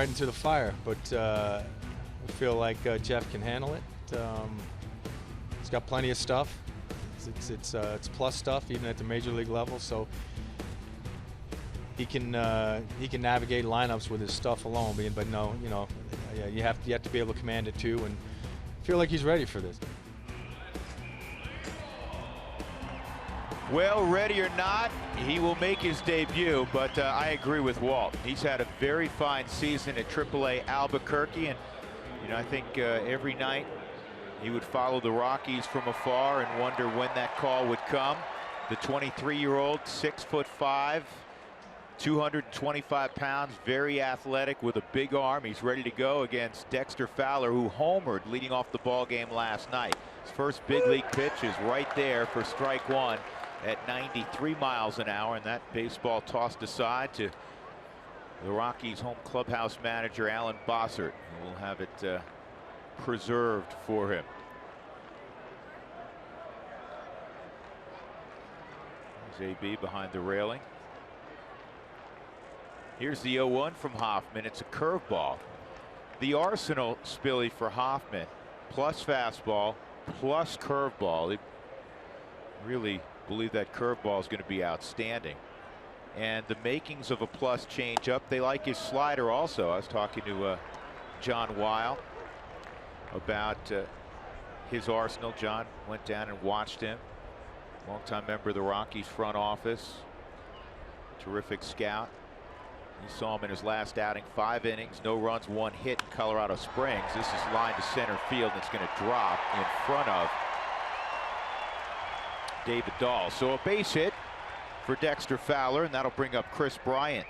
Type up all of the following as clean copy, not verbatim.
right into the fire, but I feel like Jeff can handle it. He's got plenty of stuff. It's plus stuff even at the major league level, so he can navigate lineups with his stuff alone. But no, you know, you have to be able to command it too, and feel like he's ready for this. Well, ready or not, he will make his debut, but I agree with Walt. He's had a very fine season at AAA Albuquerque, and you know, I think every night he would follow the Rockies from afar and wonder when that call would come. The 23-year-old, 6'5", 225 pounds, very athletic with a big arm. He's ready to go against Dexter Fowler, who homered leading off the ball game last night. His first big league pitch is right there for strike one at 93 miles an hour, and that baseball tossed aside to the Rockies' home clubhouse manager, Alan Bossert, who will have it preserved for him. There's AB behind the railing. Here's the 0-1 from Hoffman. It's a curveball. The arsenal, Spilly, for Hoffman, plus fastball, plus curveball. They really believe that curveball is going to be outstanding. And the makings of a plus changeup. They like his slider also. I was talking to John Weil about his arsenal. John went down and watched him. Longtime member of the Rockies front office. Terrific scout. You saw him in his last outing, 5 innings, no runs, 1 hit in Colorado Springs. This is line to center field, and it's going to drop in front of David Dahl. So a base hit for Dexter Fowler, and that'll bring up Chris Bryant.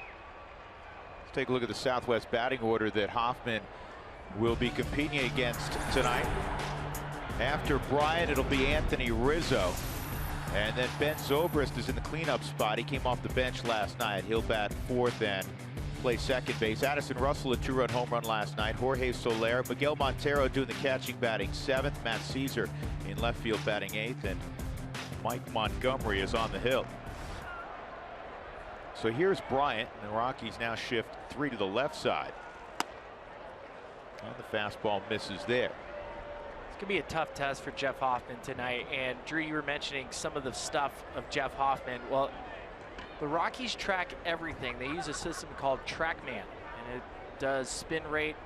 Let's take a look at the Southwest batting order that Hoffman will be competing against tonight. After Bryant, it'll be Anthony Rizzo. And then Ben Zobrist is in the cleanup spot. He came off the bench last night. He'll bat 4th and play second base. Addison Russell, a 2-run home run last night. Jorge Soler, Miguel Montero doing the catching, batting 7th. Matt Caesar in left field batting 8th. And Mike Montgomery is on the hill. So here's Bryant, and the Rockies now shift 3 to the left side. And the fastball misses there. It's going to be a tough test for Jeff Hoffman tonight. And Drew, you were mentioning some of the stuff of Jeff Hoffman. Well, the Rockies track everything. They use a system called TrackMan, and it does spin rate.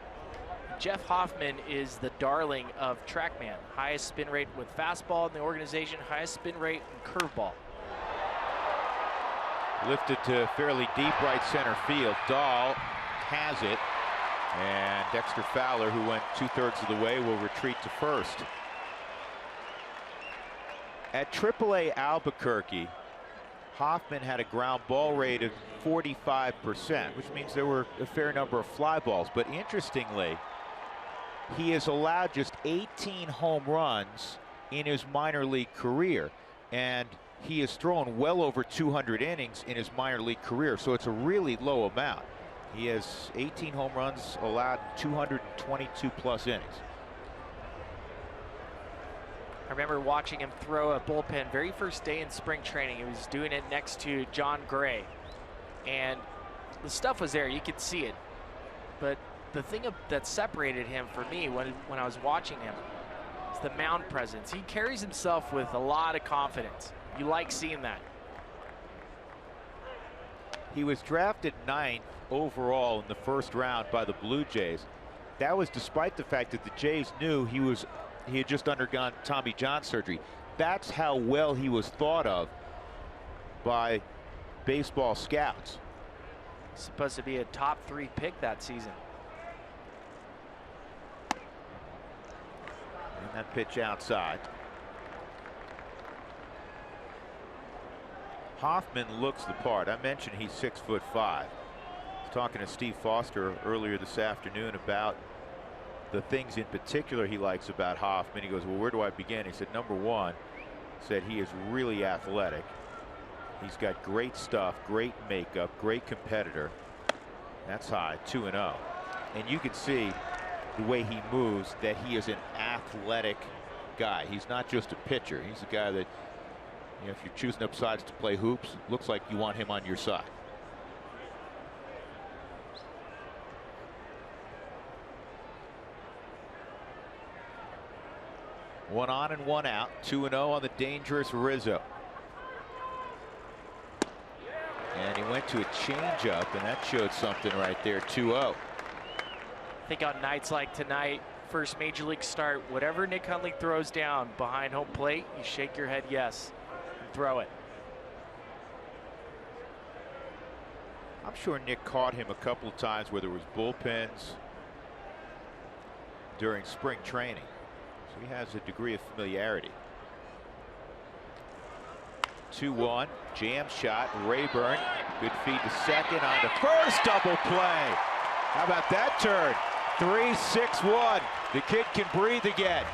Jeff Hoffman is the darling of TrackMan. Highest spin rate with fastball in the organization, highest spin rate in curveball. Lifted to fairly deep right center field. Dahl has it. And Dexter Fowler, who went 2/3 of the way, will retreat to first. At AAA Albuquerque, Hoffman had a ground ball rate of 45%, which means there were a fair number of fly balls. But interestingly, he has allowed just 18 home runs in his minor league career. And he has thrown well over 200 innings in his minor league career. So it's a really low amount. He has 18 home runs allowed in 222 plus innings. I remember watching him throw a bullpen very first day in spring training. He was doing it next to John Gray, and the stuff was there. You could see it. But the thing that separated him for me when I was watching him is the mound presence. He carries himself with a lot of confidence. You like seeing that. He was drafted 9th overall in the first round by the Blue Jays. That was despite the fact that the Jays knew he had just undergone Tommy John surgery. That's how well he was thought of by baseball scouts. Supposed to be a top 3 pick that season. And that pitch outside. Hoffman looks the part. I mentioned he's 6'5". I was talking to Steve Foster earlier this afternoon about the things in particular he likes about Hoffman. He goes, well, where do I begin? He said, number one, said he is really athletic. He's got great stuff, great makeup, great competitor. That's high, 2-0. And you can see the way he moves that he is an athletic guy. He's not just a pitcher. He's a guy that, you know, if you're choosing up sides to play hoops, looks like you want him on your side. One on and one out. 2-0 on the dangerous Rizzo. And he went to a changeup, and that showed something right there. 2-0. I think on nights like tonight, first major league start, whatever Nick Hunley throws down behind home plate, you shake your head yes and throw it. I'm sure Nick caught him a couple of times where there was bullpens during spring training. So he has a degree of familiarity. 2-1, jam shot, Rayburn, good feed to second on the first, double play. How about that turn? 3-6-1. The kid can breathe again.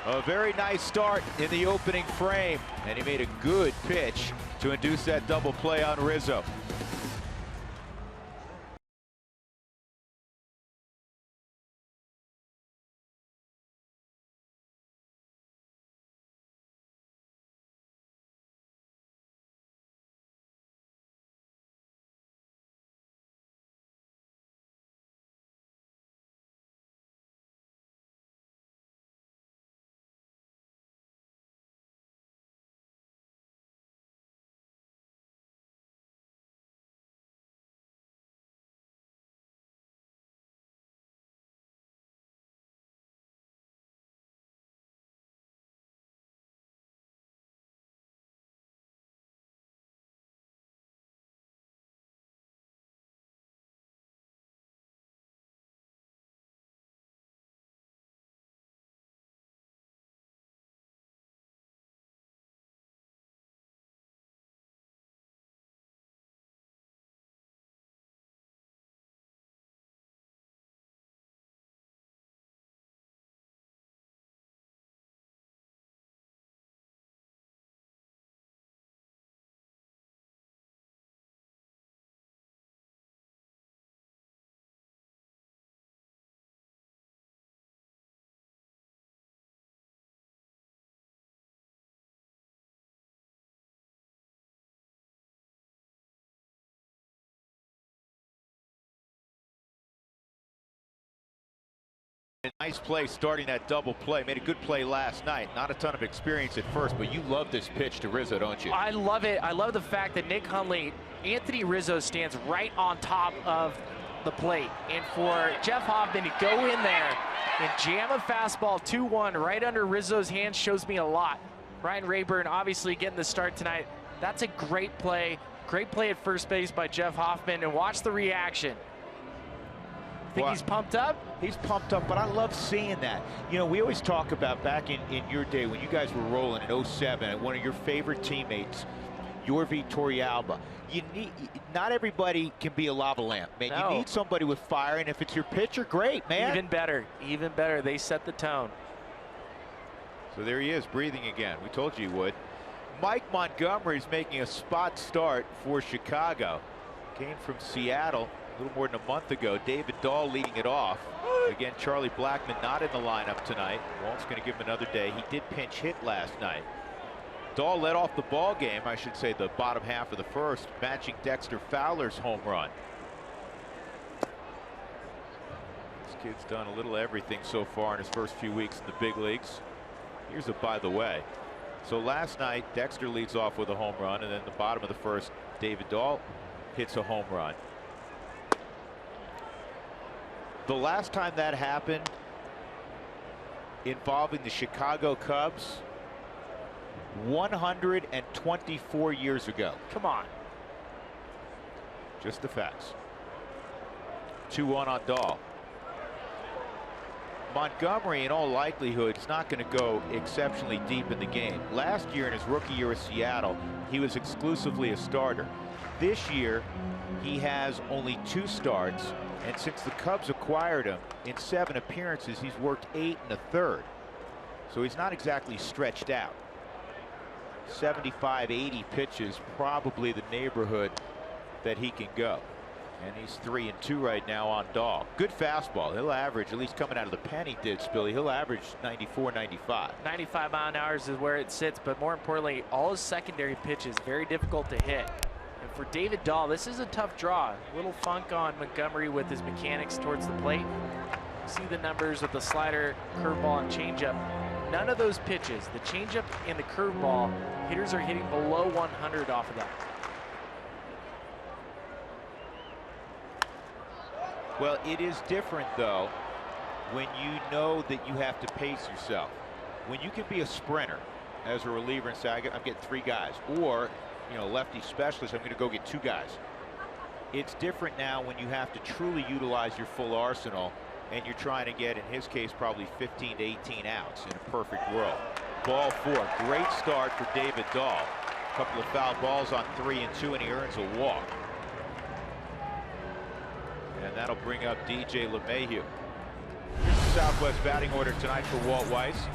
A very nice start in the opening frame, and he made a good pitch to induce that double play on Rizzo. Nice play starting that double play. Made a good play last night. Not a ton of experience at first, but you love this pitch to Rizzo, don't you? I love it. I love the fact that Nick Hunley, Anthony Rizzo stands right on top of the plate. And for Jeff Hoffman to go in there and jam a fastball 2-1 right under Rizzo's hands shows me a lot. Ryan Rayburn obviously getting the start tonight. That's a great play. Great play at first base by Jeff Hoffman, and watch the reaction. Think he's pumped up? He's pumped up, but I love seeing that. You know, we always talk about back in your day when you guys were rolling in 07, one of your favorite teammates, your Torrealba. You need, not everybody can be a lava lamp, man. No. You need somebody with fire, and if it's your pitcher, great, man. Even better, even better. They set the tone. So there he is, breathing again. We told you he would. Mike Montgomery's making a spot start for Chicago. Came from Seattle a little more than a month ago. David Dahl leading it off. Again, Charlie Blackmon not in the lineup tonight. Walt's going to give him another day. He did pinch hit last night. Dahl led off the ball game, I should say, the bottom half of the first, matching Dexter Fowler's home run. This kid's done a little everything so far in his first few weeks in the big leagues. Here's a by the way. So last night, Dexter leads off with a home run, and then the bottom of the first, David Dahl hits a home run. The last time that happened involving the Chicago Cubs, 124 years ago. Come on. Just the facts. 2-1 on Dahl. Montgomery, in all likelihood, is not going to go exceptionally deep in the game. Last year, in his rookie year with Seattle, he was exclusively a starter. This year, he has only 2 starts, and since the Cubs acquired him, in 7 appearances, he's worked 8 1/3. So he's not exactly stretched out. 75, 80 pitches, probably the neighborhood that he can go. And he's 3-2 right now on Dahl. Good fastball. He'll average, at least coming out of the pen he did, Spilly, he'll average 94, 95. 95 mile-an-hour is where it sits, but more importantly, all his secondary pitches, very difficult to hit. And for David Dahl, this is a tough draw. A little funk on Montgomery with his mechanics towards the plate. See the numbers with the slider, curveball, and changeup. none of those pitches, the changeup and the curveball, hitters are hitting below 100 off of that. Well, it is different, though, when you know that you have to pace yourself. When you can be a sprinter as a reliever and say, I'm getting 3 guys, or, lefty specialist, I'm going to go get 2 guys. It's different now when you have to truly utilize your full arsenal, and you're trying to get, in his case, probably 15 to 18 outs in a perfect world. Ball 4. Great start for David Dahl. A couple of foul balls on 3 and 2, and he earns a walk. And that'll bring up DJ LeMahieu. Here's the Southwest batting order tonight for Walt Weiss.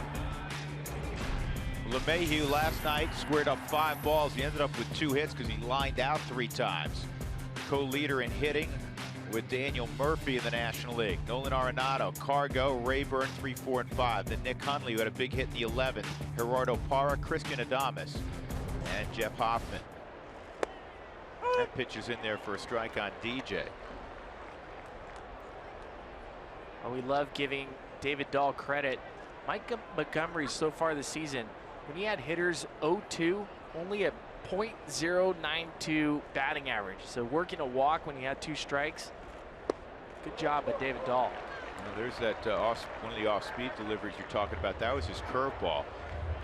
LeMahieu last night squared up 5 balls. He ended up with 2 hits because he lined out 3 times. Co-leader in hitting with Daniel Murphy in the National League. Nolan Arenado, Cargo, Rayburn 3, 4, and 5. Then Nick Hunley, who had a big hit in the 11th. Gerardo Parra, Christian Adames, and Jeff Hoffman. That pitch is in there for a strike on DJ. Well, we love giving David Dahl credit. Mike Montgomery so far this season, when he had hitters 0-2, only a .092 batting average. So working a walk when he had 2 strikes. Good job by David Dahl. There's that one of the off-speed deliveries you're talking about. That was his curveball,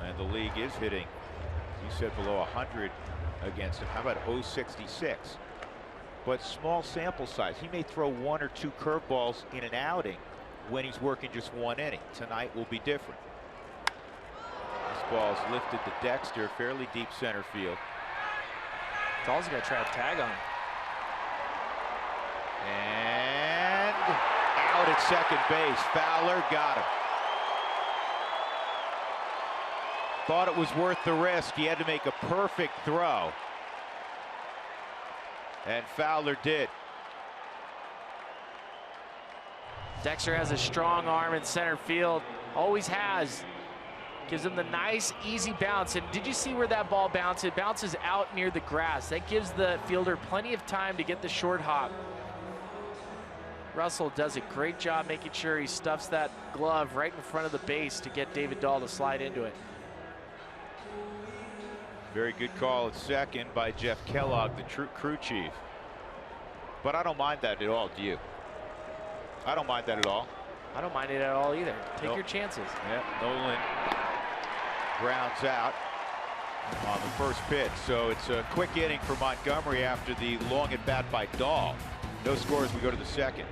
and the league is hitting, you said, below 100 against him. How about 0.66? But small sample size. He may throw 1 or 2 curveballs in an outing when he's working just 1 inning. Tonight will be different. This ball's lifted to Dexter, fairly deep center field. Dahl's got to try to tag on him. And out at second base. Fowler got him. Thought it was worth the risk. He had to make a perfect throw. And Fowler did. Dexter has a strong arm in center field. Always has. Gives him the nice, easy bounce. And did you see where that ball bounced? It bounces out near the grass. That gives the fielder plenty of time to get the short hop. Russell does a great job making sure he stuffs that glove right in front of the base to get David Dahl to slide into it. Very good call at second by Jeff Kellogg, the crew chief. But I don't mind that at all, do you? I don't mind that at all. I don't mind it at all either. Take your chances. Yeah, Nolan grounds out on the first pitch. So it's a quick inning for Montgomery after the long at bat by Dahl. No score as we go to the second.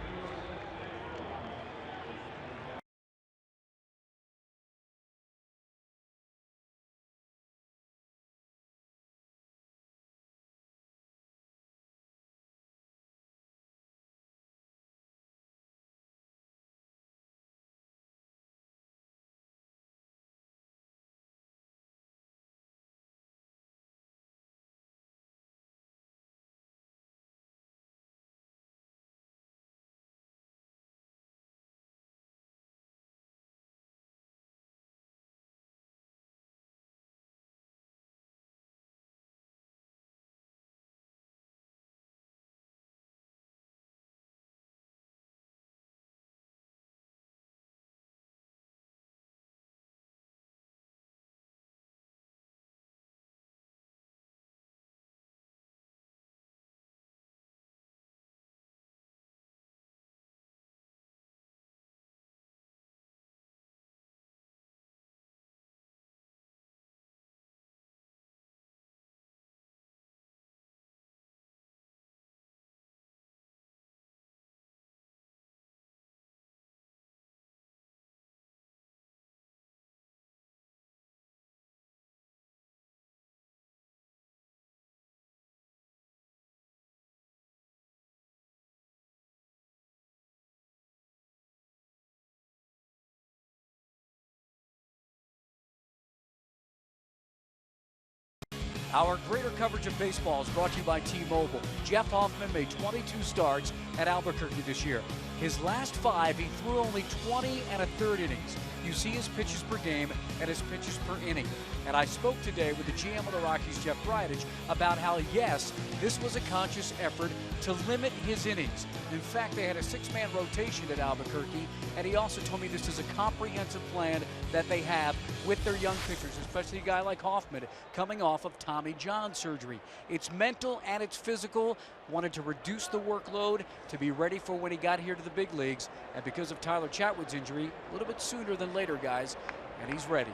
Our greater coverage of baseball is brought to you by T-Mobile. Jeff Hoffman made 22 starts at Albuquerque this year. His last 5, he threw only 20 1/3 innings. You see his pitches per game and his pitches per inning. And I spoke today with the GM of the Rockies, Jeff Bridich, about how, yes, this was a conscious effort to limit his innings. In fact, they had a 6-man rotation at Albuquerque, and he also told me this is a comprehensive plan that they have with their young pitchers, especially a guy like Hoffman coming off of Tommy John surgery. It's mental and it's physical. Wanted to reduce the workload to be ready for when he got here to the big leagues. And because of Tyler Chatwood's injury, a little bit sooner than later, guys, and he's ready.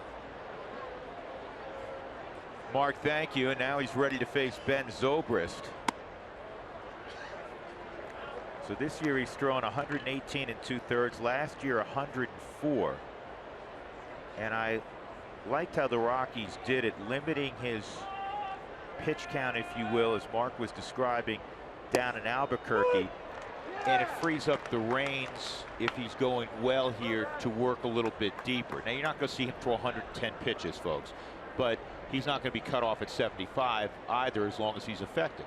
Mark, thank you. And now he's ready to face Ben Zobrist. So this year he's thrown 118 2/3. Last year 104. And I liked how the Rockies did it, limiting his pitch count, if you will, as Mark was describing, down in Albuquerque. And it frees up the reins, if he's going well here, to work a little bit deeper. Now, you're not going to see him throw 110 pitches, folks, but he's not going to be cut off at 75 either, as long as he's effective.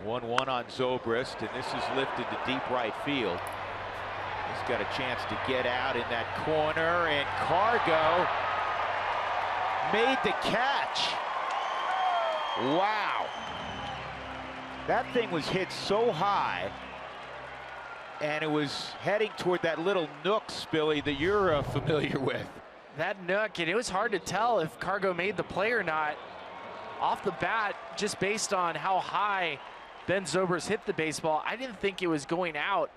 1-1 on Zobrist, and this is lifted to deep right field. He's got a chance to get out in that corner, and Cargo made the catch. Wow. That thing was hit so high, and it was heading toward that little nook, Spilly, that you're familiar with. That nook, and it was hard to tell if Cargo made the play or not off the bat, just based on how high Ben Zobrist hit the baseball. I didn't think it was going out.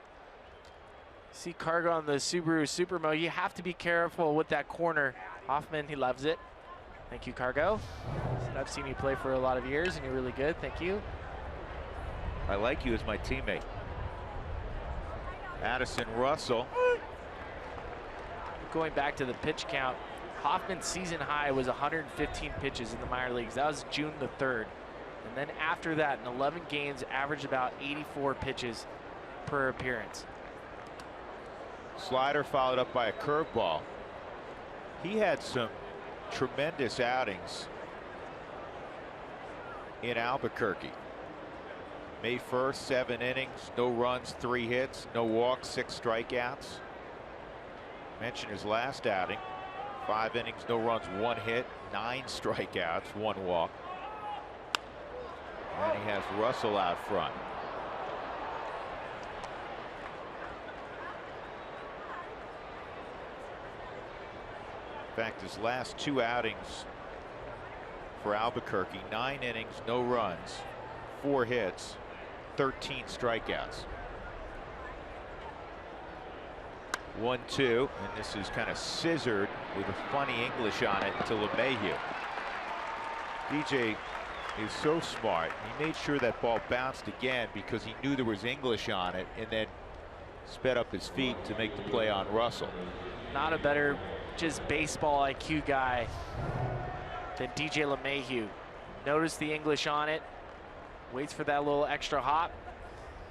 See Cargo on the Subaru Supermo. You have to be careful with that corner. Hoffman, he loves it. Thank you, Cargo. Said, I've seen you play for a lot of years, and you're really good. Thank you. I like you as my teammate. Addison Russell. Going back to the pitch count, Hoffman's season high was 115 pitches in the minor leagues. That was June the 3rd. And then after that, in 11 games, averaged about 84 pitches per appearance. Slider followed up by a curveball. He had some tremendous outings in Albuquerque. May 1st, 7 innings, no runs, 3 hits, no walks, 6 strikeouts. Mentioned his last outing, 5 innings, no runs, 1 hit, 9 strikeouts, 1 walk. And he has Russell out front. In fact, his last 2 outings for Albuquerque, 9 innings, no runs, 4 hits, 13 strikeouts. 1-2, and this is kind of scissored with a funny English on it to LeMahieu. DJ is so smart. He made sure that ball bounced again because he knew there was English on it, and then sped up his feet to make the play on Russell. Not a better just baseball IQ guy than DJ LeMahieu. Notice the English on it. Waits for that little extra hop.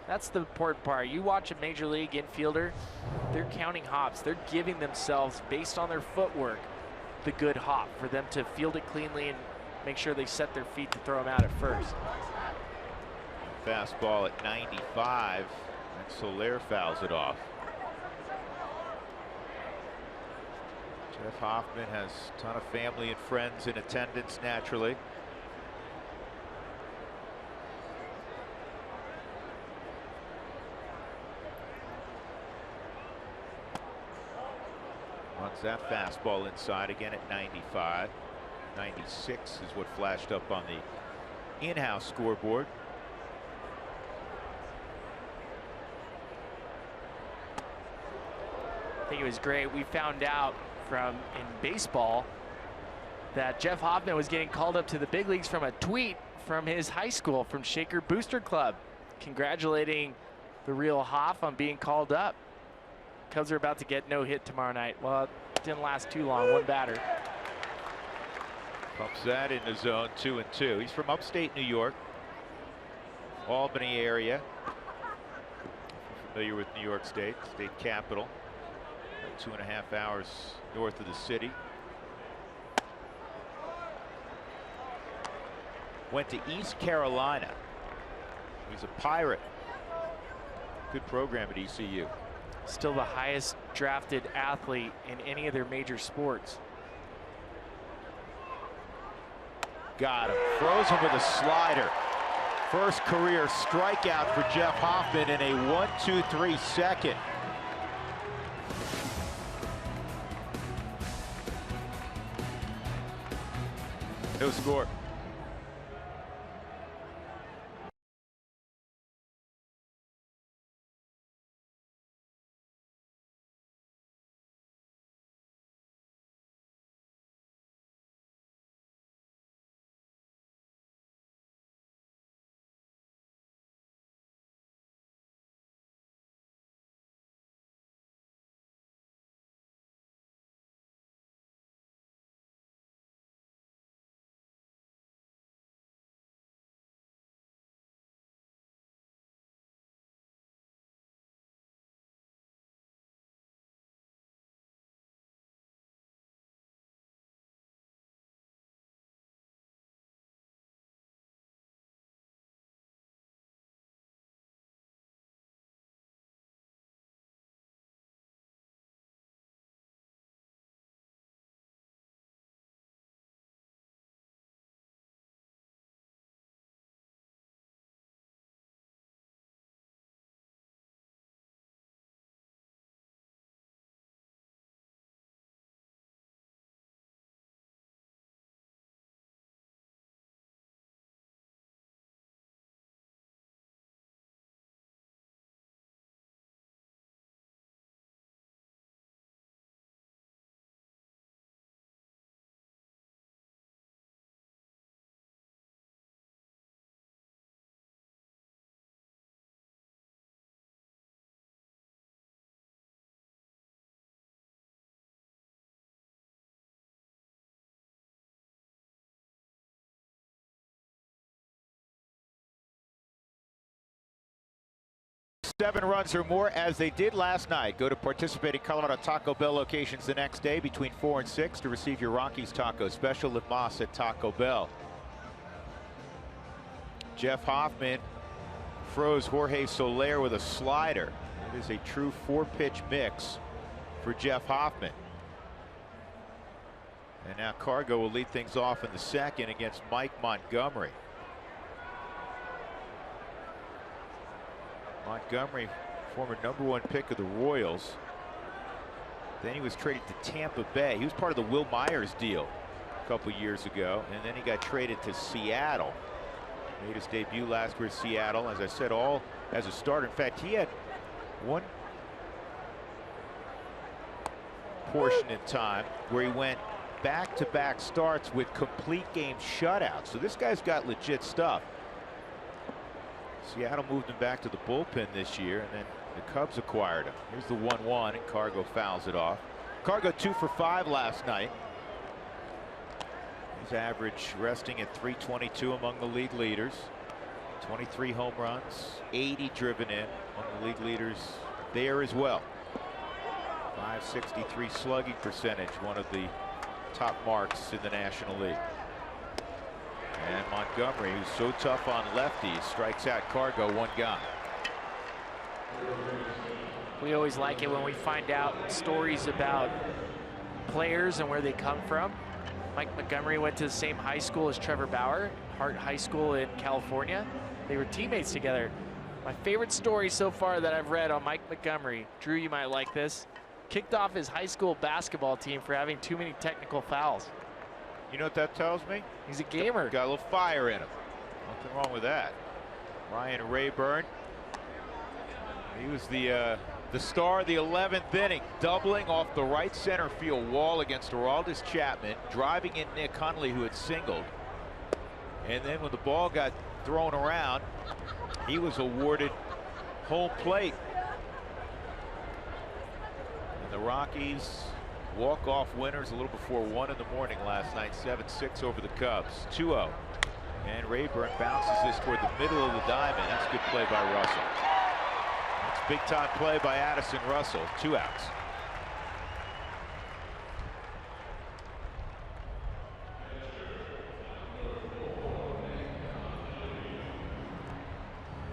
That's the important part. You watch a major league infielder, they're counting hops. They're giving themselves, based on their footwork, the good hop for them to field it cleanly and make sure they set their feet to throw him out at first. Fastball at 95, and Soler fouls it off. Jeff Hoffman has a ton of family and friends in attendance, naturally. Runs that fastball inside again at 95. 96 is what flashed up on the in-house scoreboard. I think it was great. We found out from in baseball that Jeff Hoffman was getting called up to the big leagues from a tweet from his high school, from Shaker Booster Club, congratulating the real Hoff on being called up. Cubs are about to get no hit tomorrow night. Well, it didn't last too long. 1 batter. Pumps that in the zone, 2-2. He's from upstate New York, Albany area. Familiar with New York State, state capital. 2.5 hours north of the city. Went to East Carolina. He's a Pirate. Good program at ECU. Still the highest drafted athlete in any of their major sports. Got him. Froze him with a slider. First career strikeout for Jeff Hoffman in a 1-2-3 second. No score. Seven runs or more, as they did last night. Go to participating Colorado Taco Bell locations the next day between 4 and 6 to receive your Rockies taco special with Moss at Taco Bell. Jeff Hoffman froze Jorge Soler with a slider. It is a true 4-pitch mix for Jeff Hoffman. And now Cargo will lead things off in the second against Mike Montgomery. Montgomery, former #1 pick of the Royals. Then he was traded to Tampa Bay. He was part of the Will Myers deal a couple years ago, and then he got traded to Seattle. Made his debut last year at Seattle, as I said, all as a starter. In fact, he had one portion in time where he went back-to-back starts with complete game shutouts. So this guy's got legit stuff. Seattle moved him back to the bullpen this year, and then the Cubs acquired him. Here's the 1-1, and Cargo fouls it off. Cargo 2 for 5 last night. His average resting at .322 among the league leaders. 23 home runs, 80 driven in among the league leaders there as well. .563 slugging percentage, one of the top marks in the National League. And Montgomery, who's so tough on lefties, strikes out Cargo, one gone. We always like it when we find out stories about players and where they come from. Mike Montgomery went to the same high school as Trevor Bauer, Hart High School in California. They were teammates together. My favorite story so far that I've read on Mike Montgomery, Drew, you might like this, kicked off his high school basketball team for having too many technical fouls. You know what that tells me? He's a gamer. Got a little fire in him. Nothing wrong with that. Ryan Rayburn. He was the star of the 11th inning, doubling off the right center field wall against Aroldis Chapman, driving in Nick Hunley, who had singled. And then when the ball got thrown around, he was awarded home plate. And the Rockies walk-off winners a little before 1 in the morning last night, 7-6 over the Cubs. 2-0. And Rayburn bounces this toward the middle of the diamond. That's good play by Russell. That's big-time play by Addison Russell. 2 outs.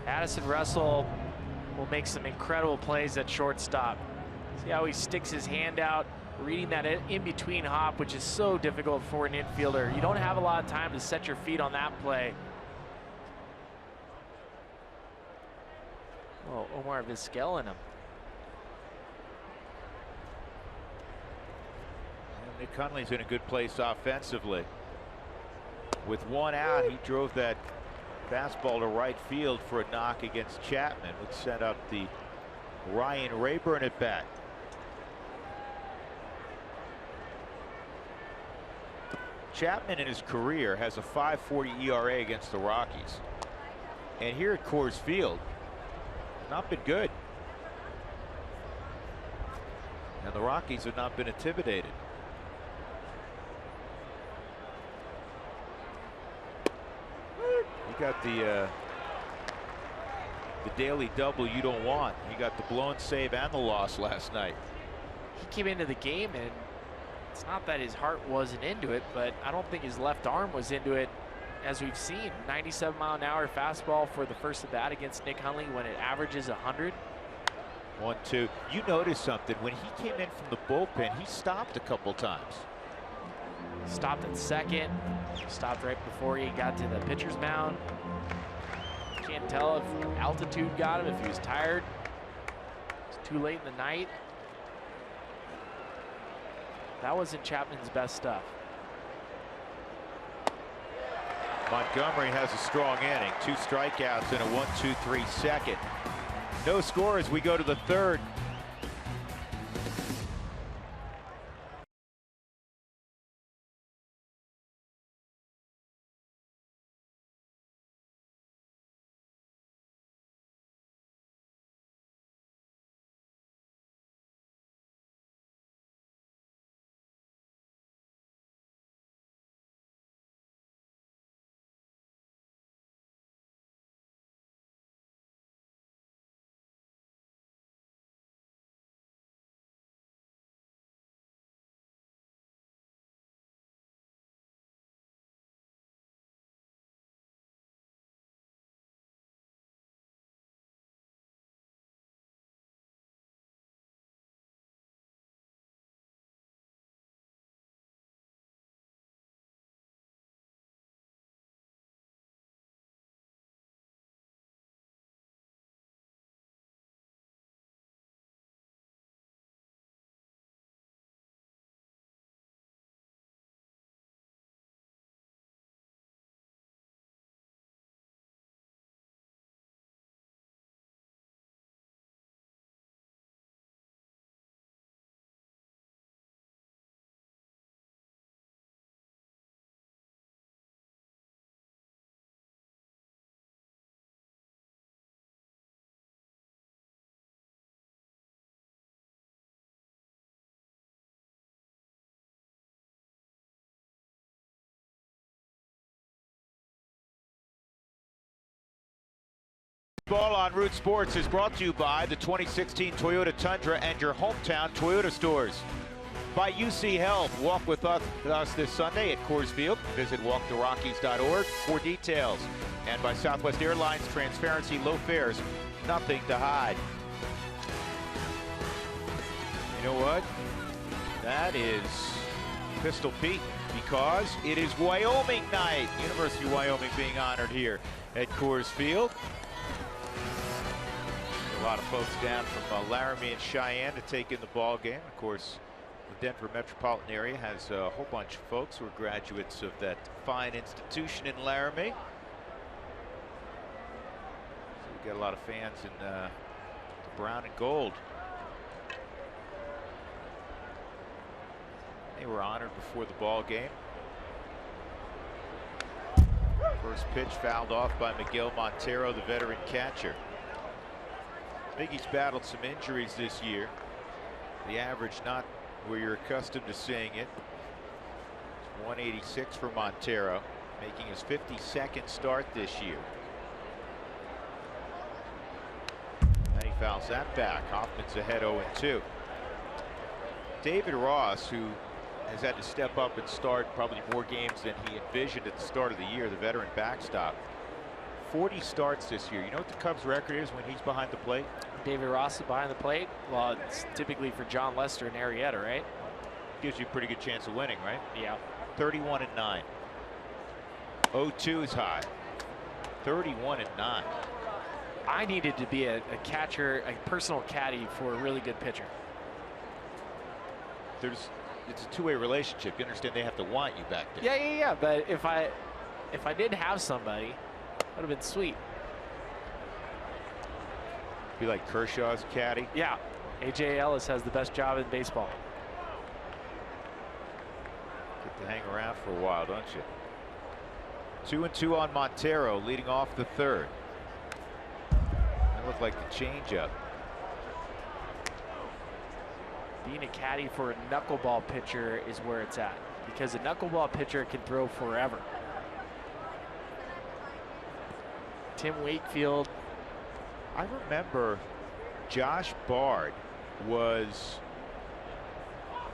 Addison Russell will make some incredible plays at shortstop. See how he sticks his hand out, reading that in-between hop, which is so difficult for an infielder. You don't have a lot of time to set your feet on that play. Oh, Omar Vizquel in him. And Nick Hunley's in a good place offensively. With one out, he drove that fastball to right field for a knock against Chapman, which set up the Ryan Rayburn at bat. Chapman in his career has a 5.40 ERA against the Rockies. And here at Coors Field, not been good. And the Rockies have not been intimidated. You got the daily double you don't want. You got the blown save and the loss last night. He came into the game, and it's not that his heart wasn't into it, but I don't think his left arm was into it. As we've seen, 97-mile-an-hour fastball for the first at bat against Nick Hunley when it averages 100. 1-2. You noticed something when he came in from the bullpen. He stopped a couple times. Stopped at second. Stopped right before he got to the pitcher's mound. Can't tell if altitude got him, if he was tired. It's too late in the night. That wasn't Chapman's best stuff. Montgomery has a strong inning. 2 strikeouts and a 1-2-3 second. No score as we go to the third. Ball on Root Sports is brought to you by the 2016 Toyota Tundra and your hometown Toyota stores. By UC Health, walk with us this Sunday at Coors Field. Visit walktherockies.org for details. And by Southwest Airlines, transparency, low fares, nothing to hide. You know what? That is Pistol Pete, because it is Wyoming Night. University of Wyoming being honored here at Coors Field. A lot of folks down from Laramie and Cheyenne to take in the ball game. Of course, the Denver metropolitan area has a whole bunch of folks who are graduates of that fine institution in Laramie. So we've got a lot of fans in the brown and gold. They were honored before the ball game. First pitch fouled off by Miguel Montero, the veteran catcher. I think he's battled some injuries this year. The average not where you're accustomed to seeing it. It's 186 for Montero, making his 52nd start this year. And he fouls that back. Hoffman's ahead 0-2. David Ross, who has had to step up and start probably more games than he envisioned at the start of the year, the veteran backstop. 40 starts this year. You know what the Cubs record is when he's behind the plate? David Ross is behind the plate. Well, it's typically for John Lester and Arrieta, right? Gives you a pretty good chance of winning, right? Yeah. 31-9. 0-2 is high. 31-9. I needed to be a catcher, a personal caddy for a really good pitcher. It's a two-way relationship. You understand they have to want you back there. Yeah. But if I did have somebody, that would have been sweet. Be like Kershaw's caddy. Yeah. A.J. Ellis has the best job in baseball. Get to hang around for a while, don't you? 2-2 on Montero, leading off the third. That looked like the changeup. Being a caddy for a knuckleball pitcher is where it's at, because a knuckleball pitcher can throw forever. Tim Wakefield. I remember Josh Bard was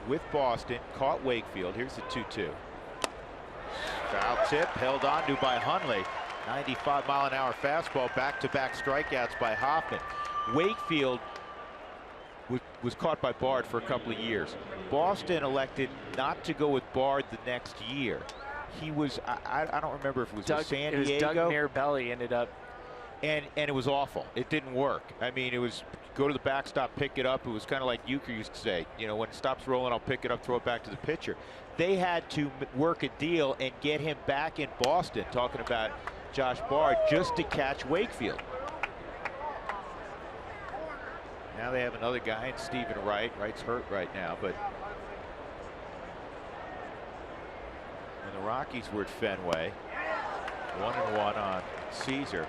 with Boston, caught Wakefield. Here's the 2-2. Foul tip, held on to by Hunley. 95-mile-an-hour fastball, back-to-back strikeouts by Hoffman. Wakefield was caught by Bard for a couple of years. Boston elected not to go with Bard the next year. He was, I don't remember if it was San Diego. It was Doug Mirabelli ended up. And it was awful. It didn't work. I mean, it was go to the backstop, pick it up. It was kind of like Euchre used to say, you know, when it stops rolling, I'll pick it up, throw it back to the pitcher. They had to work a deal and get him back in Boston, talking about Josh Bard, just to catch Wakefield. Now they have another guy in Stephen Wright. Wright's hurt right now, but when the Rockies were at Fenway, 1-1 on Caesar.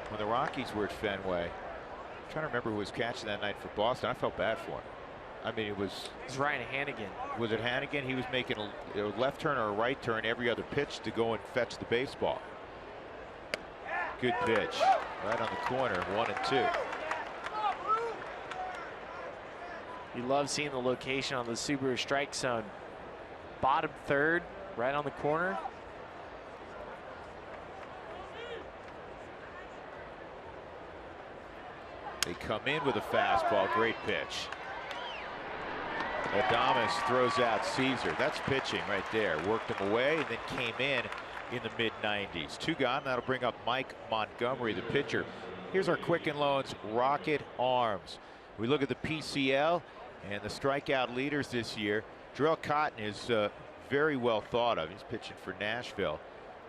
When the Rockies were at Fenway, I'm trying to remember who was catching that night for Boston. I felt bad for him. I mean, it was Ryan Hannigan. Was it Hannigan? He was making a left turn or a right turn every other pitch to go and fetch the baseball. Good pitch, right on the corner, 1-2. You love seeing the location on the Subaru strike zone. Bottom third, right on the corner. They come in with a fastball, great pitch. Adames throws out Caesar. That's pitching right there. Worked him away and then came in the mid-90s. 2 gone. That'll bring up Mike Montgomery, the pitcher. Here's our Quicken Loans Rocket Arms. We look at the PCL and the strikeout leaders this year. Drell Cotton is very well thought of. He's pitching for Nashville.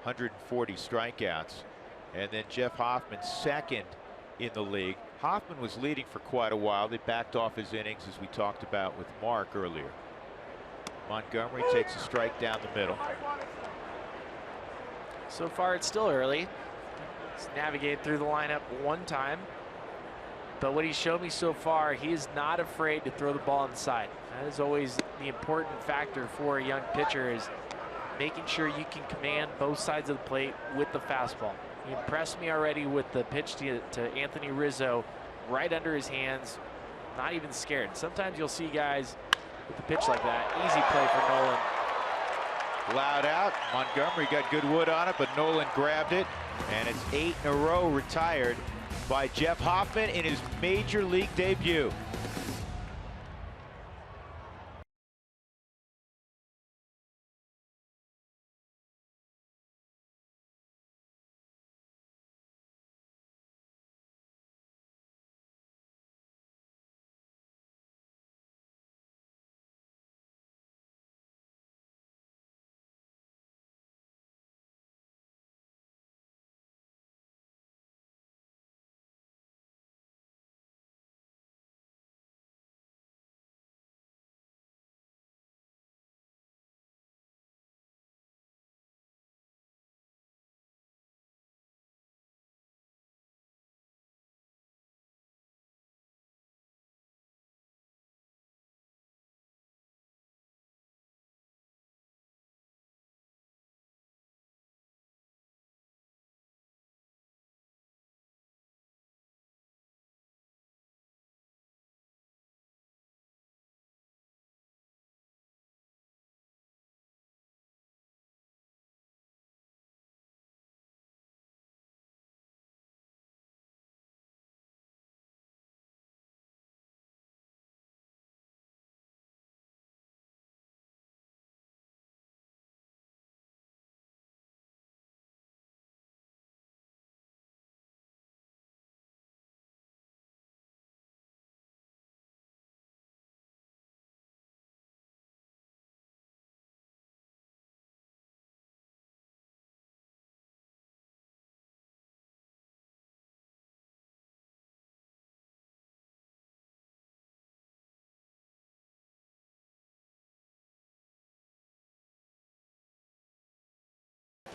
140 strikeouts. And then Jeff Hoffman, second in the league. Hoffman was leading for quite a while. They backed off his innings, as we talked about with Mark earlier. Montgomery takes a strike down the middle. So far, it's still early. He's navigated through the lineup one time. But what he's shown me so far, he is not afraid to throw the ball inside. That is always the important factor for a young pitcher, is making sure you can command both sides of the plate with the fastball. He impressed me already with the pitch to Anthony Rizzo, right under his hands, not even scared. Sometimes you'll see guys with a pitch like that. Easy play for Nolan. Loud out. Montgomery got good wood on it, but Nolan grabbed it, and it's 8 in a row retired by Jeff Hoffman in his major league debut.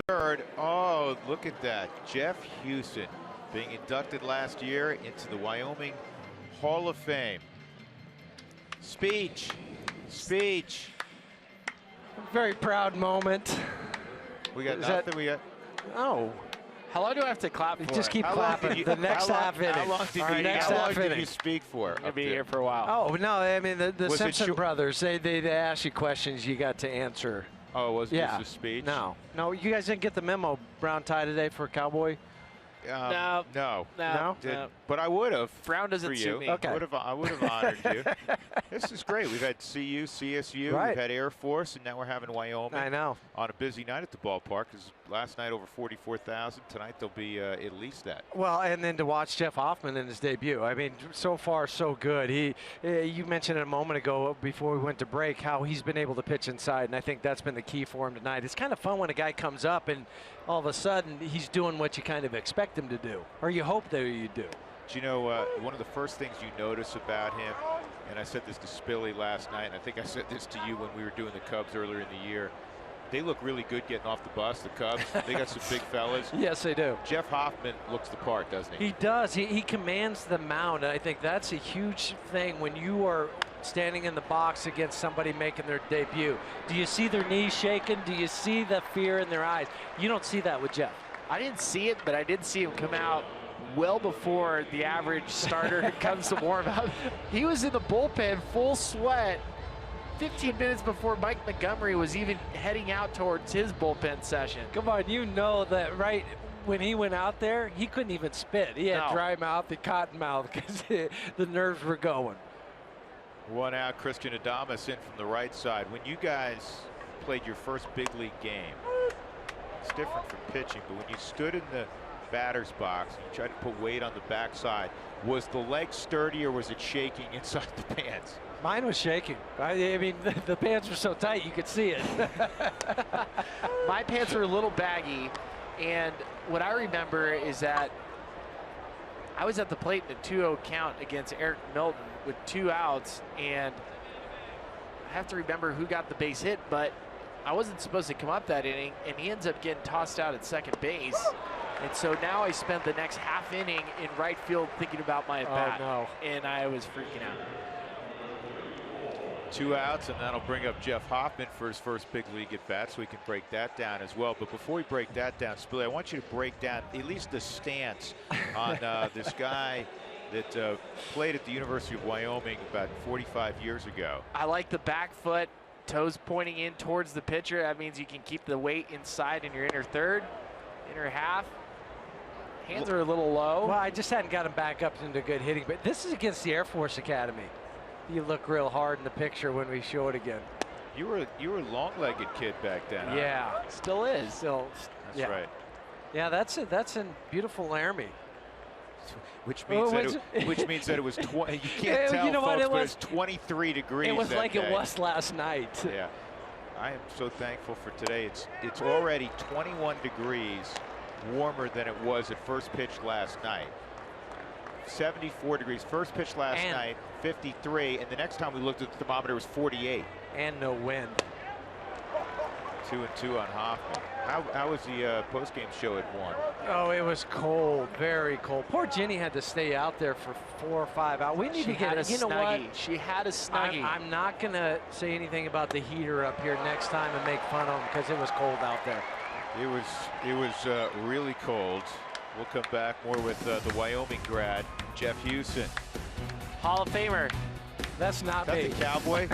third. Oh, look at that. Jeff Houston being inducted last year into the Wyoming Hall of Fame. Speech. Speech. Very proud moment. We got Is nothing. that- We got. Oh. How long do I have to clap for? Just keep How long clapping. did you- The next how long- half inning. How long did All you, right, next how long half did inning. you speak for? I'm gonna up be there? here for a while. Oh, no, I mean, the Was it Simpson short- brothers, they asked you questions you got to answer. Oh, was Yeah. this a speech? No, you guys didn't get the memo, brown tie today for Cowboy? No. No. Did- But I would have. Brown doesn't for suit you. me. Okay. I would have honored you. This is great. We've had CU, CSU, Right. we've had Air Force, and now we're having Wyoming. I know. On a busy night at the ballpark, because last night over 44,000. Tonight there'll be at least that. Well, and then to watch Jeff Hoffman in his debut. I mean, so far so good. You mentioned it a moment ago before we went to break how he's been able to pitch inside, and I think that's been the key for him tonight. It's kind of fun when a guy comes up and all of a sudden he's doing what you kind of expect him to do, or you hope that you do. Do you know one of the first things you notice about him, and I said this to Spilly last night, and I think I said this to you when we were doing the Cubs earlier in the year. They look really good getting off the bus, the Cubs. They got some big fellas. Yes, they do. Jeff Hoffman looks the part, doesn't he? He does. He commands the mound. And I think that's a huge thing when you are standing in the box against somebody making their debut. Do you see their knees shaking? Do you see the fear in their eyes? You don't see that with Jeff. I didn't see it, but I did see him come out well before the average starter comes to warm up. He was in the bullpen full sweat 15 minutes before Mike Montgomery was even heading out towards his bullpen session. Come on, you know that right when he went out there, he couldn't even spit. He had No. dry mouth and cotton mouth because the nerves were going. One out, Christian Adames in from the right side. When you guys played your first big league game, it's different from pitching, but when you stood in the batter's box and you tried to put weight on the backside, was the leg sturdy or was it shaking inside the pants? Mine was shaking. I mean, the pants were so tight you could see it. My pants were a little baggy, and what I remember is that I was at the plate in a 2-0 count against Eric Milton with 2 outs, and I have to remember who got the base hit, but I wasn't supposed to come up that inning, and he ends up getting tossed out at second base. And so now I spent the next half inning in right field thinking about my at-bat, no. and I was freaking out. 2 outs, and that'll bring up Jeff Hoffman for his first big league at bat, so we can break that down as well. But before we break that down, Spilly, I want you to break down at least the stance on this guy that played at the University of Wyoming about 45 years ago. I like the back foot, toes pointing in towards the pitcher. That means you can keep the weight inside in your inner third, inner half. Hands are a little low. Well, I just hadn't got him back up into good hitting, but this is against the Air Force Academy. You look real hard in the picture when we show it again. You were a long-legged kid back then. Huh? Yeah, Still is. still. That's yeah. right. Yeah, that's it. That's in beautiful Laramie. Which means that it was 20. You can't tell, you know folks, what, but it's 23 degrees. It was that like day. it was last night. Yeah, I am so thankful for today. It's already 21 degrees warmer than it was at first pitch last night. 74 degrees first pitch last night, 53, and the next time we looked at the thermometer it was 48. And no wind. 2-2 on Hoffman. How was the post-game show at 1? Oh, it was cold, very cold. Poor Jenny had to stay out there for 4 or 5 hours. We need to get a you know what? She had a snuggie. I'm not gonna say anything about the heater up here next time and make fun of them because it was cold out there. It was really cold. We'll come back more with the Wyoming grad, Jeff Houston. Hall of Famer. That's not That's me. the Cowboy.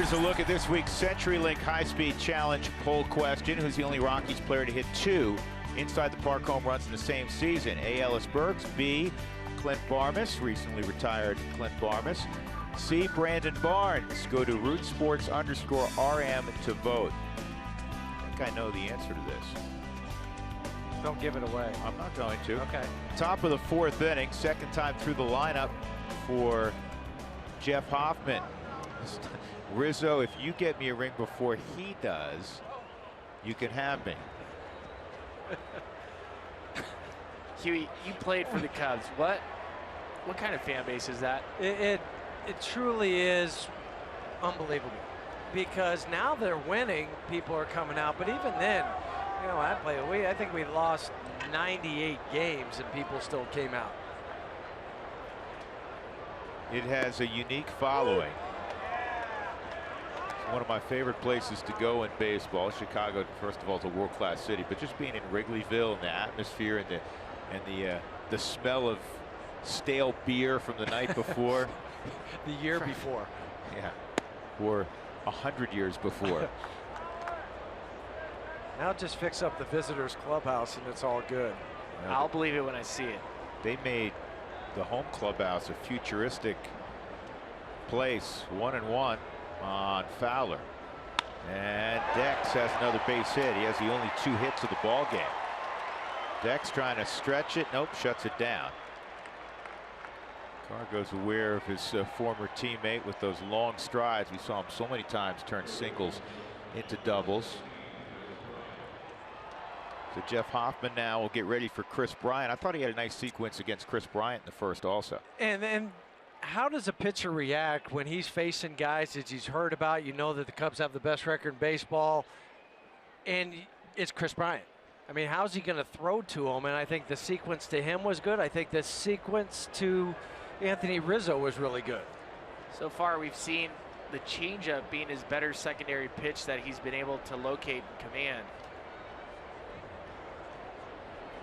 Here's a look at this week's CenturyLink High-Speed Challenge poll question. Who's the only Rockies player to hit 2 inside the park home runs in the same season? A. Ellis Burks, B. Clint Barmas, recently retired Clint Barmas, C. Brandon Barnes. Go to rootsports_RM to vote. I think I know the answer to this. Don't give it away. I'm not going to. Okay. Top of the 4th inning, second time through the lineup for Jeff Hoffman. Rizzo, if you get me a ring before he does, you can have me. Huey, you played for the Cubs. What kind of fan base is that? It truly is unbelievable, because now they're winning, people are coming out, but even then, you know, I think we lost 98 games and people still came out. It has a unique following. It's one of my favorite places to go in baseball. Chicago, first of all, is a world-class city, but just being in Wrigleyville and the atmosphere and the smell of stale beer from the night before. The year before. Yeah, or 100 years before. Now just fix up the visitors clubhouse and it's all good. I'll believe it when I see it. They made the home clubhouse a futuristic place. 1-1 on Fowler. And Dex has another base hit. He has the only 2 hits of the ball game. Dex trying to stretch it. Nope, shuts it down. Cargo's aware of his former teammate with those long strides. We saw him so many times turn singles into doubles. So Jeff Hoffman now will get ready for Chris Bryant. I thought he had a nice sequence against Chris Bryant in the first also. And how does a pitcher react when he's facing guys that he's heard about? You know that the Cubs have the best record in baseball, and it's Chris Bryant. I mean, how's he going to throw to him? And I think the sequence to him was good. I think the sequence to Anthony Rizzo was really good. So far, we've seen the changeup being his better secondary pitch that he's been able to locate and command.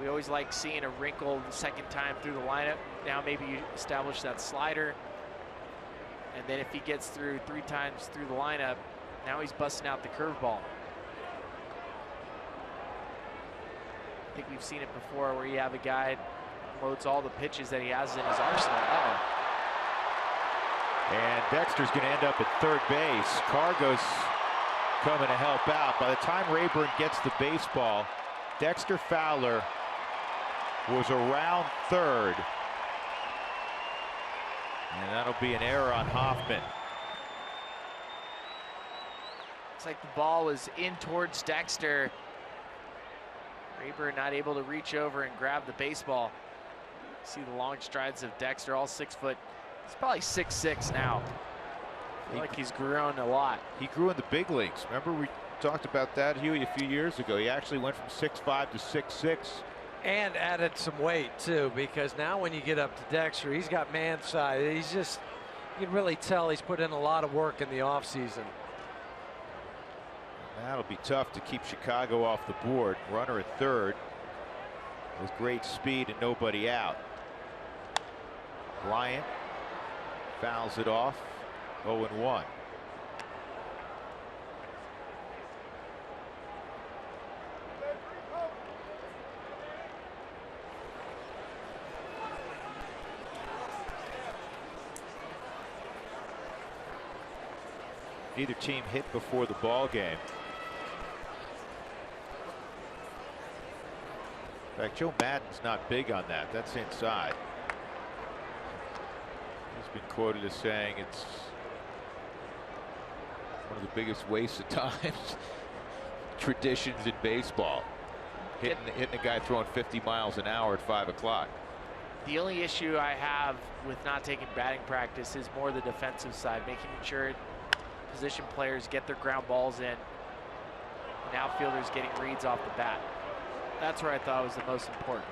We always like seeing a wrinkle the second time through the lineup. Now maybe you establish that slider. And then if he gets through 3 times through the lineup, now he's busting out the curveball. I think we've seen it before where you have a guy loads all the pitches that he has in his arsenal. And Dexter's going to end up at third base. Cargo's coming to help out. By the time Rayburn gets the baseball, Dexter Fowler was around third. And that'll be an error on Hoffman. Looks like the ball was in towards Dexter. Rayburn not able to reach over and grab the baseball. See the long strides of Dexter, all 6 foot. He's probably 6'6" now. I feel like he's grown a lot. He grew in the big leagues. Remember we talked about that, Huey, a few years ago. He actually went from 6'5" to 6'6". And added some weight too, because now when you get up to Dexter, he's got man size. He's just, you can really tell he's put in a lot of work in the offseason. That'll be tough to keep Chicago off the board. Runner at third with great speed and nobody out. Bryant fouls it off. 0-1. Neither team hit before the ball game. In fact, Joe Madden's not big on that. That's inside. He's been quoted as saying it's one of the biggest wastes of time traditions in baseball. Hitting a guy throwing 50 miles an hour at 5 o'clock. The only issue I have with not taking batting practice is more the defensive side, making sure position players get their ground balls in and outfielders getting reads off the bat. That's where I thought was the most important.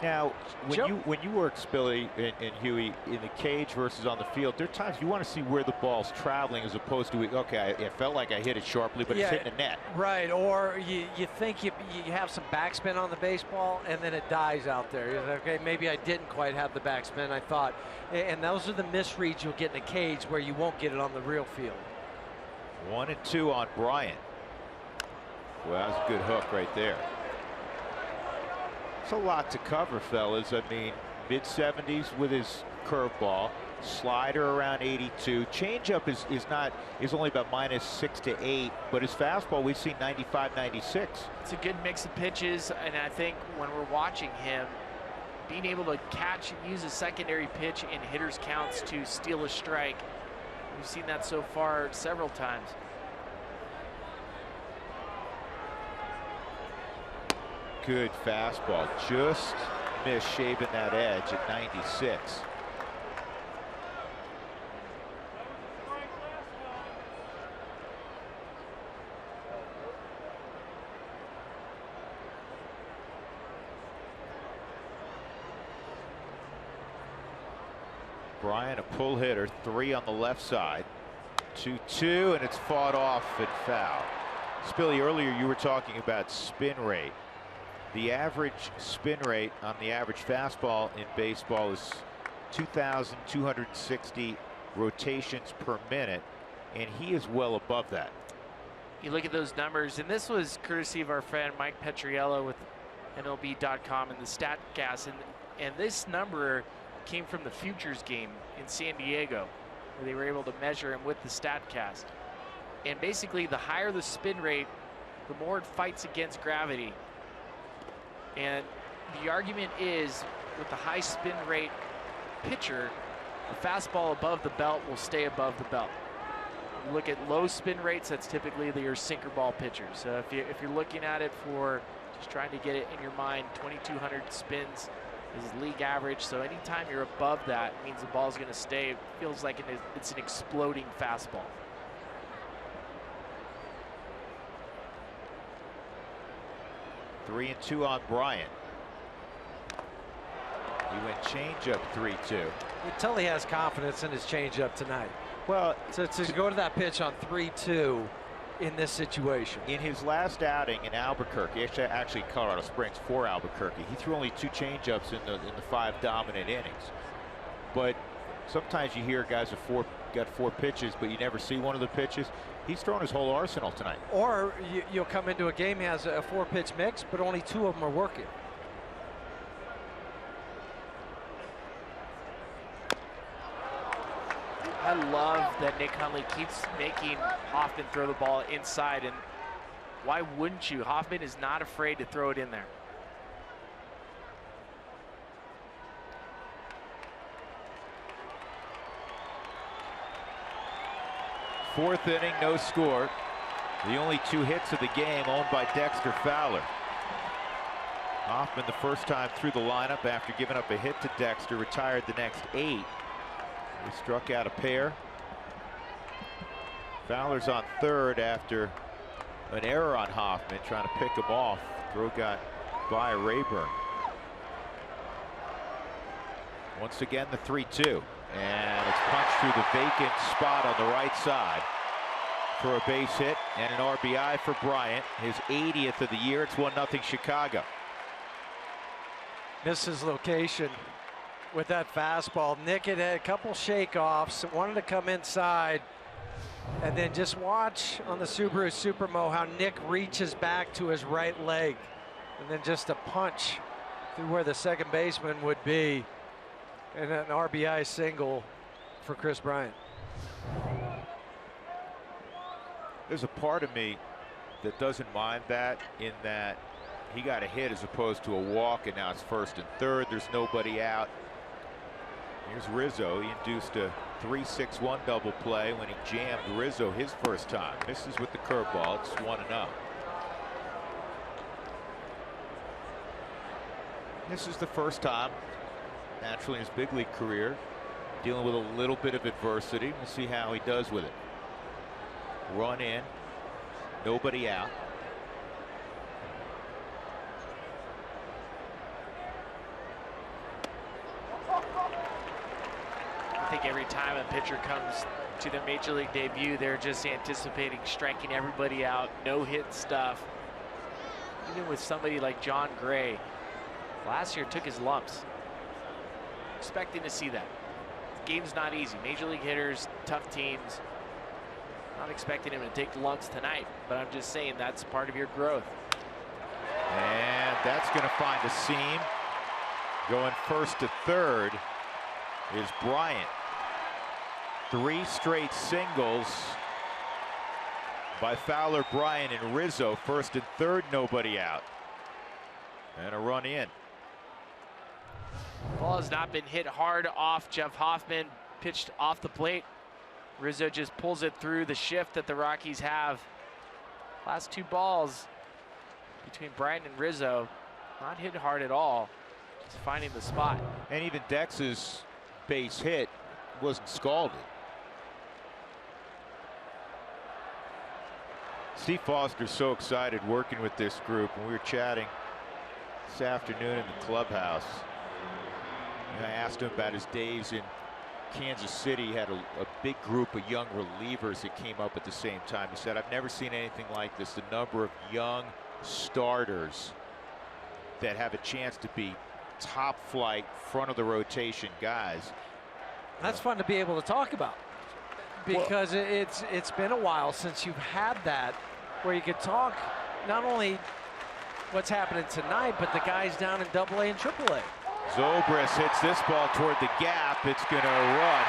Now, when you work, Spilly and Huey, in the cage versus on the field, there are times you want to see where the ball's traveling as opposed to, okay, it felt like I hit it sharply, but it's hitting the net. Right, or you think you have some backspin on the baseball, and then it dies out there. You're like, okay, maybe I didn't quite have the backspin, I thought. And those are the misreads you'll get in a cage where you won't get it on the real field. 1-2 on Bryant. Well, that was a good hook right there. It's a lot to cover, fellas. I mean, mid-70s with his curveball, slider around 82. Changeup is only about -6 to 8, but his fastball we've seen 95, 96. It's a good mix of pitches, and I think when we're watching him, being able to catch and use a secondary pitch in hitters' counts to steal a strike, we've seen that so far several times. Good fastball, just missed shaving that edge at 96. Bryant, a pull hitter, 3 on the left side. 2-2, and it's fought off and foul. Spilly, earlier you were talking about spin rate. The average spin rate on the average fastball in baseball is 2,260 rotations per minute, and he is well above that. You look at those numbers, and this was courtesy of our friend Mike Petriello with MLB.com and the StatCast, and this number came from the Futures game in San Diego, where they were able to measure him with the StatCast. And basically, the higher the spin rate, the more it fights against gravity. And the argument is, with the high spin rate pitcher, a fastball above the belt will stay above the belt. You look at low spin rates, that's typically your sinker ball pitchers. So if you're looking at it for just trying to get it in your mind, 2,200 spins is league average. So anytime you're above that, it means the ball's going to stay. It feels like it's an exploding fastball. 3-2 on Bryant. He went changeup 3-2. You tell he has confidence in his changeup tonight. Well, to go to that pitch on 3-2 in this situation. In his last outing in Albuquerque, actually Colorado Springs for Albuquerque, he threw only 2 changeups in the 5 dominant innings. But sometimes you hear guys have got 4 pitches, but you never see one of the pitches. He's thrown his whole arsenal tonight. Or you'll come into a game, he has a 4-pitch mix, but only 2 of them are working. I love that Nick Hunley keeps making Hoffman throw the ball inside, and why wouldn't you? Hoffman is not afraid to throw it in there. Fourth inning, no score. The only 2 hits of the game owned by Dexter Fowler. Hoffman, the first time through the lineup after giving up a hit to Dexter, retired the next 8. He struck out a pair. Fowler's on third after an error on Hoffman, trying to pick him off. Throw got by Rayburn. Once again, the 3-2. And it's punched through the vacant spot on the right side for a base hit and an RBI for Bryant, his 80th of the year. It's 1-0 Chicago. Missed his location with that fastball. Nick had a couple shake-offs, wanted to come inside, and then just watch on the Subaru Supermo how Nick reaches back to his right leg, and then just a punch through where the second baseman would be, and an RBI single for Chris Bryant. There's a part of me that doesn't mind that, in that he got a hit as opposed to a walk, and now it's first and third. There's nobody out. Here's Rizzo. He induced a 3-6-1 double play when he jammed Rizzo his first time. Misses with the curveball. It's 1-0. This is the first time, naturally, in his big league career, dealing with a little bit of adversity. We'll see how he does with it. Run in, nobody out. I think every time a pitcher comes to their major league debut, they're just anticipating striking everybody out, no hit stuff. Even with somebody like John Gray, last year took his lumps. Expecting to see that. The game's not easy. Major league hitters, tough teams. Not expecting him to take lumps tonight, but I'm just saying that's part of your growth. And that's going to find a seam. Going first to third is Bryant. 3 straight singles by Fowler, Bryant, and Rizzo. First and third, nobody out. And a run in. Ball has not been hit hard off Jeff Hoffman. Pitched off the plate. Rizzo just pulls it through the shift that the Rockies have. Last 2 balls between Bryant and Rizzo, not hit hard at all. Just finding the spot. And even Dex's base hit wasn't scalded. Steve Foster's so excited working with this group, and we were chatting this afternoon in the clubhouse. And I asked him about his days in Kansas City. He had a big group of young relievers that came up at the same time. He said, I've never seen anything like this. The number of young starters that have a chance to be top flight, front of the rotation guys. That's fun to be able to talk about, because it's been a while since you've had that, where you could talk not only what's happening tonight, but the guys down in AA and AAA. Zobrist hits this ball toward the gap. It's going to run,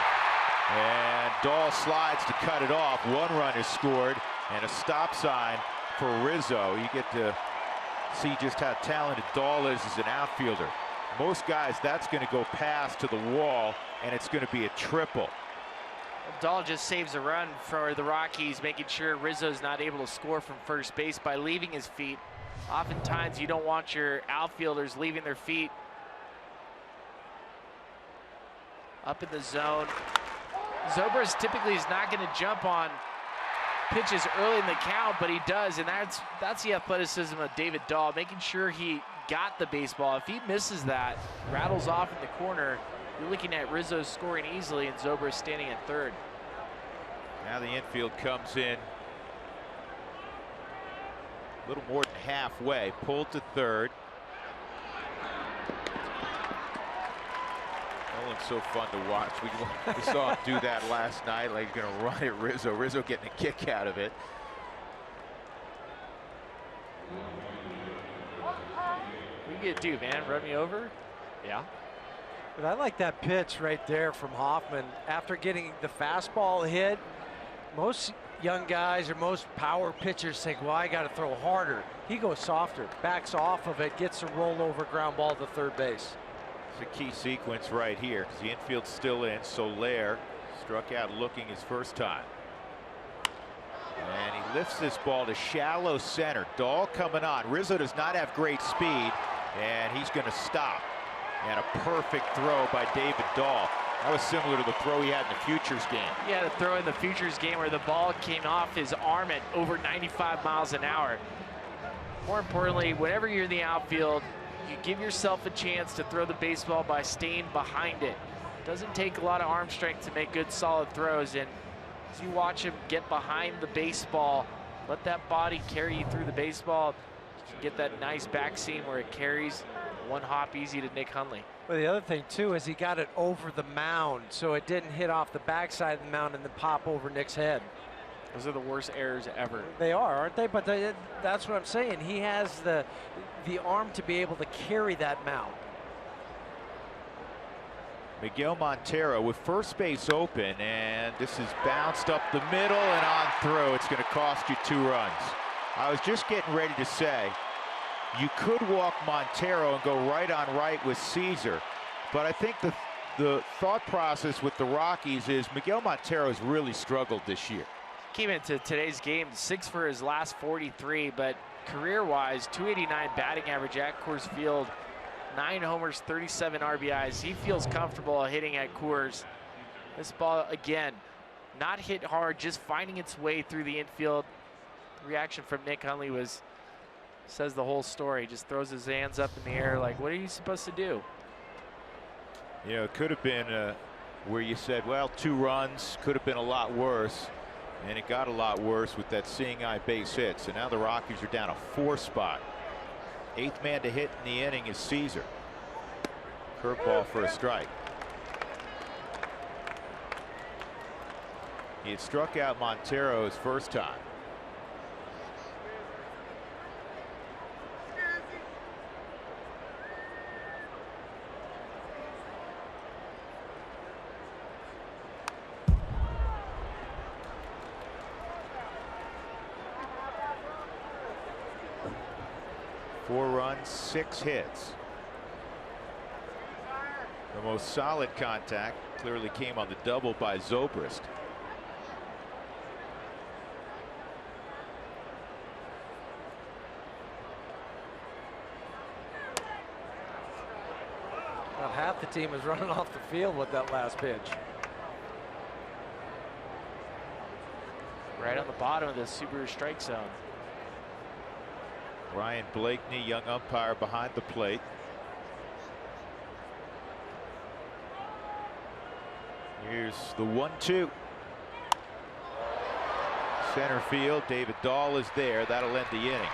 and Dahl slides to cut it off. 1 run is scored, and a stop sign for Rizzo. You get to see just how talented Dahl is as an outfielder. Most guys, that's going to go past to the wall, and it's going to be a triple. Dahl just saves a run for the Rockies, making sure Rizzo's not able to score from first base by leaving his feet. Oftentimes, you don't want your outfielders leaving their feet up in the zone. Zobrist typically is not going to jump on pitches early in the count, but he does, and that's the athleticism of David Dahl, making sure he got the baseball. If he misses that, rattles off in the corner, you're looking at Rizzo scoring easily and Zobrist standing at third. Now the infield comes in a little more than halfway, pulled to third. Nolan's so fun to watch. We saw him do that last night, like going to run at Rizzo. Rizzo getting a kick out of it. What are you gonna do, man? Run me over? Yeah. But I like that pitch right there from Hoffman. After getting the fastball hit, most young guys or most power pitchers think, well, I got to throw harder. He goes softer, backs off of it, gets a rollover ground ball to third base. It's a key sequence right here, because the infield's still in. Soler struck out looking his first time. And he lifts this ball to shallow center. Dahl coming on. Rizzo does not have great speed, and he's going to stop. And a perfect throw by David Dahl. That was similar to the throw he had in the Futures game. Yeah, the throw in the Futures game where the ball came off his arm at over 95 miles an hour. More importantly, whenever you're in the outfield, you give yourself a chance to throw the baseball by staying behind it. It doesn't take a lot of arm strength to make good solid throws, and as you watch him get behind the baseball, let that body carry you through the baseball, you can get that nice back seam where it carries one hop easy to Nick Hunley. Well, the other thing too is he got it over the mound, so it didn't hit off the backside of the mound and then pop over Nick's head. Those are the worst errors ever. They are, aren't they? But that's what I'm saying. He has the arm to be able to carry that mound. Miguel Montero with first base open, and this is bounced up the middle and on through. It's going to cost you 2 runs. I was just getting ready to say, you could walk Montero and go right on right with Caesar, but I think the thought process with the Rockies is Miguel Montero has really struggled this year. Came into today's game 6 for his last 43, but career-wise, 289 batting average at Coors Field, 9 homers, 37 RBIs. He feels comfortable hitting at Coors. This ball, again, not hit hard, just finding its way through the infield. The reaction from Nick Hunley says the whole story. Just throws his hands up in the air like, what are you supposed to do? You know, it could have been where you said, well, 2 runs, could have been a lot worse. And it got a lot worse with that seeing eye base hit. So now the Rockies are down a 4 spot. 8th man to hit in the inning is Caesar. Curveball for a strike. He had struck out Montero his first time. Four runs, 6 hits. The most solid contact clearly came on the double by Zobrist. About half the team is running off the field with that last pitch. Right on the bottom of the Subaru strike zone. Ryan Blakeney, young umpire behind the plate. Here's the 1-2. Center field, David Dahl is there. That'll end the inning.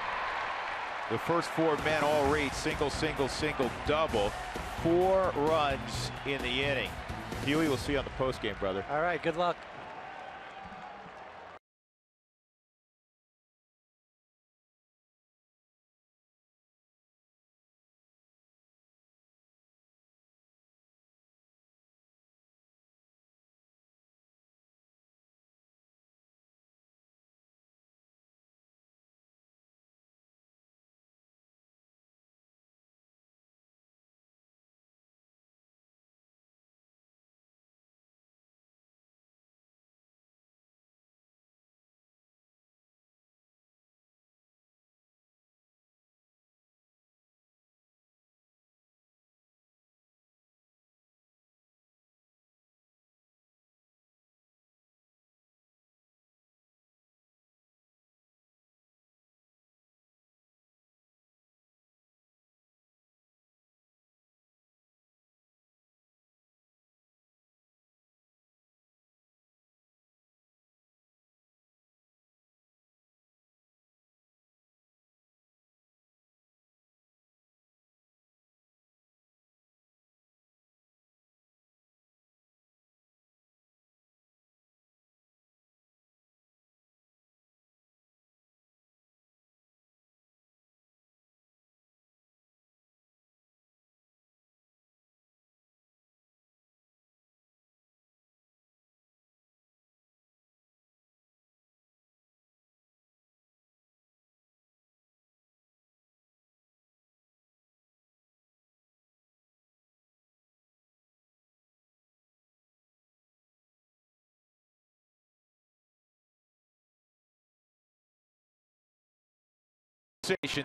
The first 4 men all read single, single, single, double. 4 runs in the inning. Huey, we'll see you on the postgame, brother. All right, good luck.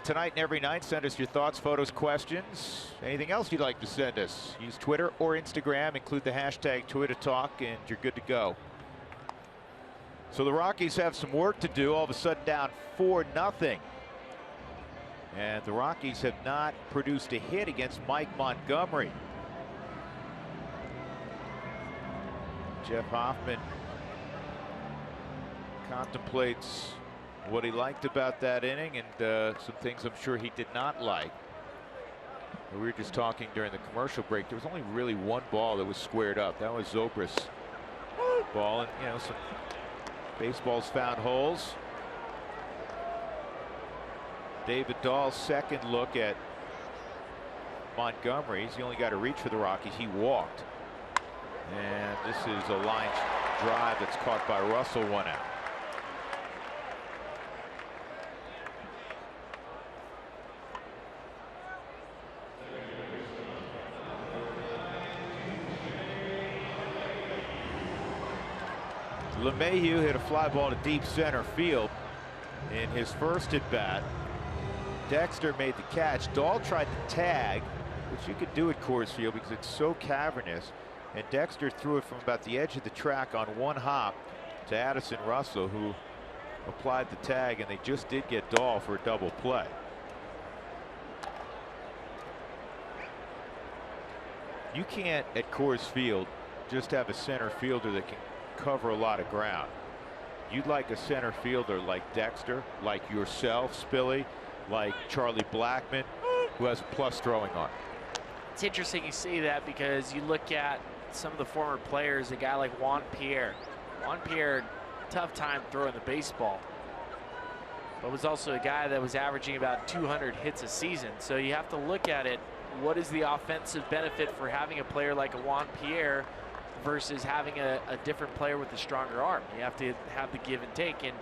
Tonight and every night, send us your thoughts, photos, questions, anything else you'd like to send us. Use Twitter or Instagram, include the hashtag Twitter Talk, and you're good to go. So the Rockies have some work to do. All of a sudden down 4-0. And the Rockies have not produced a hit against Mike Montgomery. Jeff Hoffman contemplates what he liked about that inning and some things I'm sure he did not like. We were just talking during the commercial break. There was only really one ball that was squared up. That was Zobrist's ball, and you know, some baseballs found holes. David Dahl's second look at Montgomery. He only got to reach for the Rockies. He walked, and this is a line drive that's caught by Russell, 1 out. LeMahieu hit a fly ball to deep center field in his first at bat. Dexter made the catch. Dahl tried to tag, which you could do at Coors Field because it's so cavernous, and Dexter threw it from about the edge of the track on one hop to Addison Russell, who applied the tag, and they just did get Dahl for a double play. You can't at Coors Field just have a center fielder that can cover a lot of ground. You'd like a center fielder like Dexter, like yourself, Spilly, like Charlie Blackmon, who has a plus throwing arm. It's interesting you see that because you look at some of the former players, a guy like Juan Pierre. Juan Pierre tough time throwing the baseball, but was also a guy that was averaging about 200 hits a season. So you have to look at it. What is the offensive benefit for having a player like a Juan Pierre versus having a different player with a stronger arm? You have to have the give and take. And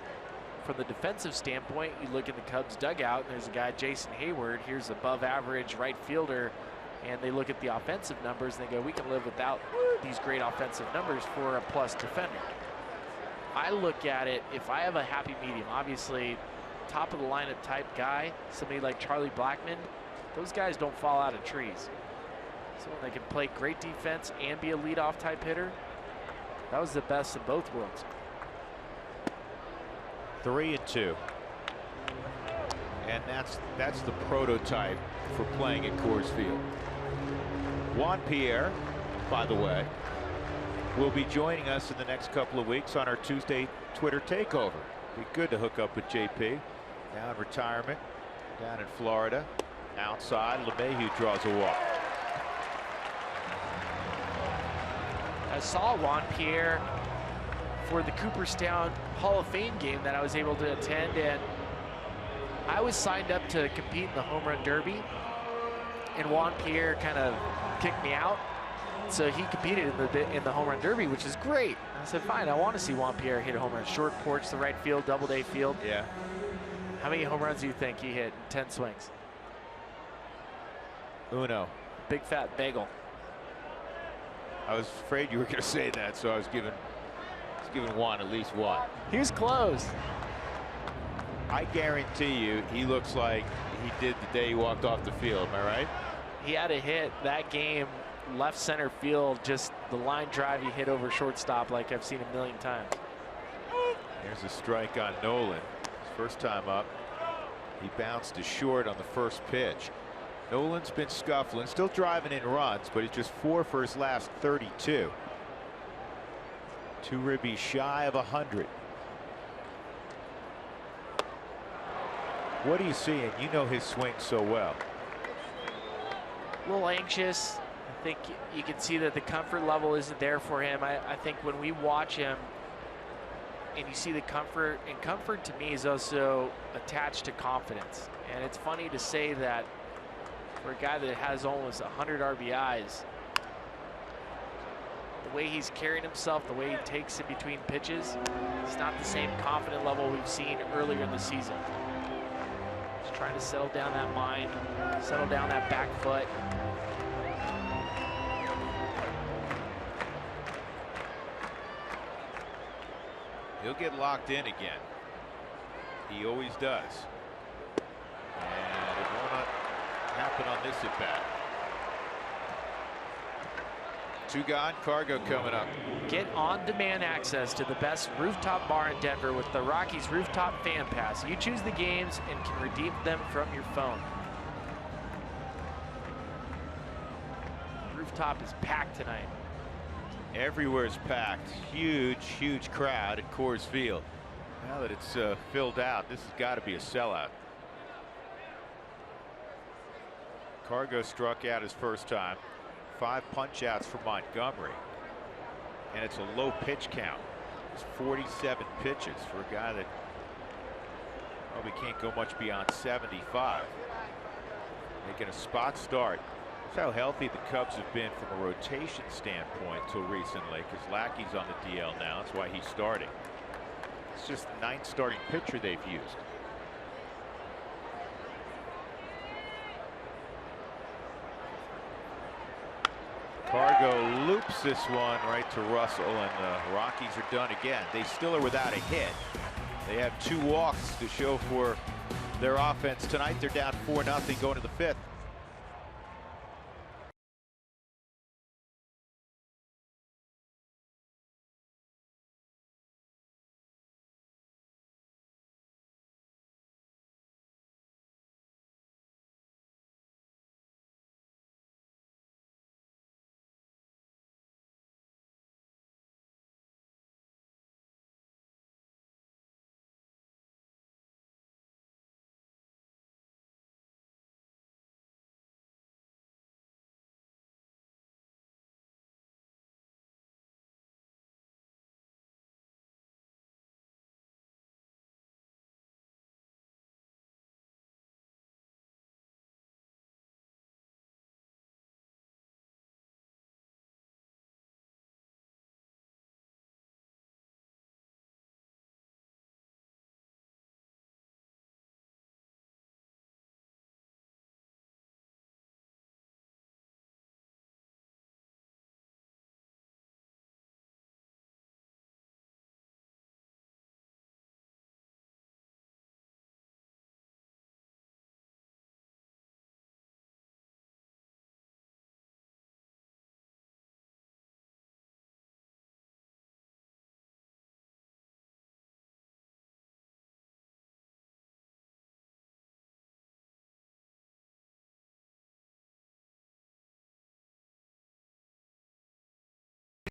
from the defensive standpoint, you look at the Cubs dugout, and there's a guy, Jason Hayward, here's above average right fielder, and they look at the offensive numbers and they go, we can live without these great offensive numbers for a plus defender. I look at it, if I have a happy medium, obviously top of the lineup type guy, somebody like Charlie Blackmon, those guys don't fall out of trees. Someone that can play great defense and be a leadoff type hitter, that was the best of both worlds. 3-2. And that's the prototype for playing at Coors Field. Juan Pierre, by the way, will be joining us in the next couple of weeks on our Tuesday Twitter takeover. Be good to hook up with JP. Now in retirement, down in Florida. Outside, LeMahieu draws a walk. I saw Juan Pierre for the Cooperstown Hall of Fame game that I was able to attend, and I was signed up to compete in the home run derby, and Juan Pierre kind of kicked me out. So he competed in the home run derby, which is great. I said, fine, I want to see Juan Pierre hit a home run. Short porch, the right field, Doubleday field. Yeah. How many home runs do you think he hit in 10 swings? Uno. Big fat bagel. I was afraid you were going to say that, so I was giving Juan at least one. He was close. I guarantee you he looks like he did the day he walked off the field. Am I right? He had a hit that game, left center field, just the line drive he hit over shortstop like I've seen a million times. There's a strike on Nolan. His first time up. He bounced to short on the first pitch. Nolan's been scuffling, still driving in runs, but he's just 4 for his last 32. 2 ribbies shy of 100. What are you seeing? You know his swing so well. A little anxious. I think you can see that the comfort level isn't there for him. I think when we watch him and you see the comfort, and comfort to me is also attached to confidence. And it's funny to say that for a guy that has almost 100 RBIs, the way he's carrying himself, the way he takes in between pitches, it's not the same confident level we've seen earlier in the season. Just trying to settle down that mind, settle down that back foot. He'll get locked in again. He always does. And it will not happen on this at bat. 2 gone, Cargo coming up. Get on-demand access to the best rooftop bar in Denver with the Rockies Rooftop Fan Pass. You choose the games and can redeem them from your phone. Rooftop is packed tonight. Everywhere's packed. Huge crowd at Coors Field. Now that it's filled out, this has got to be a sellout. Cargo struck out his first time. 5 punch outs for Montgomery. And it's a low pitch count. It's 47 pitches for a guy that probably can't go much beyond 75. Making a spot start. That's how healthy the Cubs have been from a rotation standpoint till recently, because Lackey's on the DL now. That's why he's starting. It's just the 9th starting pitcher they've used. Cargo loops this one right to Russell, and the Rockies are done again. They still are without a hit. They have 2 walks to show for their offense tonight. They're down 4-0 going to the 5th.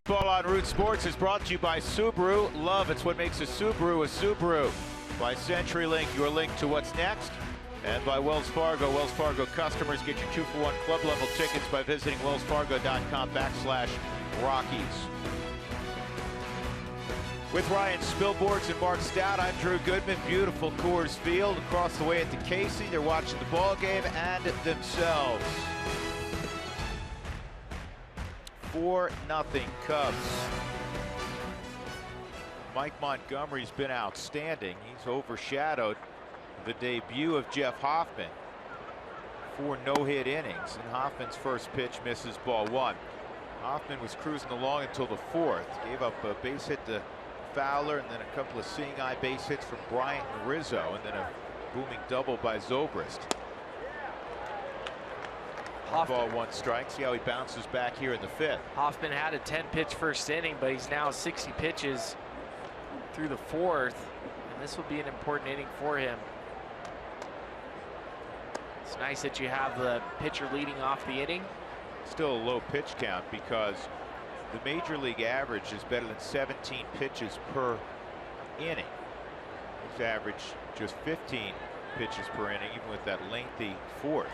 Baseball on Root Sports is brought to you by Subaru. Love, it's what makes a Subaru a Subaru. By CenturyLink, your link to what's next. And by Wells Fargo. Wells Fargo customers get your 2-for-1 club level tickets by visiting wellsfargo.com/Rockies. With Ryan Spilborgs and Mark Stout, I'm Drew Goodman. Beautiful Coors Field across the way at the Casey. They're watching the ball game and themselves. 4-0 Cubs. Mike Montgomery's been outstanding. He's overshadowed the debut of Jeff Hoffman. 4 no-hit innings, and Hoffman's first pitch misses ball 1. Hoffman was cruising along until the 4th. Gave up a base hit to Fowler, and then a couple of seeing-eye base hits from Bryant and Rizzo, and then a booming double by Zobrist. Ball 1 strike. See how he bounces back here in the 5th. Hoffman had a 10-pitch first inning, but he's now 60 pitches through the 4th, and this will be an important inning for him. It's nice that you have the pitcher leading off the inning. Still a low pitch count because the major league average is better than 17 pitches per inning. His average just 15 pitches per inning, even with that lengthy 4th.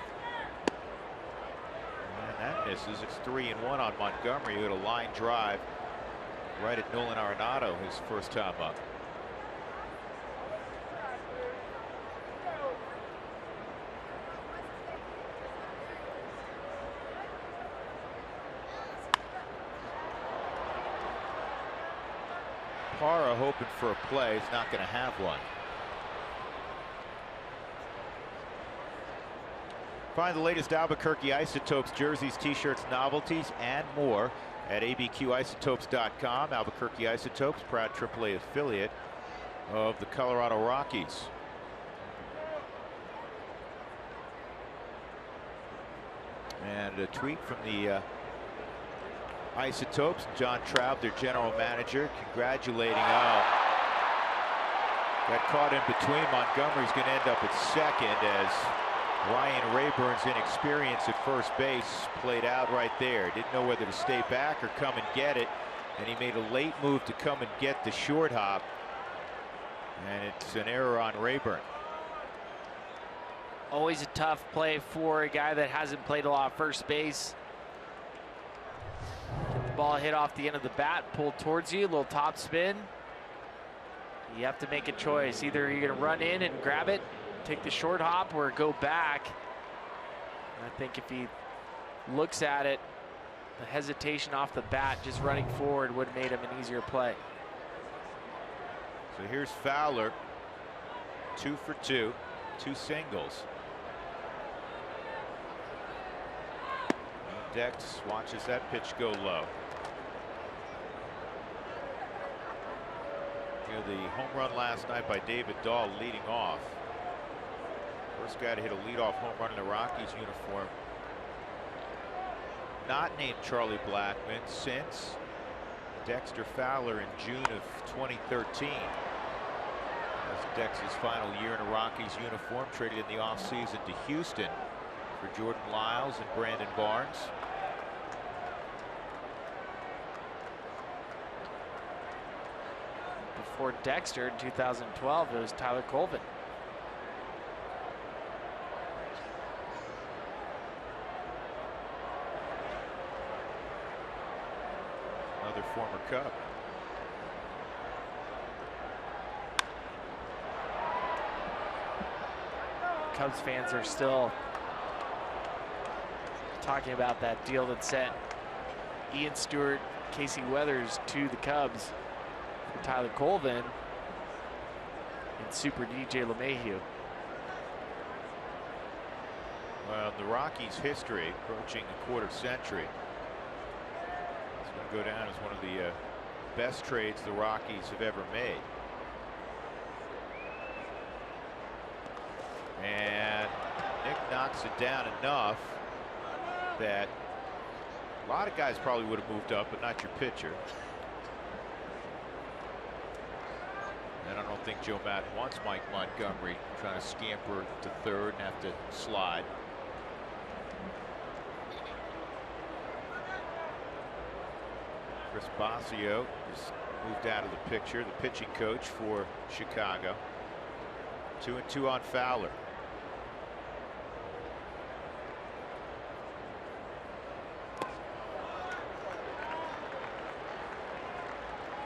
And that misses. It's 3-1 on Montgomery, who had a line drive right at Nolan Arenado his first time up. Parra hoping for a play. He's not going to have one. Find the latest Albuquerque Isotopes jerseys, t-shirts, novelties, and more at abqisotopes.com. Albuquerque Isotopes, proud AAA affiliate of the Colorado Rockies. And a tweet from the Isotopes. John Traub, their general manager, congratulating. Got caught in between. Montgomery's going to end up at second as Ryan Rayburn's inexperience at first base played out right there. Didn't know whether to stay back or come and get it, and he made a late move to come and get the short hop, and it's an error on Rayburn. Always a tough play for a guy that hasn't played a lot of first base. Get the ball hit off the end of the bat, pulled towards you, a little top spin. You have to make a choice. Either you're going to run in and grab it, take the short hop, or go back. And I think if he looks at it, the hesitation off the bat, just running forward, would have made him an easier play. So here's Fowler, 2 for 2, 2 singles. Dex watches that pitch go low. You know, the home run last night by David Dahl leading off. First guy to hit a leadoff home run in the Rockies uniform. Not named Charlie Blackmon since Dexter Fowler in June of 2013. That's Dex's final year in a Rockies uniform, traded in the offseason to Houston for Jordan Lyles and Brandon Barnes. Before Dexter in 2012, it was Tyler Colvin. Another former Cub. Cubs fans are still talking about that deal that sent Ian Stewart, Casey Weathers to the Cubs for Tyler Colvin and Super DJ LeMahieu. Well, the Rockies' history approaching a quarter century. It's going to go down as one of the best trades the Rockies have ever made. And Nick knocks it down enough that a lot of guys probably would have moved up, but not your pitcher. And I don't think Joe Maddon wants Mike Montgomery trying to scamper to third and have to slide. Chris Bosio just moved out of the picture, the pitching coach for Chicago. 2-2 on Fowler.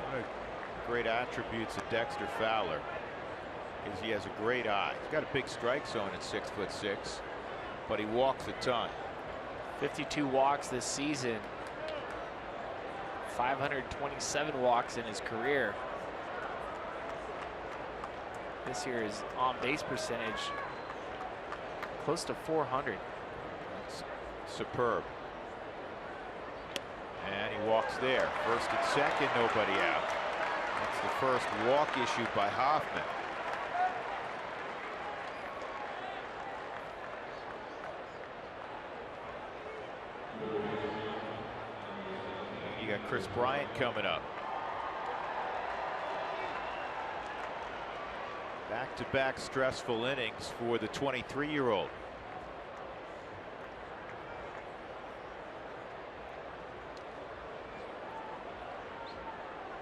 One of the great attributes of Dexter Fowler is he has a great eye. He's got a big strike zone at 6'6", but he walks a ton. 52 walks this season. 527 walks in his career. This year his on-base percentage close to 400. That's superb. And he walks there. First and second, nobody out. That's the first walk issued by Hoffman. You got Chris Bryant coming up. Back-to-back stressful innings for the 23-year-old.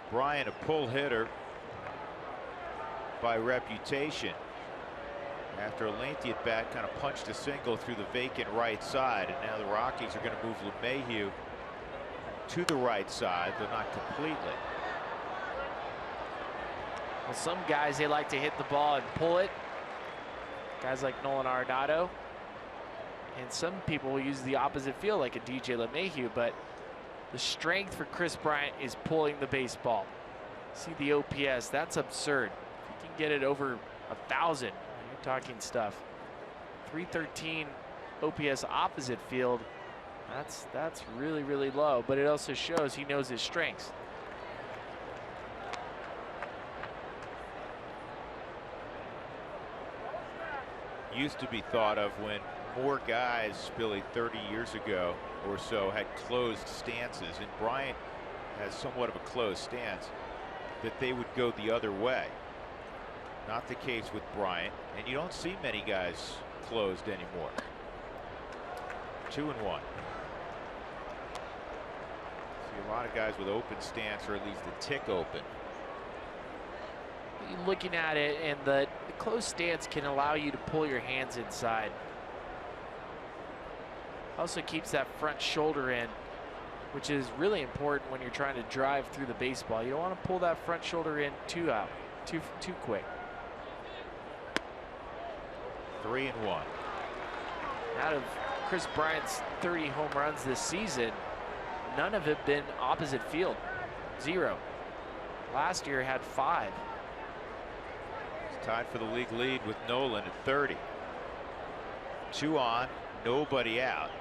Bryant, a pull hitter by reputation. After a lengthy at bat, kind of punched a single through the vacant right side, and now the Rockies are going to move LeMahieu to the right side, but not completely. Well, some guys, they like to hit the ball and pull it. Guys like Nolan Arenado. And some people will use the opposite field like a DJ LeMahieu, but the strength for Chris Bryant is pulling the baseball. See the OPS, that's absurd. If you can get it over 1,000, you're talking stuff. 313 OPS opposite field, that's really, really low, but it also shows he knows his strengths. Used to be thought of when more guys, Billy, 30 years ago or so had closed stances, and Bryant has somewhat of a closed stance, that they would go the other way. Not the case with Bryant, and you don't see many guys closed anymore. 2-1. See a lot of guys with open stance, or at least a tick open. You're looking at it, and the closed stance can allow you to pull your hands inside. Also keeps that front shoulder in, which is really important when you're trying to drive through the baseball. You don't want to pull that front shoulder in too quick. 3-1. Out of Chris Bryant's 30 home runs this season, none of it been opposite field. 0. Last year had 5. He's tied for the league lead with Nolan at 30. 2 on, nobody out.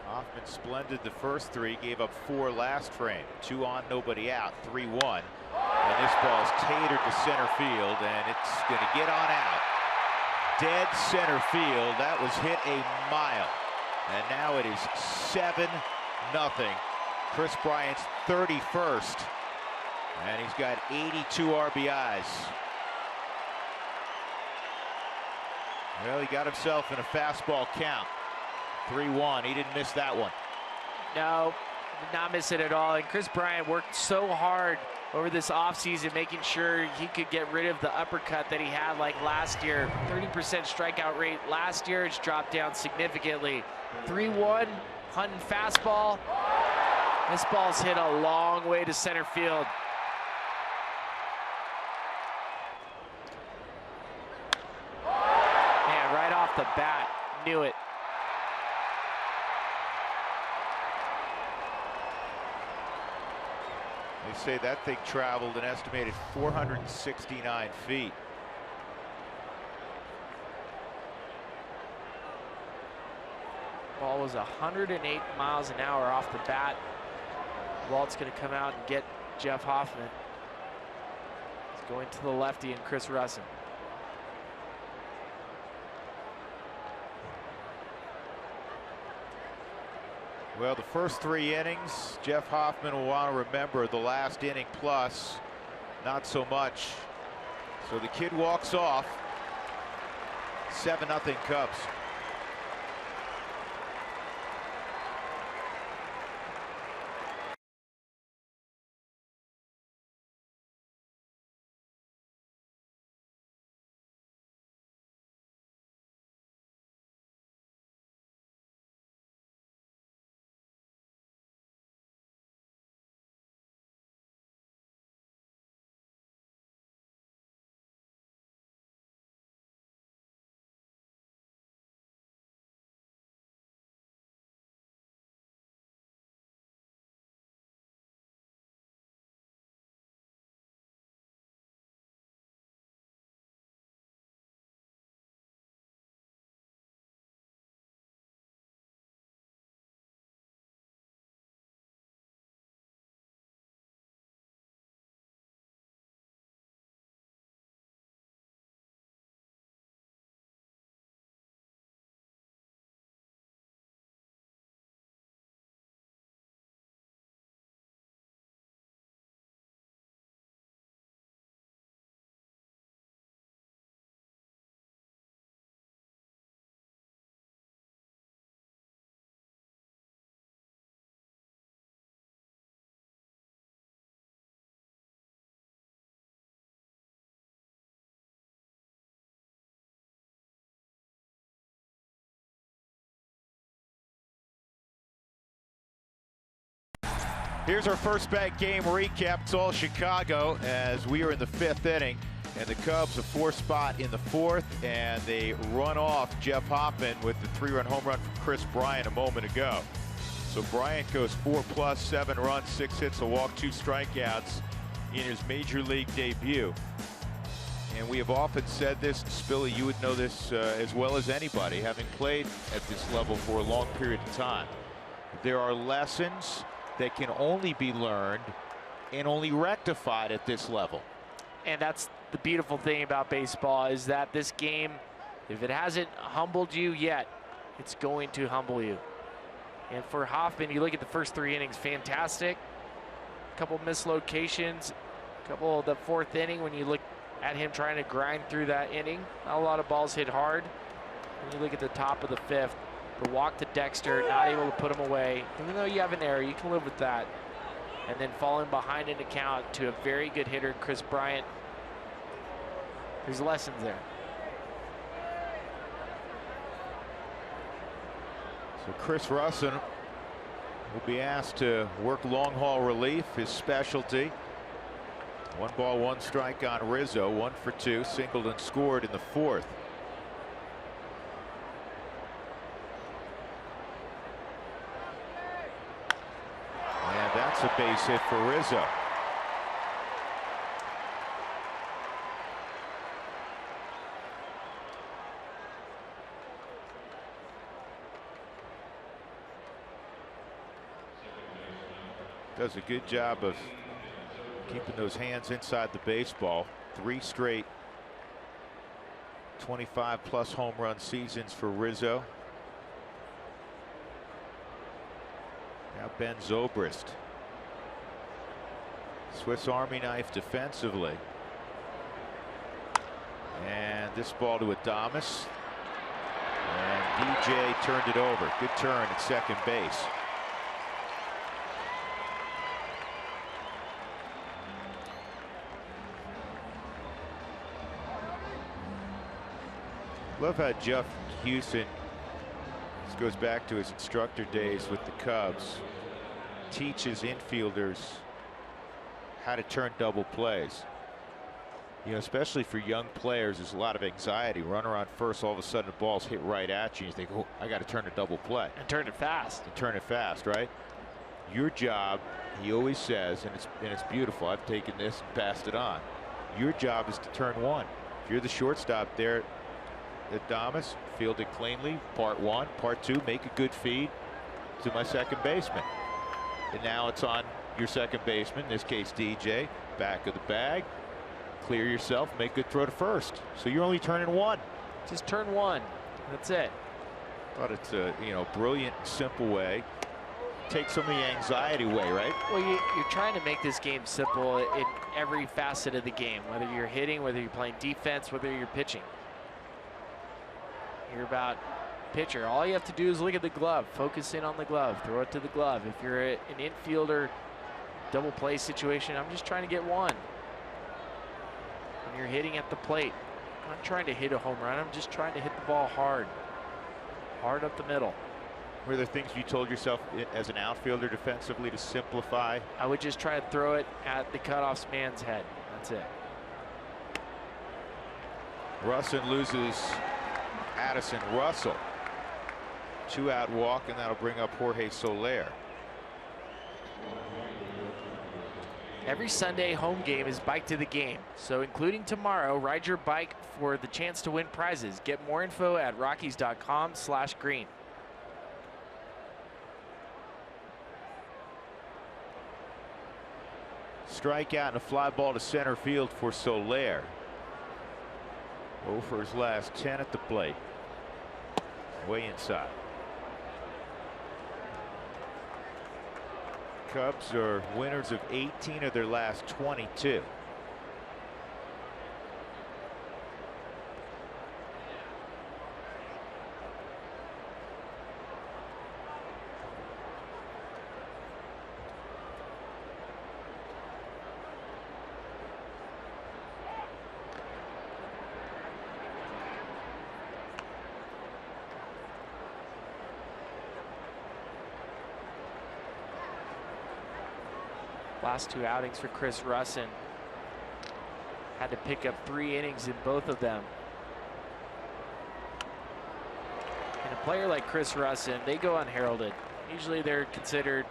Hoffman splendid the first 3, gave up 4 last frame. 2 on, nobody out, 3-1. And this ball's tatered to center field, and it's going to get on out. Dead center field. That was hit a mile. And now it is 7-0. Chris Bryant's 31st. And he's got 82 RBIs. Well, he got himself in a fastball count. 3-1. He didn't miss that one. No, did not miss it at all. And Chris Bryant worked so hard over this offseason, making sure he could get rid of the uppercut that he had like last year. 30% strikeout rate last year. It's dropped down significantly. 3-1, hunting fastball. This ball's hit a long way to center field. Man, right off the bat, knew it. They say that thing traveled an estimated 469 feet. Ball was 108 miles an hour off the bat. Walt's going to come out and get Jeff Hoffman. He's going to the lefty and Chris Russen. Well, the first 3 innings, Jeff Hoffman will want to remember. The last inning plus, not so much. So the kid walks off. 7-0 Cubs. Here's our first bet game recap. It's all Chicago as we are in the 5th inning. And the Cubs a 4 spot in the 4th, and they run off Jeff Hoffman with the 3-run home run from Chris Bryant a moment ago. So Bryant goes 4+, 7 runs, 6 hits, a walk, 2 strikeouts in his major league debut. And we have often said this, Spilly, you would know this as well as anybody, having played at this level for a long period of time. There are lessons that can only be learned and only rectified at this level. And that's the beautiful thing about baseball, is that this game, if it hasn't humbled you yet, it's going to humble you. And for Hoffman, you look at the first 3 innings, fantastic. A couple mislocations, a couple of the 4th inning when you look at him trying to grind through that inning. Not a lot of balls hit hard. When you look at the top of the 5th, the walk to Dexter, not able to put him away. Even though you have an error, you can live with that. And then falling behind an account to a very good hitter, Chris Bryant. There's lessons there. So Chris Russen will be asked to work long haul relief, his specialty. 1 ball, 1 strike on Rizzo, 1 for 2, singled and scored in the 4th. And that's a base hit for Rizzo. Does a good job of keeping those hands inside the baseball. 3 straight 25+ home run seasons for Rizzo. Now Ben Zobrist. Swiss Army knife defensively. And this ball to Adames. And DJ turned it over. Good turn at second base. Love how Jeff Houston, this goes back to his instructor days with the Cubs, teaches infielders how to turn double plays. You know, especially for young players, there's a lot of anxiety. Runner on first, all of a sudden the ball's hit right at you. You think, oh, I got to turn a double play. And turn it fast. And turn it fast, right? Your job, he always says, and it's beautiful. I've taken this and passed it on. Your job is to turn one. If you're the shortstop there, Adames, field it cleanly, part 1. Part 2, make a good feed to my second baseman. And now it's on your second baseman, in this case DJ, back of the bag. Clear yourself, make a good throw to first. So you're only turning 1. Just turn 1. That's it. Thought it's a brilliant, simple way. Take some of the anxiety away, right? Well, you're trying to make this game simple in every facet of the game, whether you're hitting, whether you're playing defense, whether you're pitching. You're about pitcher. All you have to do is look at the glove, focus in on the glove, throw it to the glove. If you're an infielder double play situation, I'm just trying to get 1. When you're hitting at the plate, I'm not trying to hit a home run. I'm just trying to hit the ball hard up the middle. Were there things you told yourself as an outfielder defensively to simplify? I would just try to throw it at the cutoff man's head. That's it. Russen loses Addison Russell. 2-out walk, and that'll bring up Jorge Soler. Every Sunday home game is Bike to the Game. So including tomorrow, ride your bike for the chance to win prizes. Get more info at rockies.com/green. Strikeout and a fly ball to center field for Soler. 0 for his last 10 at the plate. Way inside. Cubs are winners of 18 of their last 22. Last 2 outings for Chris Russen. Had to pick up 3 innings in both of them. And a player like Chris Russen, they go unheralded. Usually they're considered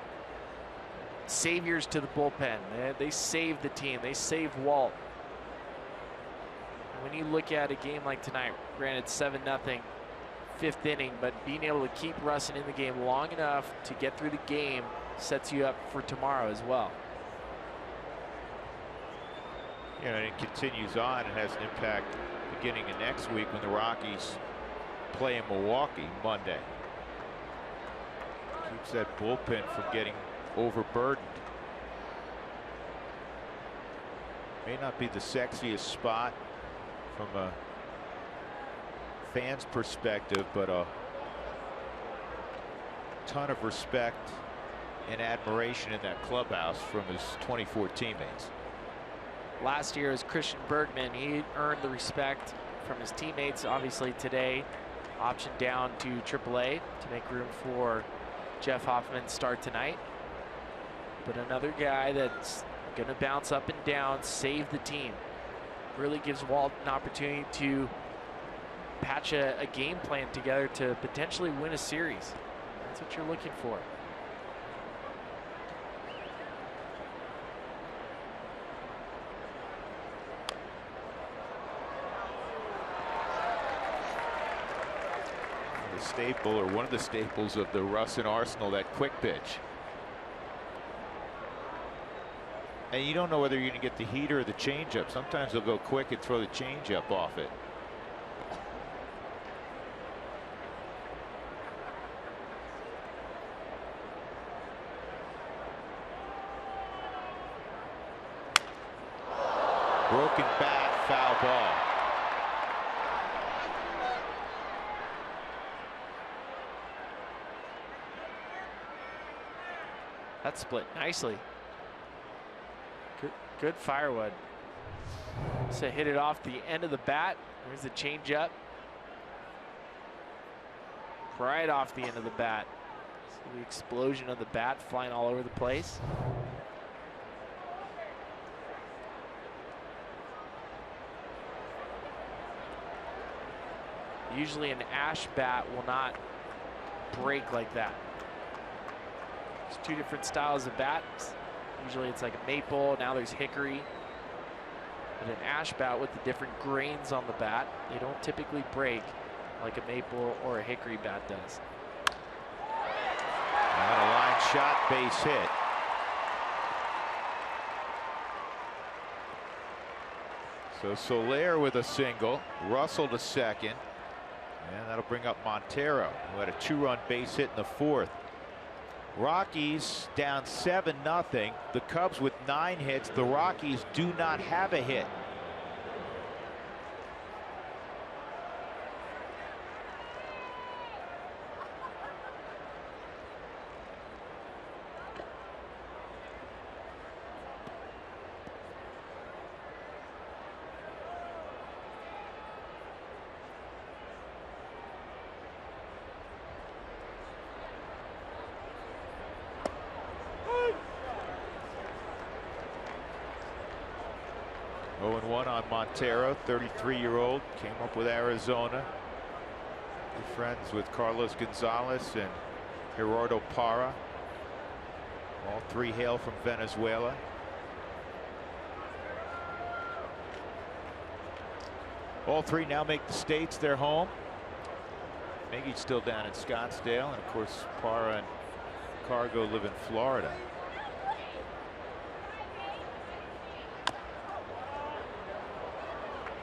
saviors to the bullpen. They save the team. They save Walt. When you look at a game like tonight, granted 7-0, 5th inning, but being able to keep Russen in the game long enough to get through the game sets you up for tomorrow as well. Yeah, and it continues on and has an impact beginning of next week when the Rockies play in Milwaukee Monday. Keeps that bullpen from getting overburdened. May not be the sexiest spot from a fan's perspective, but a ton of respect and admiration in that clubhouse from his 24 teammates. Last year as Christian Bergman, he earned the respect from his teammates. Obviously today, optioned down to AAA to make room for Jeff Hoffman's start tonight. But another guy that's going to bounce up and down, save the team. Really gives Walt an opportunity to patch a game plan together to potentially win a series. That's what you're looking for. The staple, or one of the staples of the Russen arsenal, that quick pitch. And you don't know whether you're going to get the heater or the changeup. Sometimes they'll go quick and throw the changeup off it. Broken bat, foul ball. That split nicely. Good firewood. So hit it off the end of the bat. There's the changeup. Right off the end of the bat. So the explosion of the bat flying all over the place. Usually an ash bat will not break like that. There's 2 different styles of bats. Usually it's like a maple, now there's hickory. But an ash bat with the different grains on the bat, they don't typically break like a maple or a hickory bat does. And a line shot, base hit. So Soler with a single, Russell to second, and that'll bring up Montero, who had a 2-run base hit in the 4th. Rockies down 7-0. The Cubs with 9 hits. The Rockies do not have a hit. On Montero, 33-year-old, came up with Arizona. Good friends with Carlos Gonzalez and Gerardo Parra. All 3 hail from Venezuela. All 3 now make the States their home. Miggy's still down in Scottsdale, and of course Parra and Cargo live in Florida.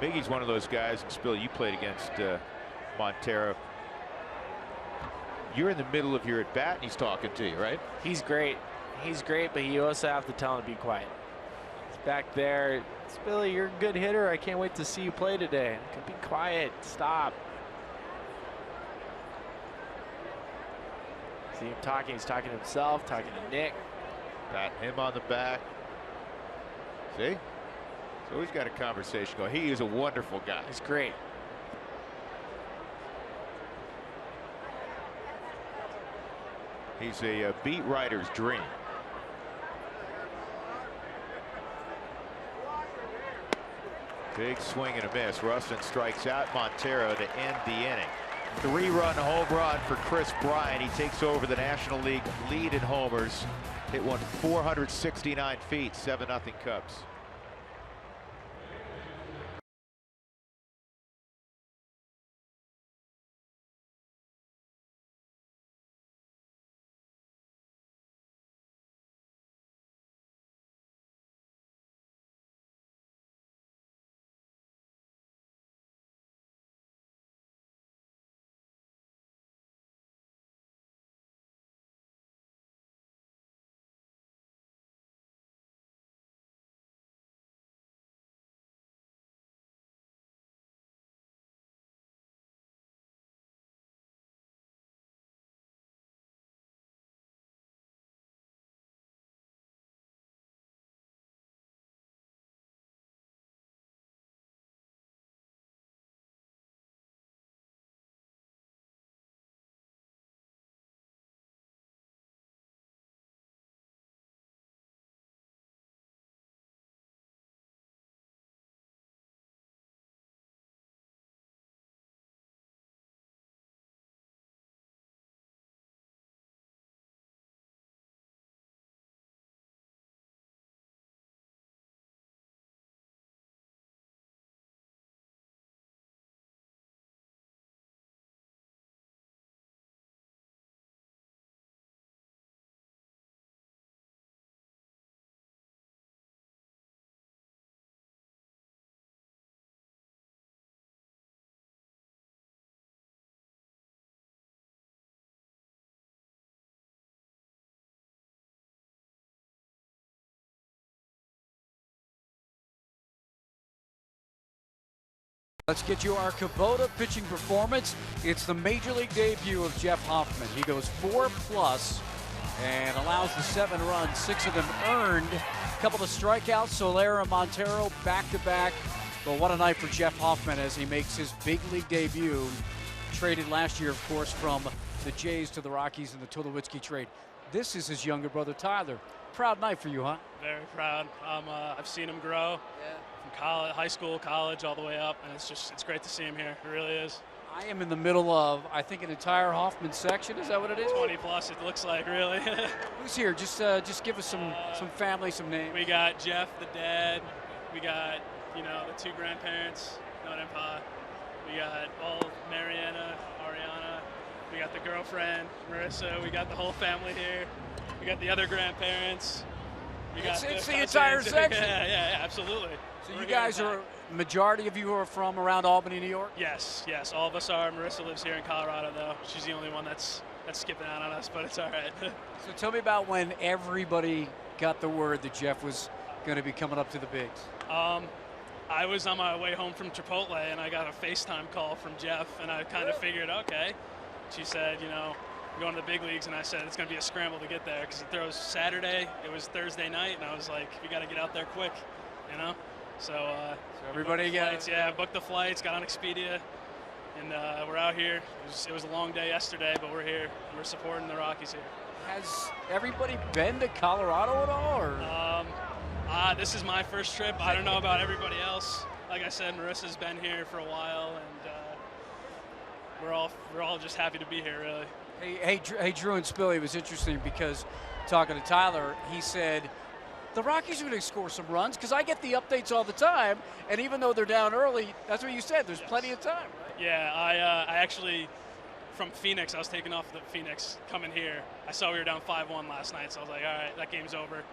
Miggy's one of those guys, and Spill, you played against Montero. You're in the middle of your at-bat, and he's talking to you, right? He's great. He's great, but you also have to tell him to be quiet. He's back there. Spilly, you're a good hitter. I can't wait to see you play today. Be quiet. Stop. See him talking. He's talking to himself, talking to Nick. Pat him on the back. See? So he's got a conversation going. He is a wonderful guy. He's great. He's a beat writer's dream. Big swing and a miss. Russen strikes out Montero to end the inning. 3-run home run for Chris Bryant. He takes over the National League lead in homers. Hit one 469 feet, 7-0 Cubs. Let's get you our Kubota pitching performance. It's the Major League debut of Jeff Hoffman. He goes 4+ and allows the 7 runs, 6 of them earned. A couple of strikeouts, Soler and Montero back-to-back. But what a night for Jeff Hoffman as he makes his big league debut. Traded last year, of course, from the Jays to the Rockies in the Tulowitzki trade. This is his younger brother, Tyler. Proud night for you, huh? Very proud. I've seen him grow from college, high school, college, all the way up, and it's great to see him here. It really is. I am in the middle of, I think, an entire Hoffman section. Is that what it is? 20 plus, it looks like, really. Who's here? Just give us some family, some names. We got Jeff, the dad. We got, the 2 grandparents, Nod and Pa. We got Mariana, Ariana. We got the girlfriend, Marissa. We got the whole family here. We got the other grandparents. It's the entire section. Yeah, absolutely. So you guys are, majority of you are from around Albany, New York? Yes, all of us are. Marissa lives here in Colorado, though. She's the only one that's skipping out on us, but it's all right. So tell me about when everybody got the word that Jeff was going to be coming up to the bigs. I was on my way home from Chipotle, and I got a FaceTime call from Jeff, and I kind of figured, okay. She said, I'm going to the big leagues, and I said it's going to be a scramble to get there because it throws Saturday. It was Thursday night, and I was like, we got to get out there quick, So everybody booked the flights, got on Expedia, and we're out here. It was a long day yesterday, but we're here. We're supporting the Rockies here. Has everybody been to Colorado at all? Or? This is my first trip. I don't know about everybody else. Like I said, Marissa's been here for a while, and we're all just happy to be here, really. Hey, Drew and Spilly, it was interesting because talking to Tyler, he said the Rockies are going to score some runs because I get the updates all the time, and even though they're down early, that's what you said. There's plenty of time, right? Yeah, I actually, from Phoenix, I was taking off the Phoenix coming here. I saw we were down 5-1 last night, so I was like, all right, that game's over.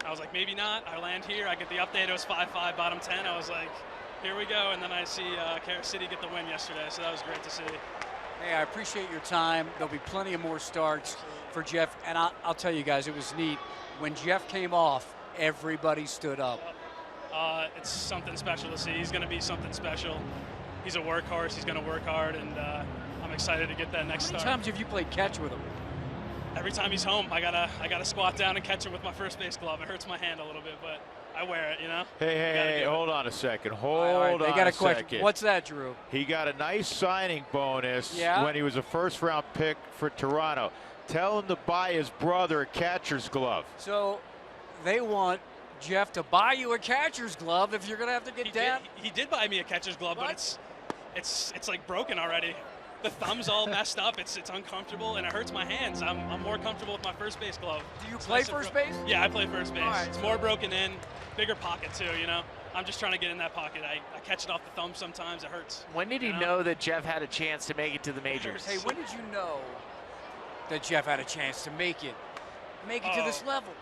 I was like, maybe not. I land here. I get the update. It was 5-5, bottom 10. I was like, here we go. And then I see Kansas City get the win yesterday, so that was great to see. Hey, I appreciate your time. There'll be plenty of more starts for Jeff. And I'll tell you guys, it was neat. When Jeff came off, everybody stood up. It's something special to see. He's going to be something special. He's a workhorse. He's going to work hard, and I'm excited to get that next start. How many times have you played catch with him? Every time he's home, I gotta squat down and catch him with my first base glove. It hurts my hand a little bit, but I wear it, Hey, hold on a second. Hold on they got a a question. second. What's that, Drew? He got a nice signing bonus when he was a first-round pick for Toronto. Tell him to buy his brother a catcher's glove. So they want Jeff to buy you a catcher's glove if you're going to have to get down. He did buy me a catcher's glove, but it's like broken already. The thumb's all messed up. It's uncomfortable and it hurts my hands. I'm more comfortable with my first base glove. Do you play first base? Yeah, I play first base. Right. It's more broken in, bigger pocket too. You know, I'm just trying to get in that pocket. I catch it off the thumb sometimes. It hurts. When did he know that Jeff had a chance to make it to the majors? Hey, when did you know that Jeff had a chance to make it to this level?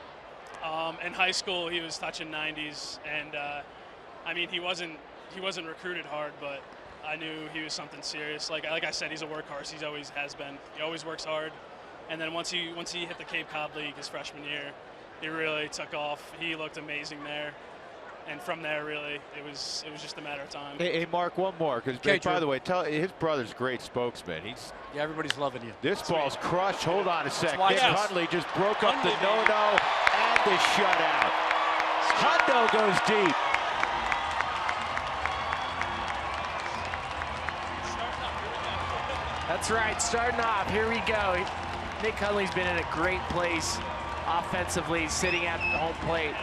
In high school, he was touching 90s, and I mean, he wasn't recruited hard, but I knew he was something serious. Like I said, he's a workhorse. He always has been. He always works hard. And then once he hit the Cape Cod League his freshman year, he really took off. He looked amazing there. And from there, really, it was just a matter of time. Hey Mark, one more, because by the way, his brother's a great spokesman. Yeah, everybody's loving you. This ball's crushed. Hold on a sec. Nick Hunley just broke up the no-no and the shutout. Hundo goes deep. That's right, starting off, here we go. Nick Hunley's been in a great place offensively, sitting at the home plate.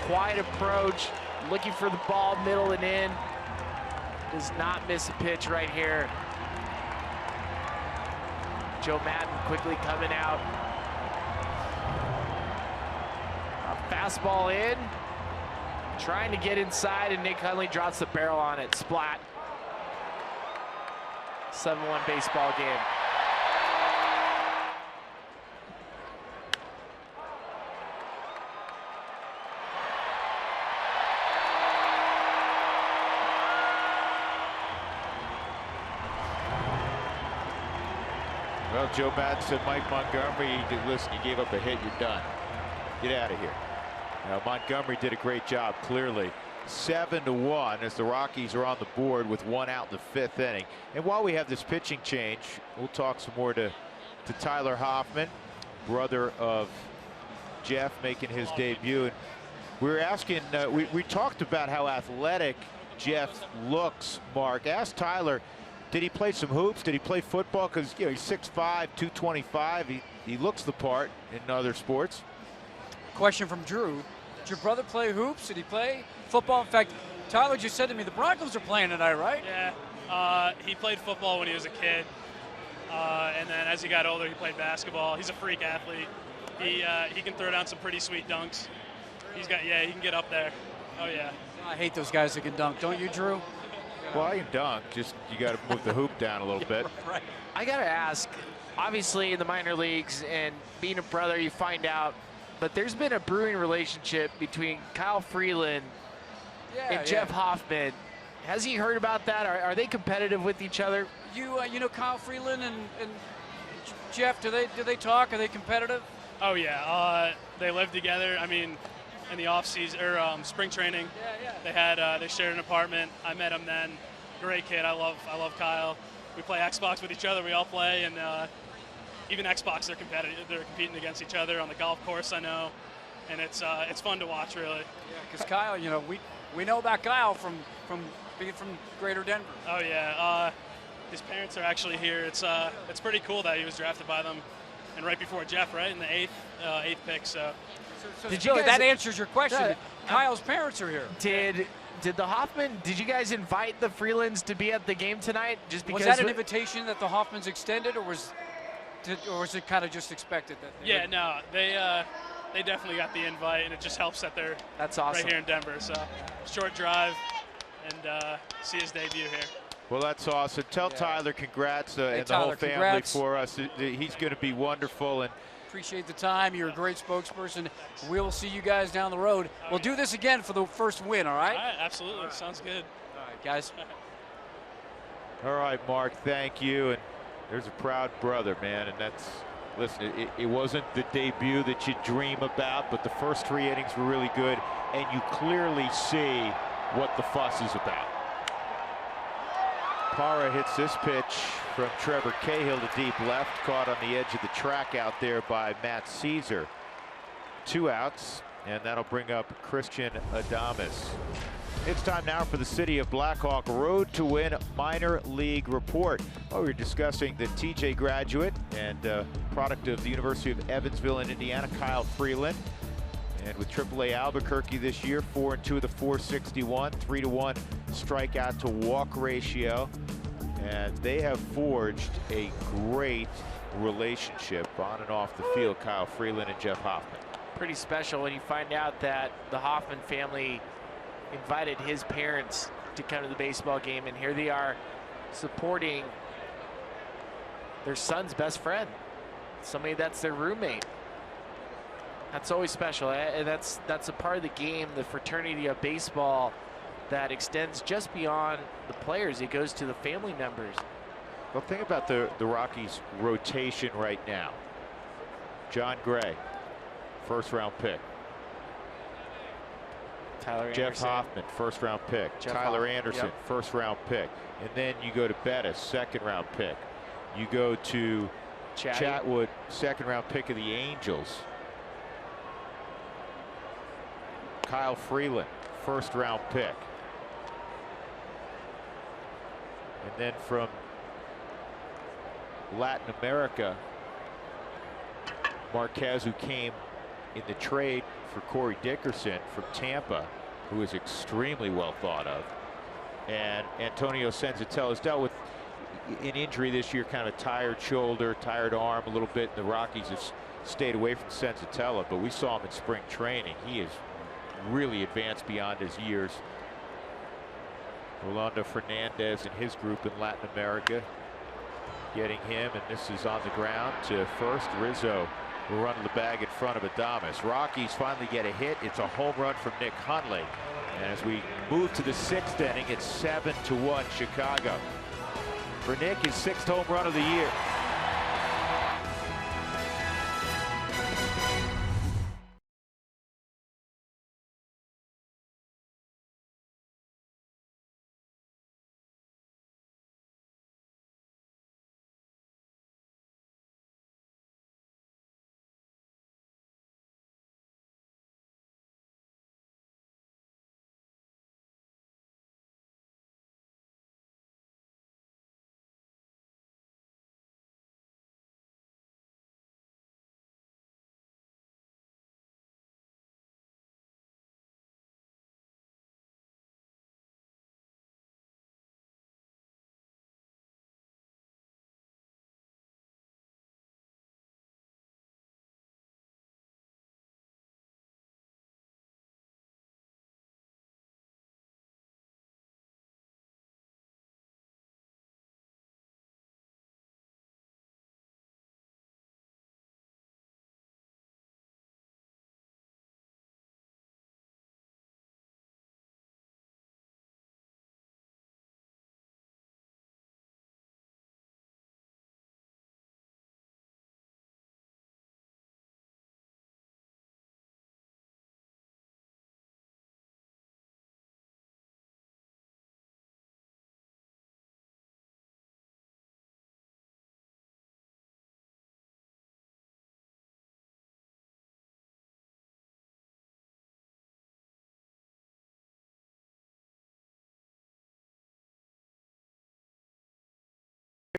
Quiet approach, looking for the ball, middle and in. Does not miss a pitch right here. Joe Madden quickly coming out. A fastball in, trying to get inside, and Nick Hunley drops the barrel on it, splat. 7-1 baseball game. Well, Joe Madden said, Mike Montgomery, listen, you gave up a hit, you're done. Get out of here. Now, Montgomery did a great job, clearly. 7-1 as the Rockies are on the board with 1 out in the 5th inning. And while we have this pitching change, we'll talk some more to Tyler Hoffman, brother of Jeff, making his debut. And we were asking, we talked about how athletic Jeff looks, Mark. Ask Tyler, did he play some hoops? Did he play football? Because he's 6'5", 225. He looks the part in other sports. Question from Drew. Did your brother play hoops? Did he play football? In fact, Tyler just said to me, the Broncos are playing tonight, right? Yeah, he played football when he was a kid. And then as he got older, he played basketball. He's a freak athlete. He can throw down some pretty sweet dunks. He can get up there. Oh, yeah. I hate those guys that can dunk. Don't you, Drew? Well, I can dunk. Just you got to move the hoop down a little bit. Right. I got to ask, obviously in the minor leagues and being a brother, you find out, but there's been a brewing relationship between Kyle Freeland and Jeff Hoffman. Has he heard about that? Are they competitive with each other? You know Kyle Freeland and Jeff, do they talk? Are they competitive? Oh, yeah. They live together. I mean, in the off season or spring training, they shared an apartment. I met him then. Great kid. I love Kyle. We play Xbox with each other. We all play, and even Xbox, they're competitive. They're competing against each other on the golf course, I know, and it's fun to watch, really. Yeah, because Kyle, we know about Kyle from being from Greater Denver. Oh yeah, his parents are actually here. It's pretty cool that he was drafted by them, and right before Jeff, right in the eighth pick. So that answers your question. Kyle's parents are here. Did the Hoffman? Did you guys invite the Freelands to be at the game tonight? Just because was that an invitation that the Hoffmans extended, or was it kind of just expected that? No, they definitely got the invite, and it just helps that they're awesome. Right here in Denver. So short drive, and see his debut here. Well, that's awesome. Tell Tyler congrats and the whole family for us. He's going to be wonderful. And appreciate the time. You're a great spokesperson. We'll see you guys down the road. We'll do this again for the first win, all right? All right, absolutely. Sounds good. All right, guys. All right, Mark, thank you. And there's a proud brother, man. And that's, listen, it wasn't the debut that you dream about, but the first 3 innings were really good. And you clearly see what the fuss is about. Parra hits this pitch from Trevor Cahill to deep left, caught on the edge of the track out there by Matt Caesar. 2 outs, and that'll bring up Christian Adames. It's time now for the City of Blackhawk Road to Win Minor League Report. Well, we're discussing the TJ graduate and product of the University of Evansville in Indiana, Kyle Freeland. And with AAA Albuquerque this year, 4-2 of the 461, 3-to-1 strikeout to walk ratio. And they have forged a great relationship on and off the field, Kyle Freeland and Jeff Hoffman. Pretty special when you find out that the Hoffman family invited his parents to come to the baseball game, and here they are supporting their son's best friend, somebody that's their roommate. That's always special, and that's a part of the game, the fraternity of baseball, that extends just beyond the players. It goes to the family members. Well, think about the Rockies rotation right now. John Gray, first-round pick. Tyler Jeff Anderson. Hoffman, first-round pick. Jeff Tyler Hoffman, Anderson, yep. first-round pick. And then you go to Bettis, second-round pick. You go to Chatwood, second-round pick of the Angels. Kyle Freeland, first-round pick. And then from Latin America, Marquez, who came in the trade for Corey Dickerson from Tampa, who is extremely well thought of. And Antonio Senzatella has dealt with an injury this year, kind of tired shoulder, tired arm a little bit. The Rockies have stayed away from Senzatella, but we saw him in spring training. He is really advanced beyond his years. Rolando Fernandez and his group in Latin America getting him, and this is on the ground to first. Rizzo will run to the bag in front of Adames. Rockies finally get a hit. It's a home run from Nick Hunley. And as we move to the sixth inning, it's 7-1 Chicago. For Nick, his sixth home run of the year.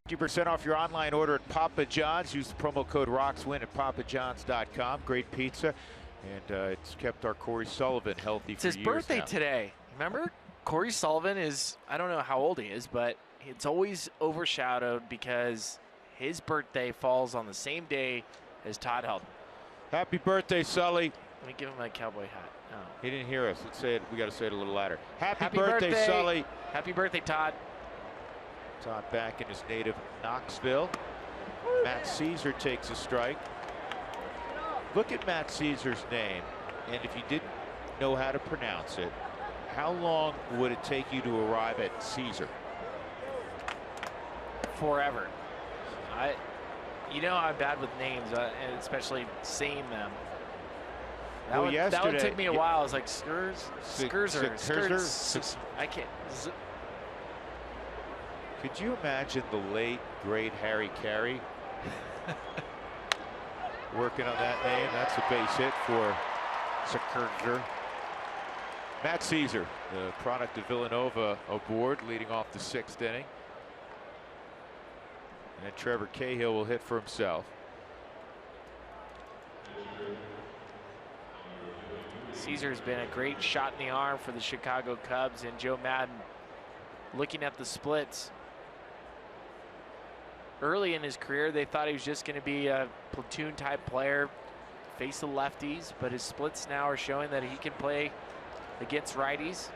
%50 off your online order at Papa John's. Use the promo code ROXWIN at papajohns.com. Great pizza, and it's kept our Corey Sullivan healthy for years. It's his birthday now. today. Remember, Corey Sullivan is, I don't know how old he is, but it's always overshadowed because his birthday falls on the same day as Todd Helton. Happy birthday, Sully. Let me give him my cowboy hat. Oh. He didn't hear us. Let's say it. We got to say it a little louder. Happy birthday, Sully. Happy birthday, Todd. Todd back in his native Knoxville. Matt Caesar takes a strike. Look at Matt Caesar's name, and if you didn't know how to pronounce it, how long would it take you to arrive at Caesar? Forever. You know I'm bad with names, and especially saying them. That would take me a while. I was like, Skurzer. I can't. Could you imagine the late, great Harry Carey working on that name? That's a base hit for Skurzer. Matt Caesar, the product of Villanova, aboard, leading off the sixth inning. And then Trevor Cahill will hit for himself. Caesar's been a great shot in the arm for the Chicago Cubs, and Joe Maddon looking at the splits. Early in his career, they thought he was just going to be a platoon type player, face the lefties, but his splits now are showing that he can play against righties.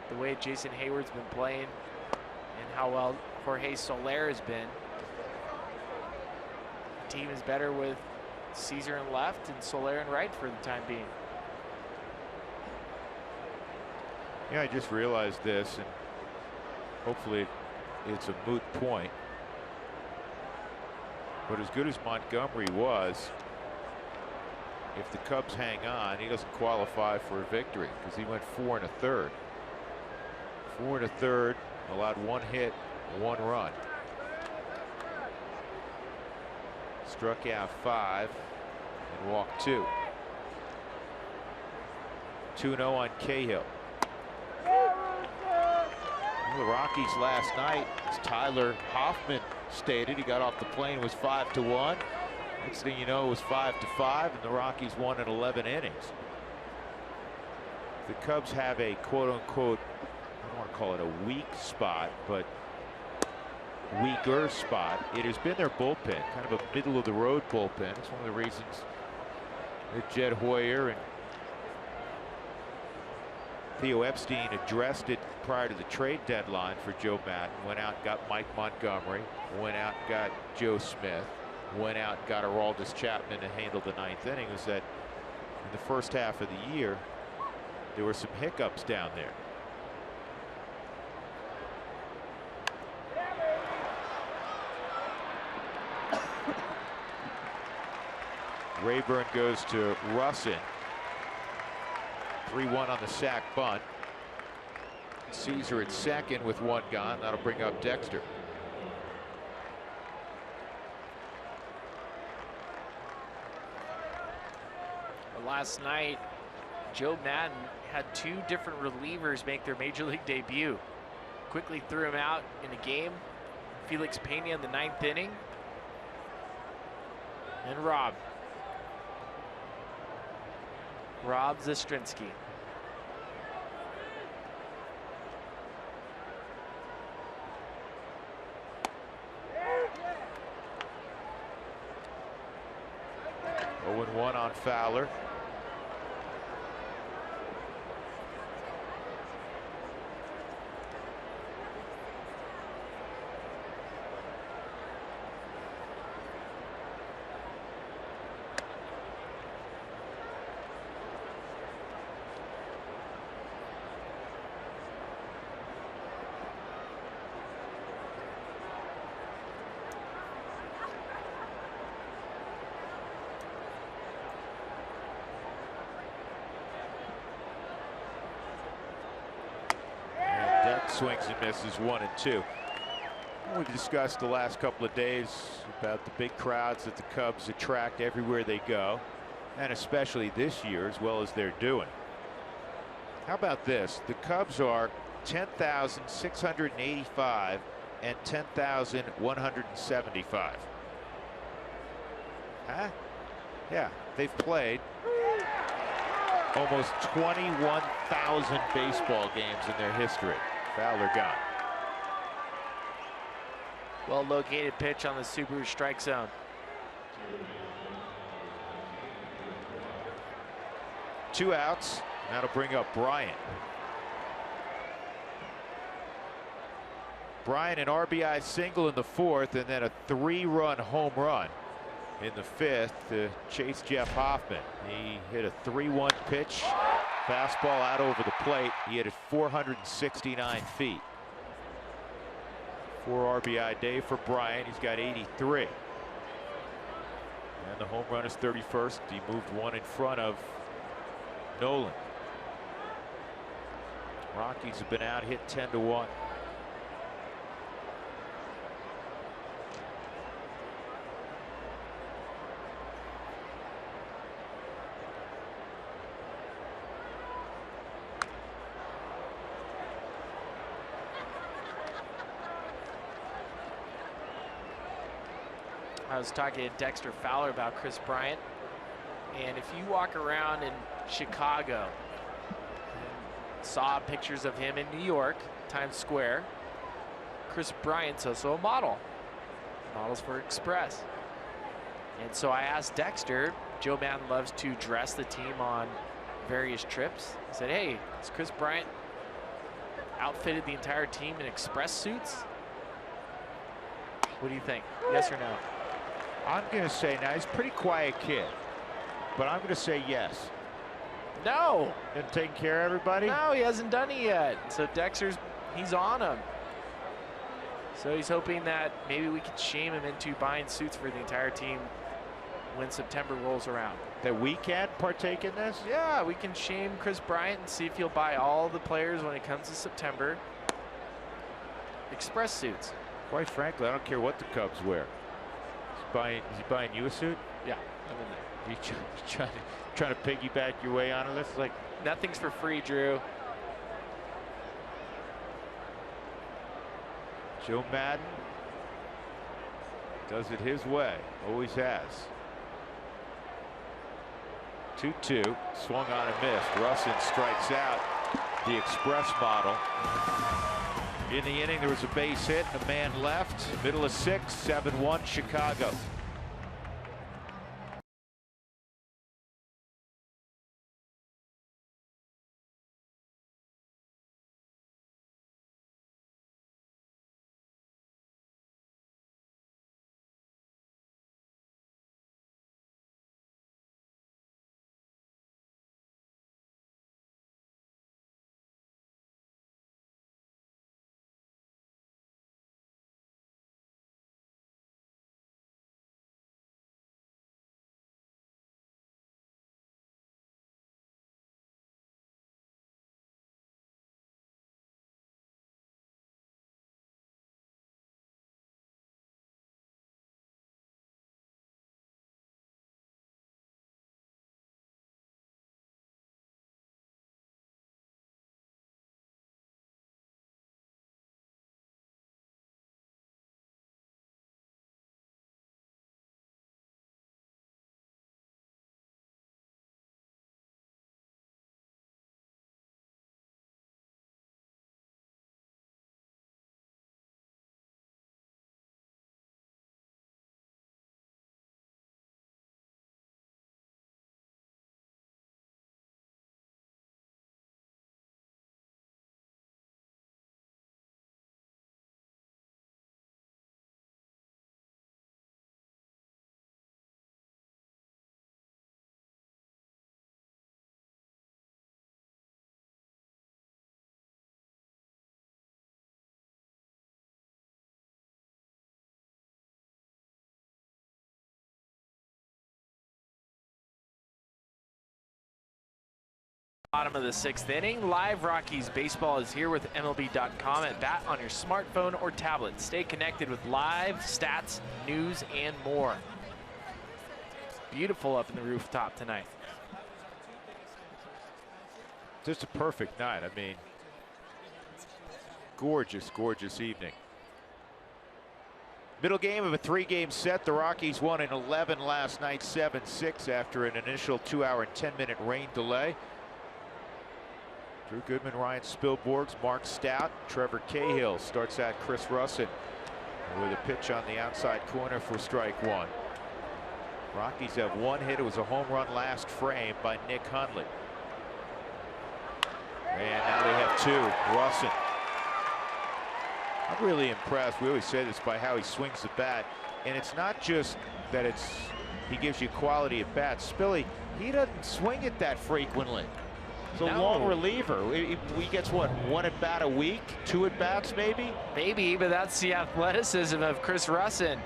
The way Jason Hayward's been playing and how well Jorge Soler has been. The team is better with Caesar in left and Soler in right for the time being. Yeah, I just realized this, and hopefully it's a moot point. But as good as Montgomery was, if the Cubs hang on, he doesn't qualify for a victory because he went 4 1/3. 4 1/3, allowed 1 hit, 1 run. Struck out 5 and walked 2. 2-0 on Cahill. The Rockies last night, as Tyler Hoffman stated, he got off the plane, was 5-1. Next thing you know, it was 5-5, and the Rockies won in 11 innings. The Cubs have a quote-unquote, I don't want to call it a weak spot, but weaker spot. It has been their bullpen, kind of a middle-of-the-road bullpen. It's one of the reasons that Jed Hoyer and Theo Epstein addressed it prior to the trade deadline for Joe Maddon. Went out and got Mike Montgomery. Went out and got Joe Smith. Went out and got Aroldis Chapman to handle the 9th inning. Was that in the first half of the year, there were some hiccups down there. Rayburn goes to Russen. 3-1 on the sac bunt. Caesar at second with 1 gone. That'll bring up Dexter. Last night, Joe Maddon had 2 different relievers make their major league debut. Quickly threw him out in a game. Felix Pena in the 9th inning. And Rob Zastrinsky. Oh, 0-1 on Fowler. Swings and misses 1 and 2. We've discussed the last couple of days about the big crowds that the Cubs attract everywhere they go, and especially this year, as well as they're doing. How about this? The Cubs are 10,685 and 10,175. Huh? Yeah, they've played almost 21,000 baseball games in their history. Fowler gone. Well located pitch on the Subaru strike zone. Two outs. That'll bring up Bryant. Bryant an RBI single in the 4th, and then a 3-run home run in the 5th to chase Jeff Hoffman. He hit a 3-1 pitch. Fastball out over the plate. He hit it 469 feet. 4 RBI day for Bryant. He's got 83. And the home run is 31st. He moved 1 in front of Nolan. Rockies have been out hit 10-1. I was talking to Dexter Fowler about Chris Bryant, And if you walk around in Chicago, saw pictures of him in New York, Times Square, Chris Bryant's also a model. Models for Express. And so I asked Dexter, Joe Madden loves to dress the team on various trips. I said, hey, has Chris Bryant outfitted the entire team in Express suits? What do you think? Yes or no? I'm going to say, now he's a pretty quiet kid, but I'm going to say yes. No. Been taking care of everybody? No, he hasn't done it yet. So Dexter's, he's on him. So he's hoping that maybe we can shame him into buying suits for the entire team when September rolls around. That we can't partake in this? Yeah, we can shame Chris Bryant and see if he'll buy all the players when it comes to September Express suits. Quite frankly, I don't care what the Cubs wear. Is he buying you a suit? Yeah, I'm in there. You trying to piggyback your way onto this? Like, nothing's for free, Drew. Joe Madden does it his way. Always has. 2-2. Swung on and missed. Russen strikes out the Express model. In the inning, there was a base hit, a man left. Middle of 6, 7-1 Chicago. Bottom of the 6th inning. Live Rockies baseball is here with MLB.com at bat on your smartphone or tablet. Stay connected with live stats, news, and more. Beautiful up in the rooftop tonight. Just a perfect night. I mean, gorgeous, gorgeous evening. Middle game of a 3-game set. The Rockies won in 11 last night, 7-6 after an initial 2-hour and 10-minute rain delay. Drew Goodman, Ryan Spilborghs, Mark Stout, Trevor Cahill starts at Chris Russen with a pitch on the outside corner for strike 1. Rockies have 1 hit. It was a home run last frame by Nick Hunley. And now they have 2. Russen. I'm really impressed. We always say this by how he swings the bat. And it's not just that he gives you quality at bats. Spilly, he doesn't swing it that frequently. It's a long reliever. He gets what, 1 at bat a week, 2 at bats maybe? Maybe, but that's the athleticism of Chris Russen.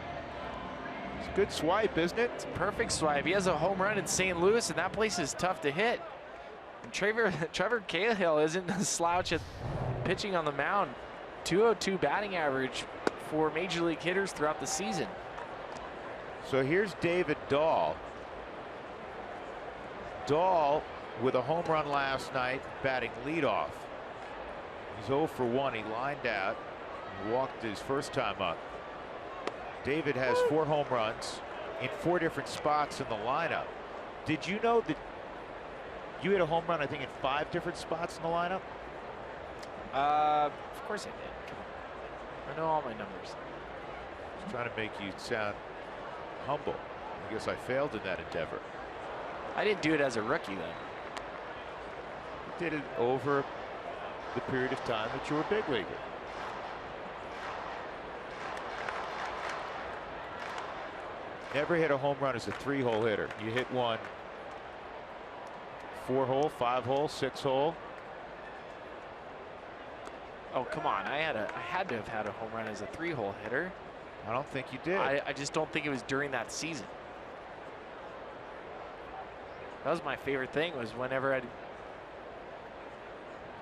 It's a good swipe, isn't it? It's a perfect swipe. He has a home run in St. Louis, and that place is tough to hit. And Trevor Cahill isn't a slouch at pitching on the mound. 202 batting average for major league hitters throughout the season. So here's David Dahl. Dahl with a home run last night, batting leadoff. He's 0 for 1. He lined out and walked his first time up. David has 4 home runs in 4 different spots in the lineup. Did you know that you hit a home run, I think, in 5 different spots in the lineup? Of course I did. Come on. I know all my numbers. Just trying to make you sound humble. I guess I failed in that endeavor. I didn't do it as a rookie, though. You did it over the period of time that you were a big leaguer. Never hit a home run as a 3-hole hitter. You hit one 4-hole, 5-hole, 6-hole. Oh, come on. I had to have had a home run as a 3-hole hitter. I don't think you did. I just don't think it was during that season. That was my favorite thing, was whenever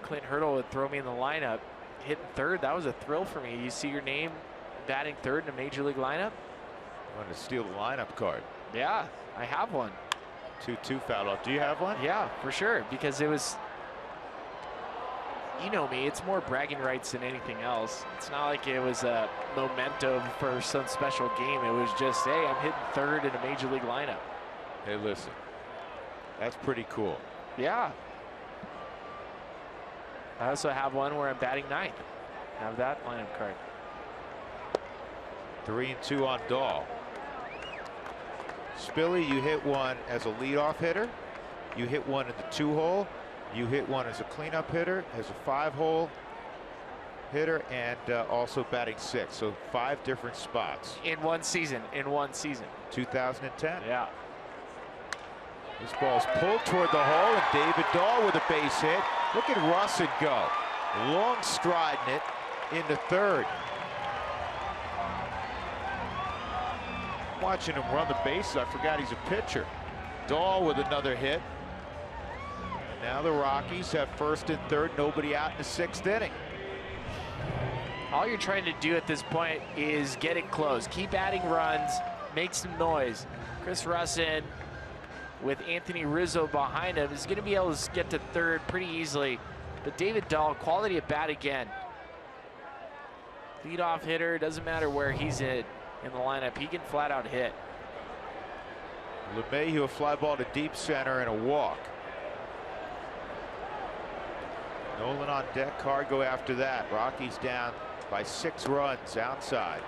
Clint Hurdle would throw me in the lineup, hitting third. That was a thrill for me. You see your name batting third in a major league lineup? I wanted to steal the lineup card. Yeah, I have one. 2-2 foul off. Do you have one? Yeah, for sure, because it was, you know me, it's more bragging rights than anything else. It's not like it was a memento for some special game. It was just, hey, I'm hitting third in a major league lineup. Hey, listen, that's pretty cool. Yeah. I also have one where I'm batting ninth. I have that lineup card. 3-2 on Dahl. Spilly, you hit one as a leadoff hitter. You hit one in the 2-hole. You hit one as a cleanup hitter, as a 5-hole hitter, and also batting 6. So 5 different spots. In one season. 2010. Yeah. This ball's pulled toward the hole, and David Dahl with a base hit. Look at Russen go. Long striding it into third. Watching him run the bases, I forgot he's a pitcher. Dahl with another hit. Now the Rockies have first and third, nobody out in the 6th inning. All you're trying to do at this point is get it close. Keep adding runs, make some noise. Chris Russen, with Anthony Rizzo behind him, is going to be able to get to third pretty easily. But David Dahl, quality at bat again. Leadoff hitter, doesn't matter where he's in the lineup, he can flat out hit. LeMahieu, a fly ball to deep center and a walk. Nolan on deck, Cargo after that. Rockies down by 6 runs outside.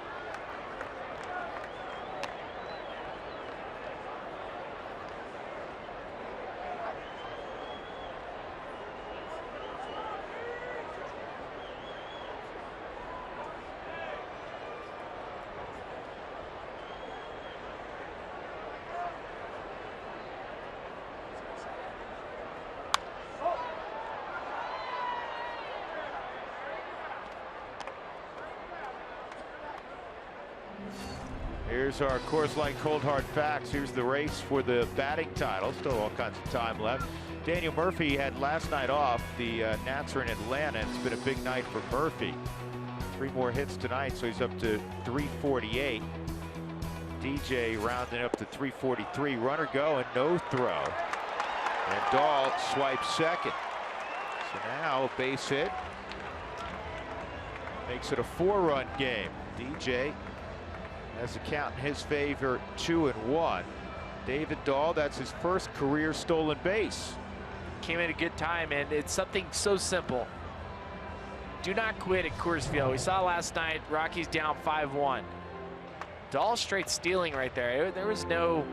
Here's our Coors Light Cold Hard Facts. Here's the race for the batting title. Still all kinds of time left. Daniel Murphy had last night off. The Nats are in Atlanta. It's been a big night for Murphy. 3 more hits tonight, so he's up to 348. DJ rounding up to 343. Runner go and no throw. And Dahl swipes second. So now a base hit. Makes it a 4-run game. DJ has the count in his favor, 2-1. David Dahl, that's his first career stolen base. Came at a good time, and it's something so simple. Do not quit at Coors Field. We saw last night, Rockies down 5-1. Dahl straight stealing right there. There was no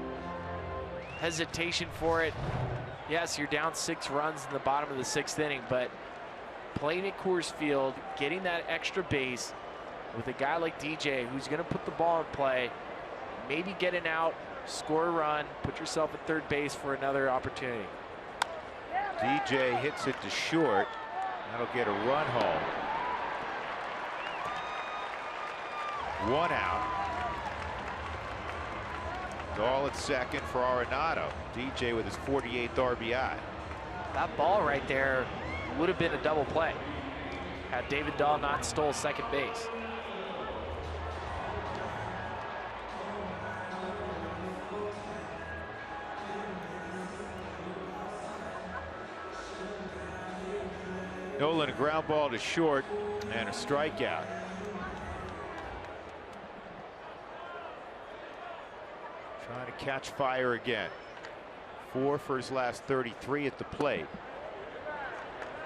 hesitation for it. Yes, you're down 6 runs in the bottom of the 6th inning, but playing at Coors Field, getting that extra base with a guy like DJ who's going to put the ball in play, maybe get an out, score a run, put yourself at third base for another opportunity. DJ hits it to short. That'll get a run home. 1 out. Dahl at second for Arenado. DJ with his 48th RBI. That ball right there would have been a double play had David Dahl not stole second base. Nolan, a ground ball to short and a strikeout. Trying to catch fire again. 4 for his last 33 at the plate.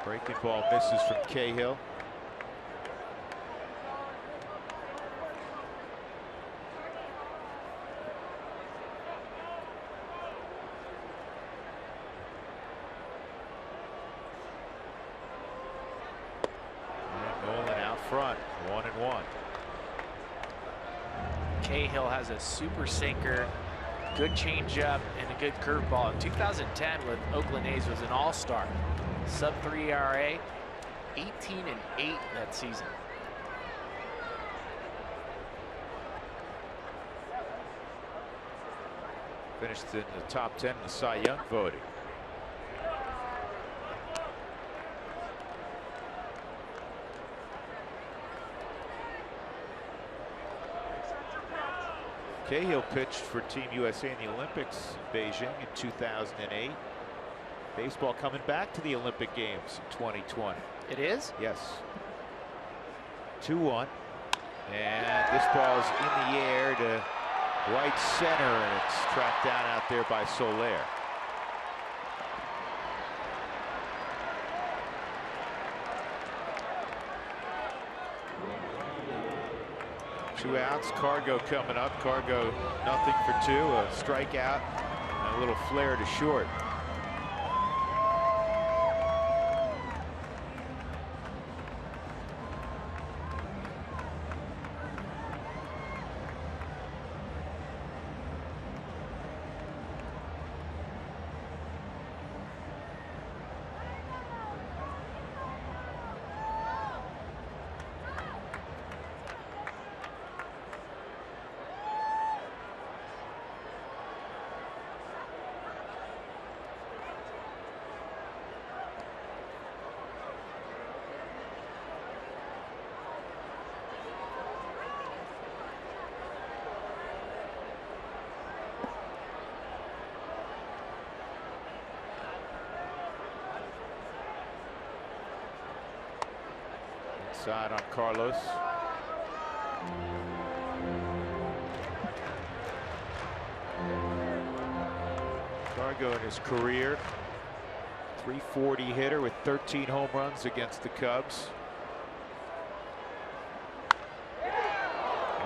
Breaking ball misses from Cahill. Front, 1-1. Cahill has a super sinker, good changeup, and a good curveball. In 2010 with Oakland A's was an all-star. Sub-3 ERA, 18-8 that season. Finished in the top 10 in the Cy Young voting. Cahill pitched for Team USA in the Olympics in Beijing in 2008. Baseball coming back to the Olympic Games in 2020. It is? Yes. 2-1. And this ball's in the air to right center, and it's tracked down out there by Soler. Two outs. Cargo coming up. Cargo nothing for 2. A strikeout and a little flare to short. Side on Carlos. Cargo in his career, .340 hitter with 13 home runs against the Cubs.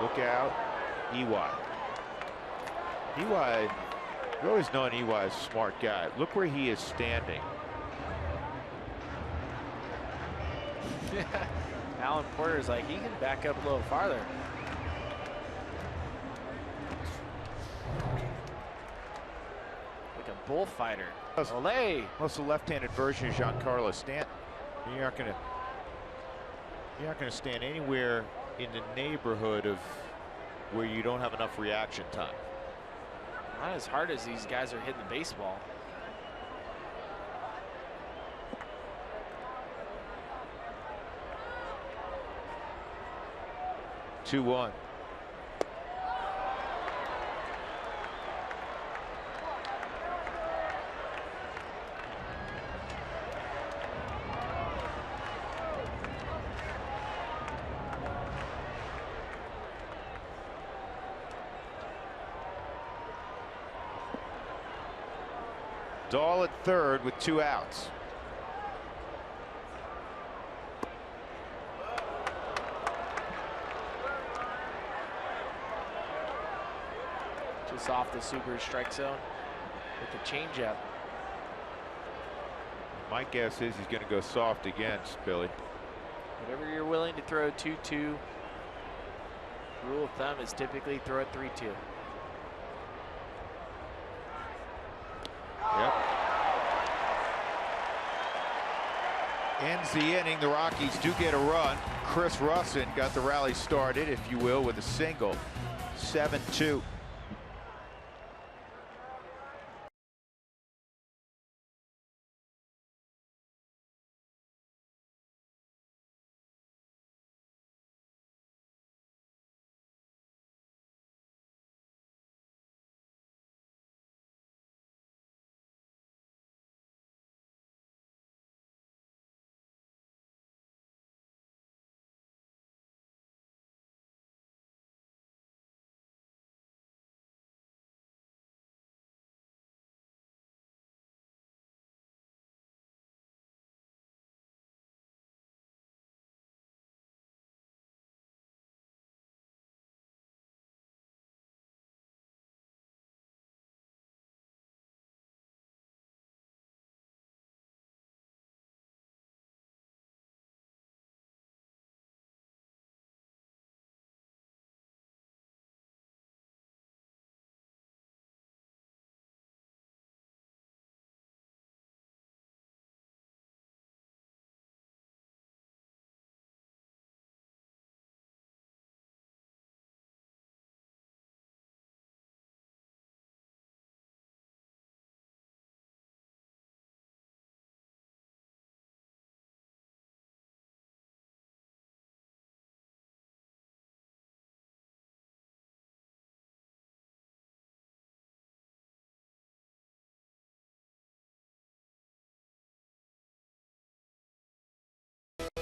Look out, Ewai. Ewai, you've always known Ewai is a smart guy. Look where he is standing. Alan Porter's like, he can back up a little farther. Like a bullfighter. Olay. Most the left-handed version of Giancarlo Stanton. You're not gonna stand anywhere in the neighborhood of where you don't have enough reaction time. Not as hard as these guys are hitting the baseball. Two one. Dahl at third with 2 outs. Just off the super strike zone with the changeup. My guess is he's going to go soft again, Billy. Whatever you're willing to throw 2-2. Rule of thumb is typically throw it 3-2. Yep. Ends the inning. The Rockies do get a run. Chris Russen got the rally started, if you will, with a single. 7-2.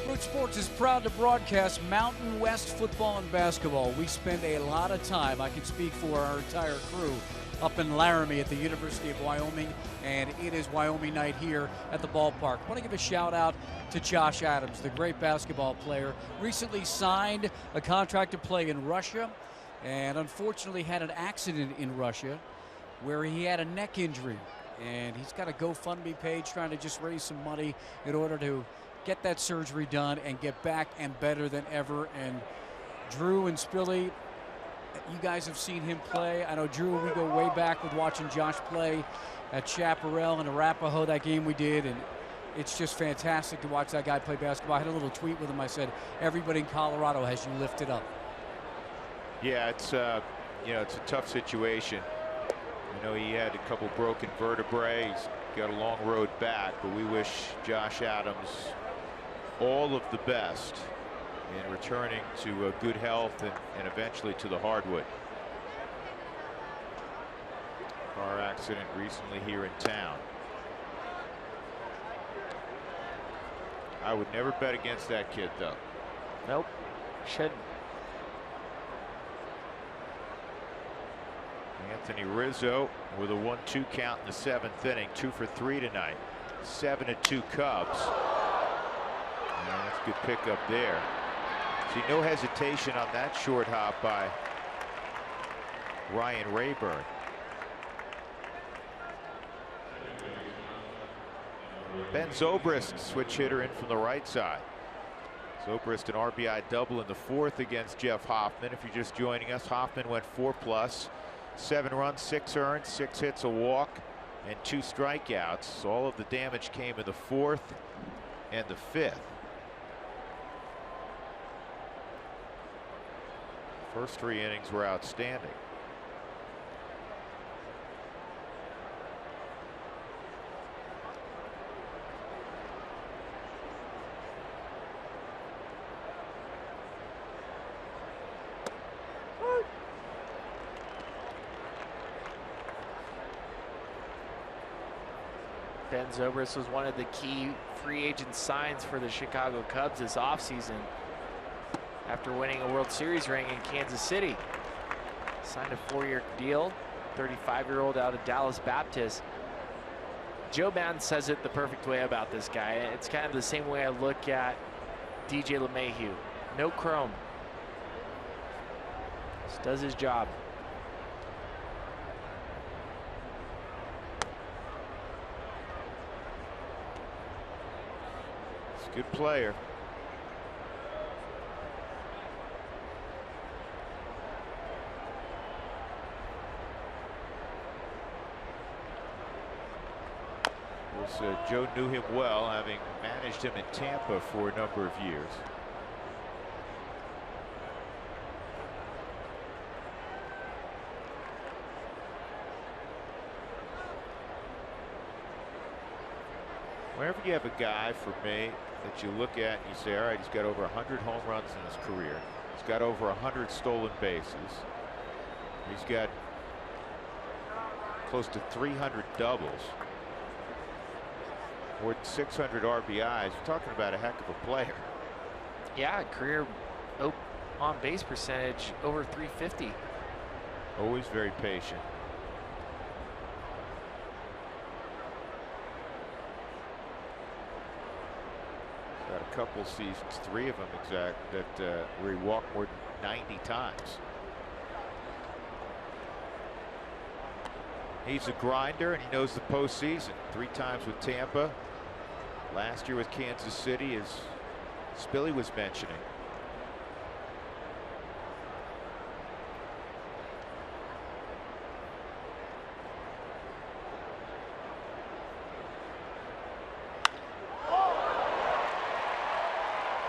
Root Sports is proud to broadcast Mountain West football and basketball. We spend a lot of time, I can speak for our entire crew, up in Laramie at the University of Wyoming, and it is Wyoming night here at the ballpark. I want to give a shout out to Josh Adams, the great basketball player. Recently signed a contract to play in Russia, and unfortunately had an accident in Russia where he had a neck injury. And he's got a GoFundMe page trying to just raise some money in order to get that surgery done and get back and better than ever. And Drew and Spilly, you guys have seen him play. I know, Drew, we go way back with watching Josh play at Chaparral and Arapahoe, that game we did. And it's just fantastic to watch that guy play basketball. I had a little tweet with him. I said, everybody in Colorado has you lifted up. Yeah, it's it's a tough situation. He had a couple broken vertebrae. He's got a long road back, but we wish Josh Adams all of the best in returning to good health and eventually to the hardwood. Car accident recently here in town. I would never bet against that kid, though. Nope, shouldn't. Anthony Rizzo with a 1-2 count in the 7th inning, 2 for 3 tonight. 7-2 Cubs. Yeah, that's a good pickup there. See, no hesitation on that short hop by Ryan Rayburn. Ben Zobrist, switch hitter, in from the right side. Zobrist an RBI double in the 4th against Jeff Hoffman. If you're just joining us, Hoffman went 4+. 7 runs, 6 earned, 6 hits, a walk, and 2 strikeouts. All of the damage came in the 4th and the 5th. First 3 innings were outstanding. Ben Zobrist was one of the key free agent signs for the Chicago Cubs this offseason after winning a World Series ring in Kansas City. Signed a 4-year deal, 35-year-old out of Dallas Baptist. Joe Madden says it the perfect way about this guy. It's kind of the same way I look at DJ LeMahieu. No chrome. Just does his job. Good player. Joe knew him well, having managed him in Tampa for a number of years. Whenever you have a guy, for me, that you look at and you say, all right, he's got over 100 home runs in his career. He's got over 100 stolen bases. He's got close to 300 doubles. More than 600 RBIs. You're talking about a heck of a player. Yeah, career on base percentage over 350. Always very patient. Got a couple seasons, 3 of them exact, that where he walked more than 90 times. He's a grinder and he knows the postseason. 3 times with Tampa. Last year with Kansas City, as Spilly was mentioning.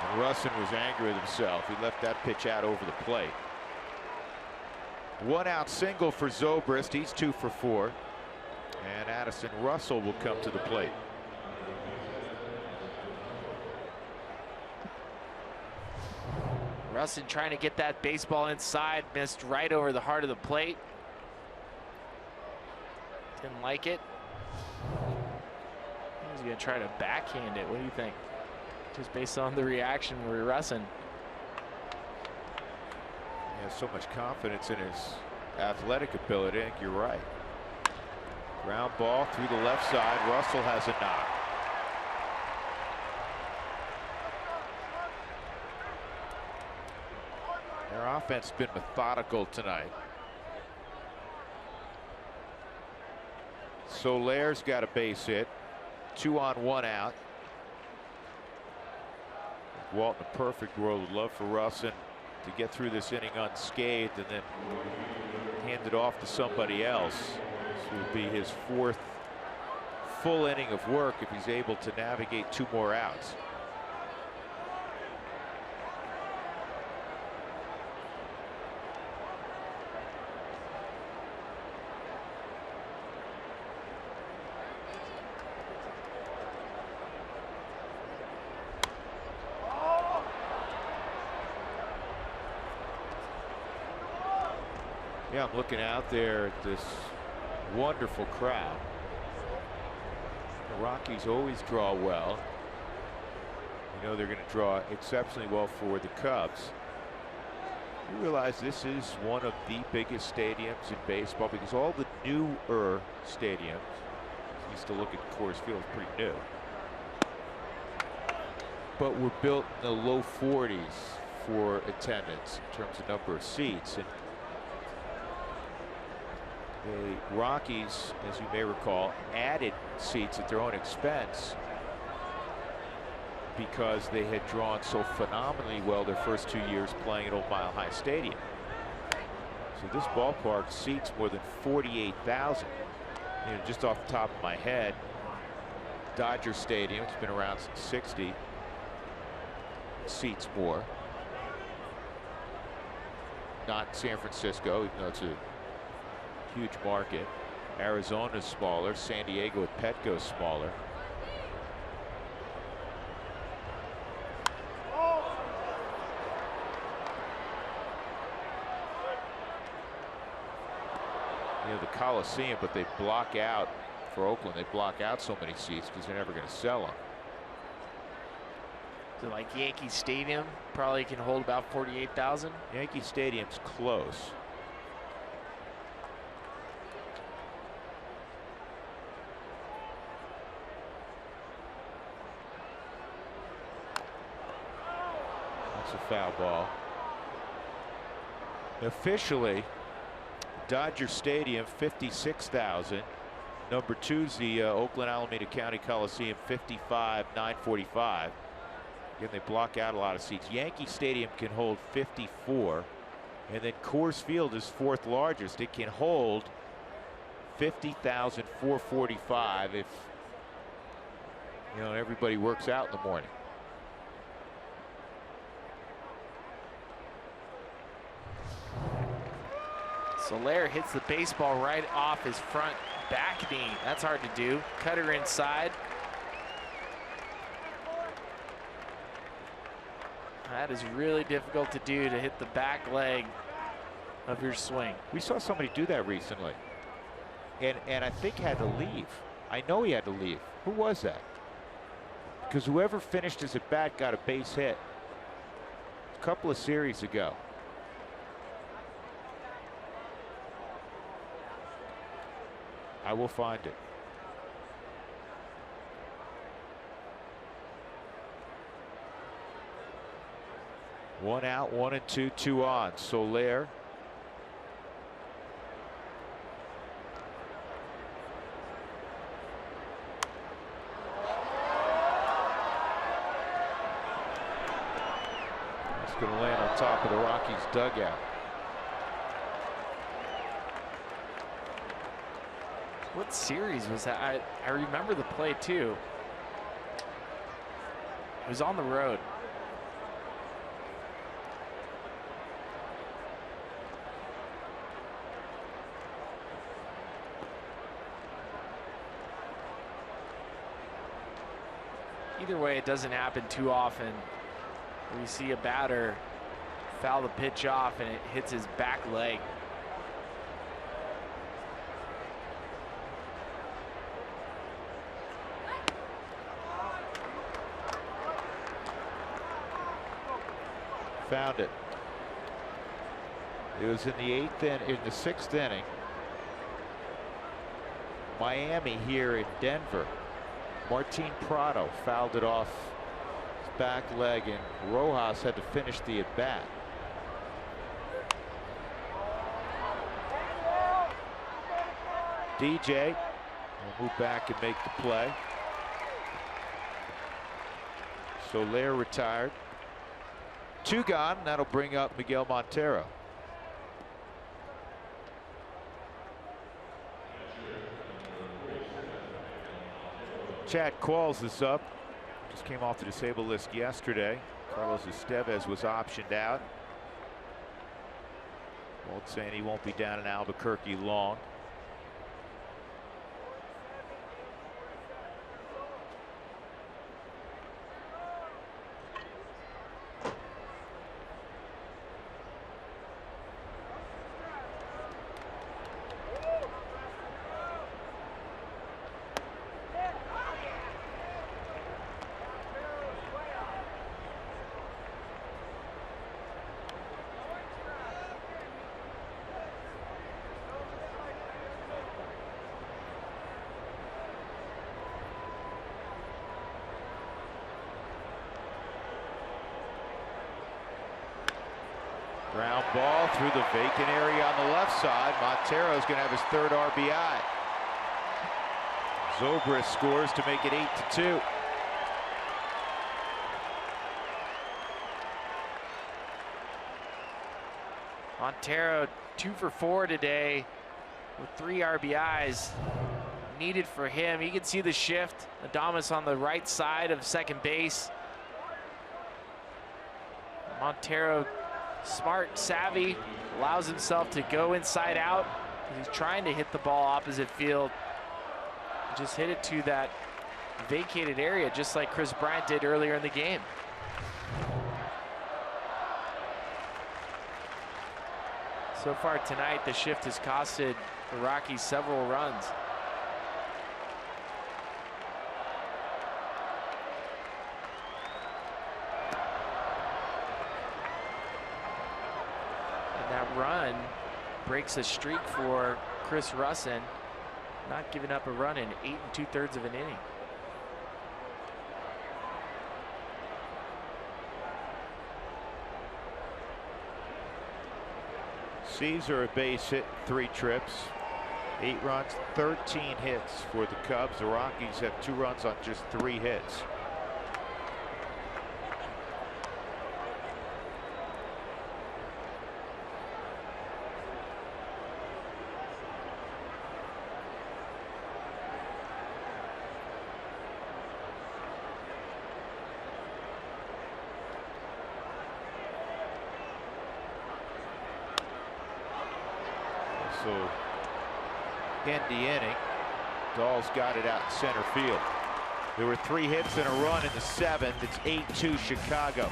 And Russen was angry with himself. He left that pitch out over the plate. 1 out single for Zobrist. He's 2 for 4. And Addison Russell will come to the plate. Russen trying to get that baseball inside, missed right over the heart of the plate. Didn't like it. He's going to try to backhand it. What do you think? Just based on the reaction with Russen. He has so much confidence in his athletic ability. I think you're right. Ground ball through the left side. Russell has a knock. Their offense has been methodical tonight. Solaire's got a base hit. 2 on 1 out. Walt, in a perfect world, would love for Russen to get through this inning unscathed and then hand it off to somebody else. This will be his 4th full inning of work if he's able to navigate 2 more outs. Yeah, I'm looking out there at this wonderful crowd. The Rockies always draw well. You know they're going to draw exceptionally well for the Cubs. You realize this is one of the biggest stadiums in baseball because all the newer stadiums, I used to look at Coors Field, it's pretty new, but were built in the low 40s for attendance in terms of number of seats. And the Rockies, as you may recall, added seats at their own expense because they had drawn so phenomenally well their first 2 years playing at Old Mile High Stadium. So this ballpark seats more than 48,000. You know, just off the top of my head, Dodger Stadium, it's been around since '60, seats more. Not San Francisco, even though it's a huge market. Arizona's smaller. San Diego with Petco's smaller. You know, the Coliseum, but they block out for Oakland. They block out so many seats because they're never going to sell them. So like Yankee Stadium probably can hold about 48,000. Yankee Stadium's close. A foul ball. Officially, Dodger Stadium 56,000. Number 2's the Oakland Alameda County Coliseum 55,945. Again, they block out a lot of seats. Yankee Stadium can hold 54, and then Coors Field is 4th largest. It can hold 50,445 if everybody works out in the morning. Soler hits the baseball right off his front back knee. That's hard to do. Cutter inside. That is really difficult to do, to hit the back leg of your swing. We saw somebody do that recently, and I think had to leave. I know he had to leave. Who was that? Because whoever finished his at bat got a base hit a couple of series ago. I will find it. One out, 1 and 2, 2 on. Soler. It's going to land on top of the Rockies dugout. What series was that? I remember the play too. It was on the road. Either way, it doesn't happen too often. We see a batter foul the pitch off and it hits his back leg. Found it. It was in the sixth inning. Miami here in Denver. Martin Prado fouled it off his back leg, and Rojas had to finish the at bat. DJ will move back and make the play. Soler retired. 2 gone. That'll bring up Miguel Montero. Chad Qualls is up. Just came off the disabled list yesterday. Carlos Estevez was optioned out. Walt saying he won't be down in Albuquerque long. Ground ball through the vacant area on the left side. Montero's going to have his 3rd RBI. Zobrist scores to make it 8-2. Montero 2 for 4 today with 3 RBIs needed for him. You can see the shift. Adames on the right side of second base. Montero, smart, savvy, allows himself to go inside out. He's trying to hit the ball opposite field. Just hit it to that vacated area, just like Chris Bryant did earlier in the game. So far tonight, the shift has costed the Rockies several runs. Run breaks a streak for Chris Russen, not giving up a run in 8 2/3 of an inning. Caesar a base hit, 3 trips, 8 runs, 13 hits for the Cubs. The Rockies have 2 runs on just 3 hits. So in the inning, Dahl's got it out in center field. There were 3 hits and a run in the 7th. It's 8-2 Chicago.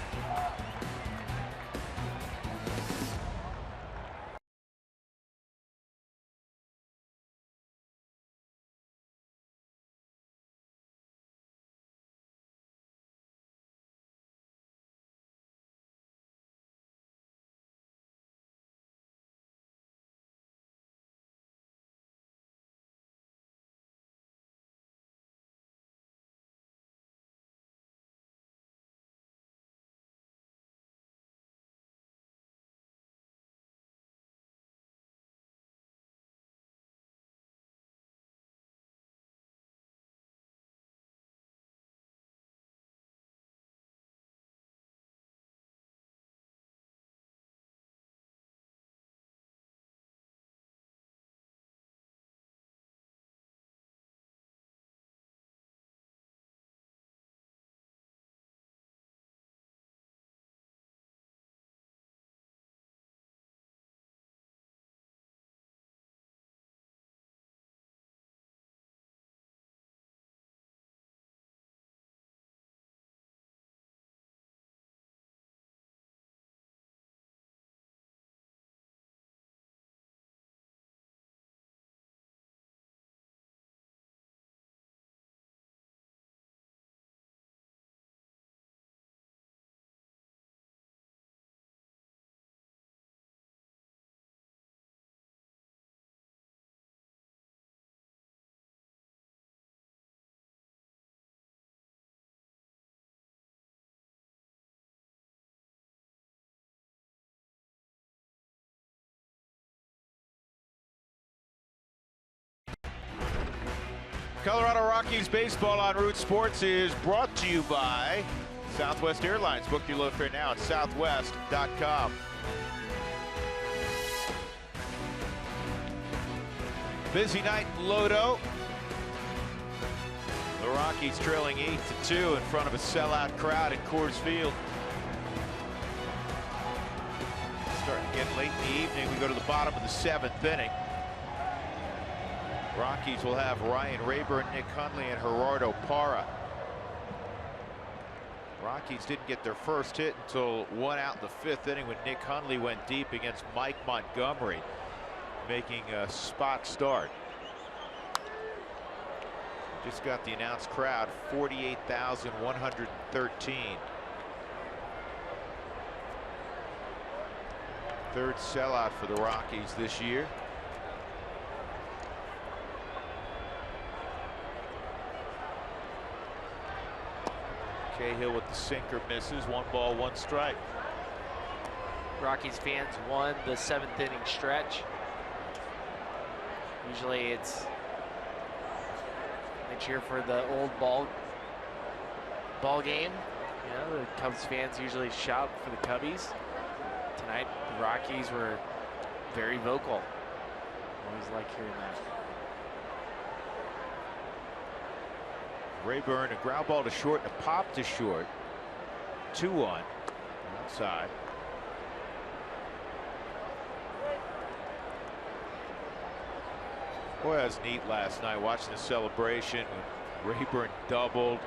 Colorado Rockies baseball on Root Sports is brought to you by Southwest Airlines. Book your low fare now at southwest.com. Busy night in Lodo. The Rockies trailing 8-2 in front of a sellout crowd at Coors Field. Starting to get late in the evening. We go to the bottom of the 7th inning. Rockies will have Ryan Rayburn, Nick Hunley, and Gerardo Parra. Rockies didn't get their first hit until 1 out in the 5th inning when Nick Hunley went deep against Mike Montgomery, making a spot start. Just got the announced crowd, 48,113. Third sellout for the Rockies this year. Cahill with the sinker misses. 1 ball, 1 strike. Rockies fans won the 7th inning stretch. Usually it's they cheer for the old ball game. You know, the Cubs fans usually shout for the Cubbies. Tonight the Rockies were very vocal. Always like hearing that. Rayburn, a ground ball to short and a pop to short. 2-1 outside. Boy, that was neat last night watching the celebration when Rayburn doubled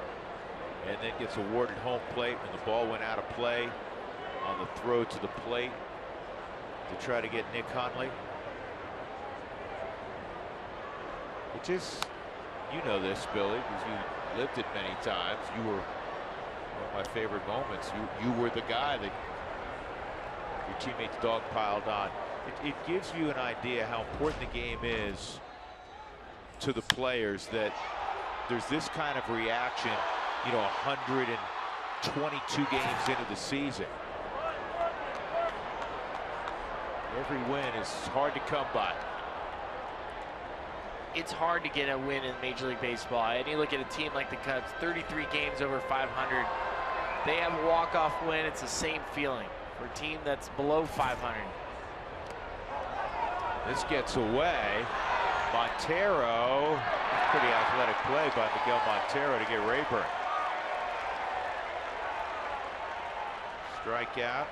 and then gets awarded home plate when the ball went out of play on the throw to the plate to try to get Nick Hunley. It just, you know this, Billy, because you lived it many times. You were one of my favorite moments. You were the guy that your teammates dogpiled on. It gives you an idea how important the game is to the players, that there's this kind of reaction, you know, 122 games into the season. Every win is hard to come by. It's hard to get a win in Major League Baseball. And you look at a team like the Cubs, 33 games over 500. They have a walk-off win. It's the same feeling for a team that's below 500. This gets away. Montero, pretty athletic play by Miguel Montero to get Rayburn. Strikeout,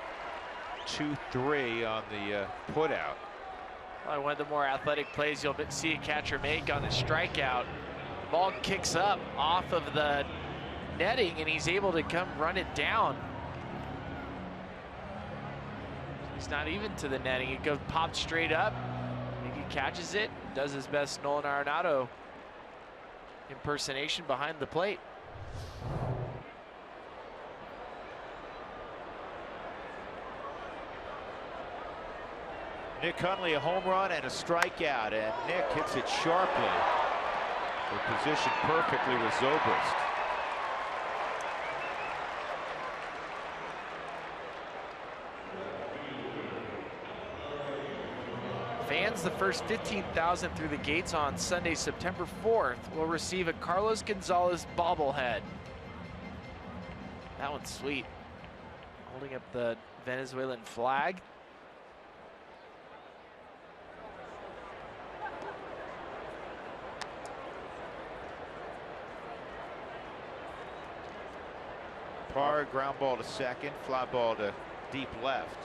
2-3 on the putout. Well, one of the more athletic plays you'll see a catcher make on a strikeout. The ball kicks up off of the netting, and he's able to come run it down. He's not even to the netting. It goes popped straight up. I think he catches it, does his best Nolan Arenado impersonation behind the plate. Nick Hunley, a home run and a strikeout, and Nick hits it sharply. They're positioned perfectly with Zobrist. Fans, the first 15,000 through the gates on Sunday, September 4th, will receive a Carlos Gonzalez bobblehead. That one's sweet. Holding up the Venezuelan flag. Parra, ground ball to second, fly ball to deep left.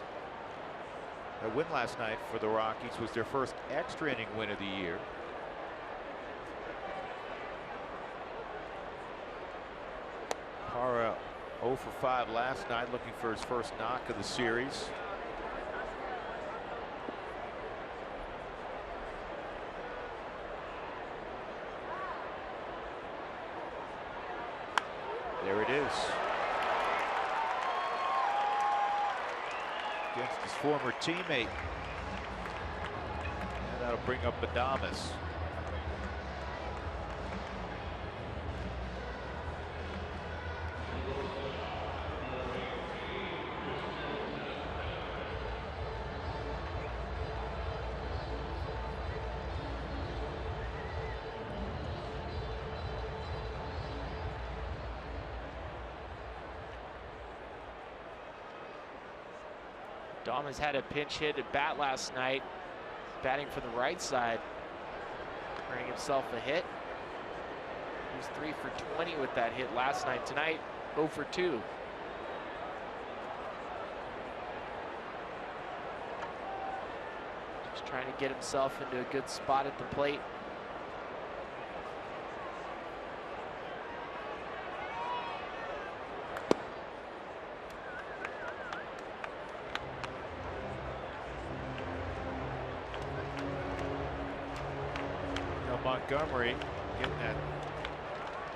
That win last night for the Rockies was their first extra inning win of the year. Parra 0 for 5 last night, looking for his first knock of the series. There it is. Against his former teammate. And that'll bring up Adames. Adames had a pinch hit at bat last night, batting from the right side, earning himself a hit. He was 3 for 20 with that hit last night. Tonight, 0 for 2. Just trying to get himself into a good spot at the plate. Montgomery getting that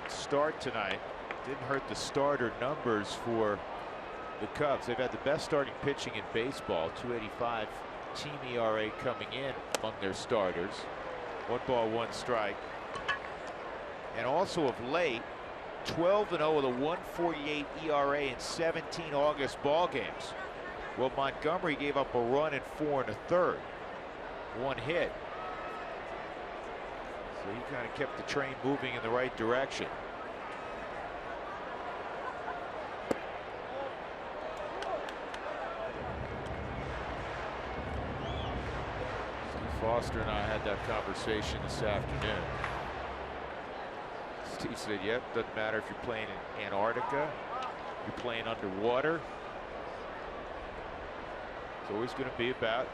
start tonight didn't hurt the starter numbers for the Cubs. They've had the best starting pitching in baseball, 2.85 team ERA coming in among their starters. 1 ball, 1 strike. And also of late, 12-0 with a 1.48 ERA in 17 August ball games. Well, Montgomery gave up a run in 4 1/3, 1 hit. So he kind of kept the train moving in the right direction. Steve Foster and I had that conversation this afternoon. Steve said, yep, doesn't matter if you're playing in Antarctica, you're playing underwater. It's always going to be about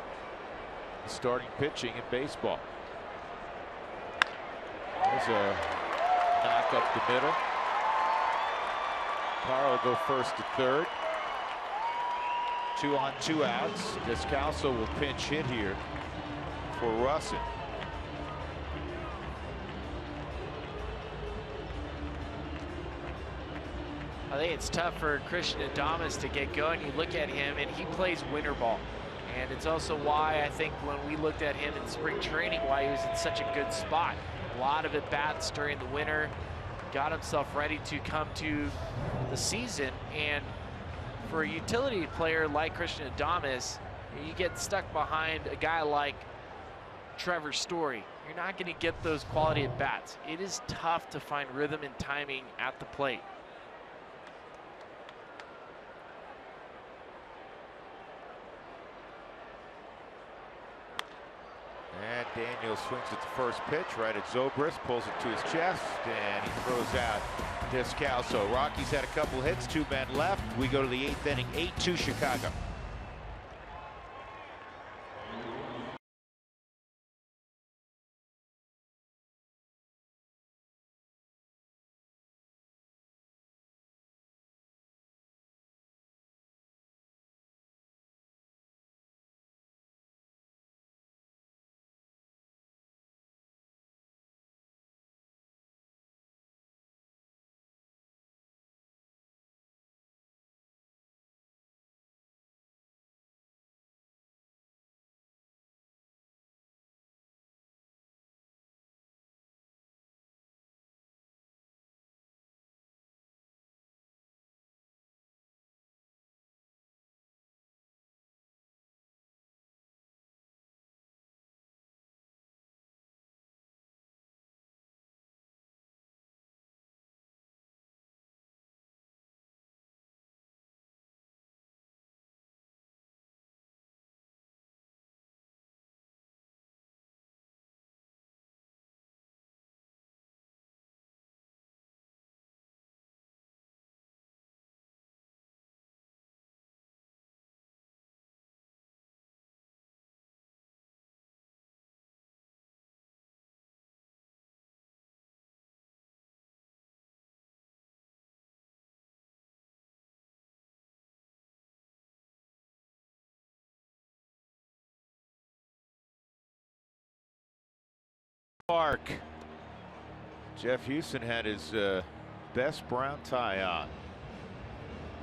the starting pitching in baseball. There's a knock up the middle. Carr will go first to third. 2 on, 2 outs. Descalso will pinch hit here for Russen. I think it's tough for Christian Adames to get going. You look at him and he plays winter ball. And it's also why I think when we looked at him in spring training, why he was in such a good spot. A lot of at-bats during the winter, got himself ready to come to the season. And for a utility player like Christian Adames, you get stuck behind a guy like Trevor Story. You're not going to get those quality at-bats. It is tough to find rhythm and timing at the plate. And Daniel swings at the first pitch right at Zobrist, pulls it to his chest, and he throws out Descalso. Rockies had a couple hits, 2 men left. We go to the 8th inning, 8-2 Chicago. Park. Jeff Houston had his best brown tie on.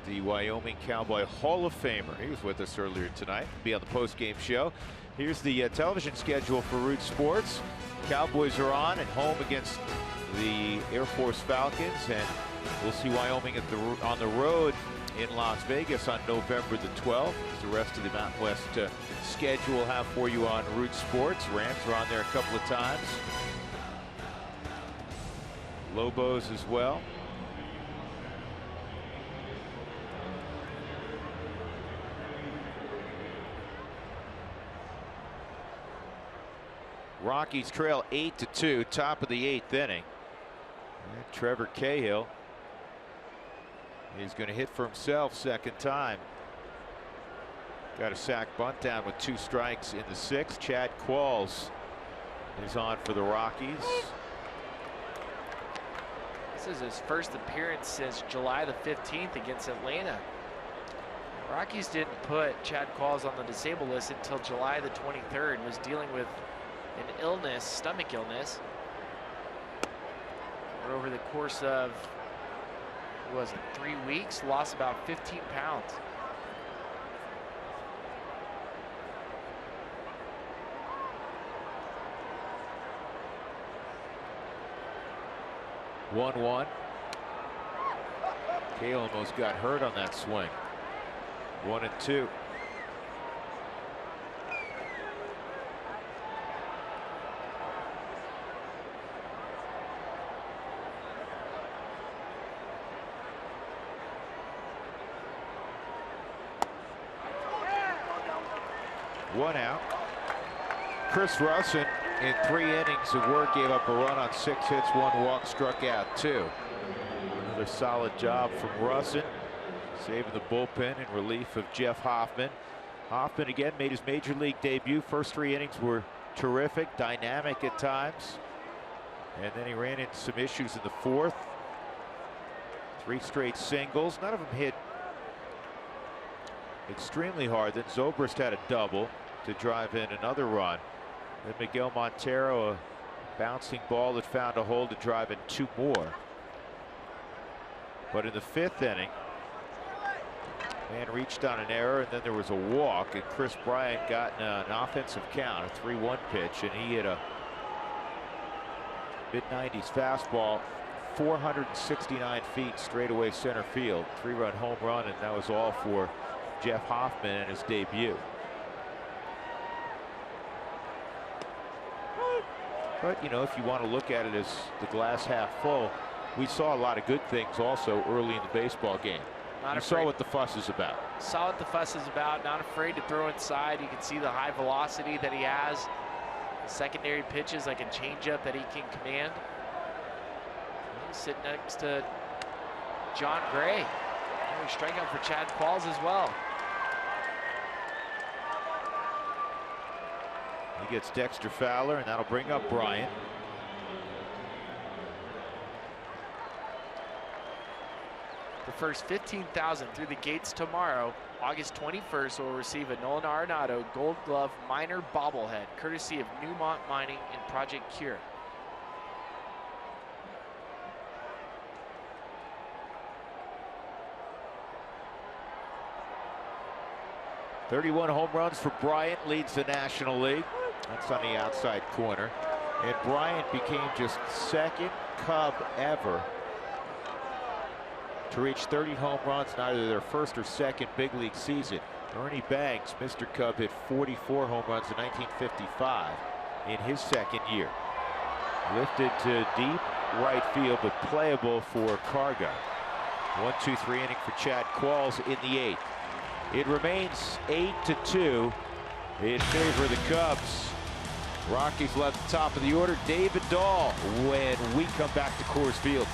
The Wyoming Cowboy Hall of Famer. He was with us earlier tonight. Be on the post-game show. Here's the television schedule for Root Sports. Cowboys are on at home against the Air Force Falcons, and we'll see Wyoming on the road in Las Vegas on November the 12th. As the rest of the Mountain West schedule we'll have for you on Root Sports. Rams are on there a couple of times. Lobos as well. Rockies trail 8-2, top of the 8th inning. And Trevor Cahill is going to hit for himself second time. Got a sac bunt down with 2 strikes in the 6th. Chad Qualls is on for the Rockies. This is his first appearance since July the 15th against Atlanta. Rockies didn't put Chad Qualls on the disabled list until July the 23rd. Was dealing with an illness, stomach illness. Over the course of, what was it, 3 weeks, lost about 15 pounds. One. Cahill almost got hurt on that swing. 1-2. One out. Chris Russen in 3 innings of work gave up a run on 6 hits, 1 walk, struck out 2. Another solid job from Russen, saving the bullpen in relief of Jeff Hoffman. Hoffman again made his major league debut. First 3 innings were terrific, dynamic at times, and then he ran into some issues in the 4th. 3 straight singles, none of them hit extremely hard. Then Zobrist had a double to drive in another run. Then Miguel Montero, a bouncing ball that found a hole to drive in 2 more. But in the 5th inning, man reached on an error, and then there was a walk, and Chris Bryant got an offensive count, a 3-1 pitch, and he hit a mid-90s fastball, 469 feet straightaway center field, 3-run home run, and that was all for Jeff Hoffman in his debut. But, you know, if you want to look at it as the glass half full, we saw a lot of good things also early in the baseball game. You saw what the fuss is about. Saw what the fuss is about. Not afraid to throw inside. You can see the high velocity that he has. Secondary pitches like a changeup that he can command. He's sitting next to John Gray. He's striking out for Chad Qualls as well. He gets Dexter Fowler, and that'll bring up Bryant. The first 15,000 through the gates tomorrow, August 21st, will receive a Nolan Arenado Gold Glove Minor bobblehead, courtesy of Newmont Mining and Project Cure. .31 home runs for Bryant, leads the National League. That's on the outside corner. And Bryant became just 2nd Cub ever to reach 30 home runs in either their 1st or 2nd big league season. Ernie Banks, Mr. Cub, hit 44 home runs in 1955 in his 2nd year. Lifted to deep right field, but playable for Carga. 1-2-3 inning for Chad Qualls in the 8th. It remains 8-2 in favor of the Cubs. Rockies left the top of the order. David Dahl when we come back to Coors Field.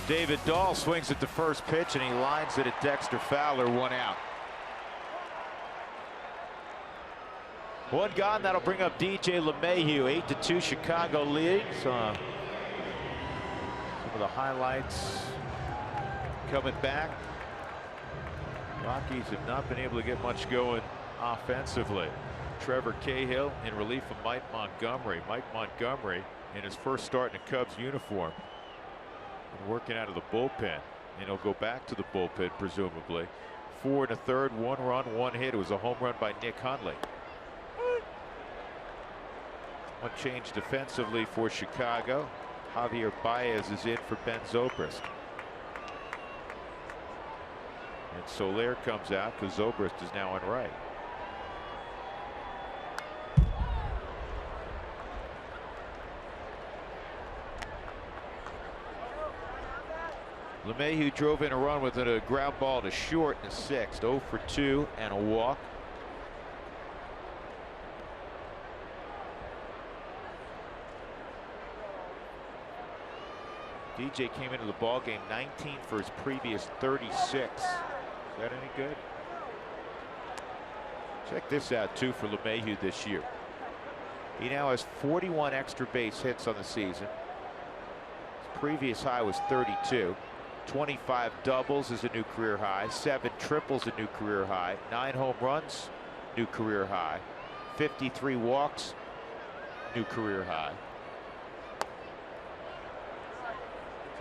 David Dahl swings at the first pitch, and he lines it at Dexter Fowler, 1 out. 1 gone. That'll bring up DJ LeMahieu. 8-2 Chicago leads. Some of the highlights coming back. Rockies have not been able to get much going offensively. Trevor Cahill in relief of Mike Montgomery. Mike Montgomery in his first start in a Cubs uniform. And working out of the bullpen. And he'll go back to the bullpen presumably. 4 1/3, 1 run, 1 hit. It was a home run by Nick Hunley. One change defensively for Chicago. Javier Baez is in for Ben Zobrist. And Soler comes out because Zobrist is now on right. LeMahieu drove in a run with a ground ball to short in the 6th. 0 for 2 and a walk. DJ came into the ball game 19 for his previous 36. Is that any good? Check this out too for LeMahieu this year. He now has 41 extra base hits on the season. His previous high was 32. 25 doubles is a new career high. 7 triples a new career high. 9 home runs, new career high. 53 walks, new career high.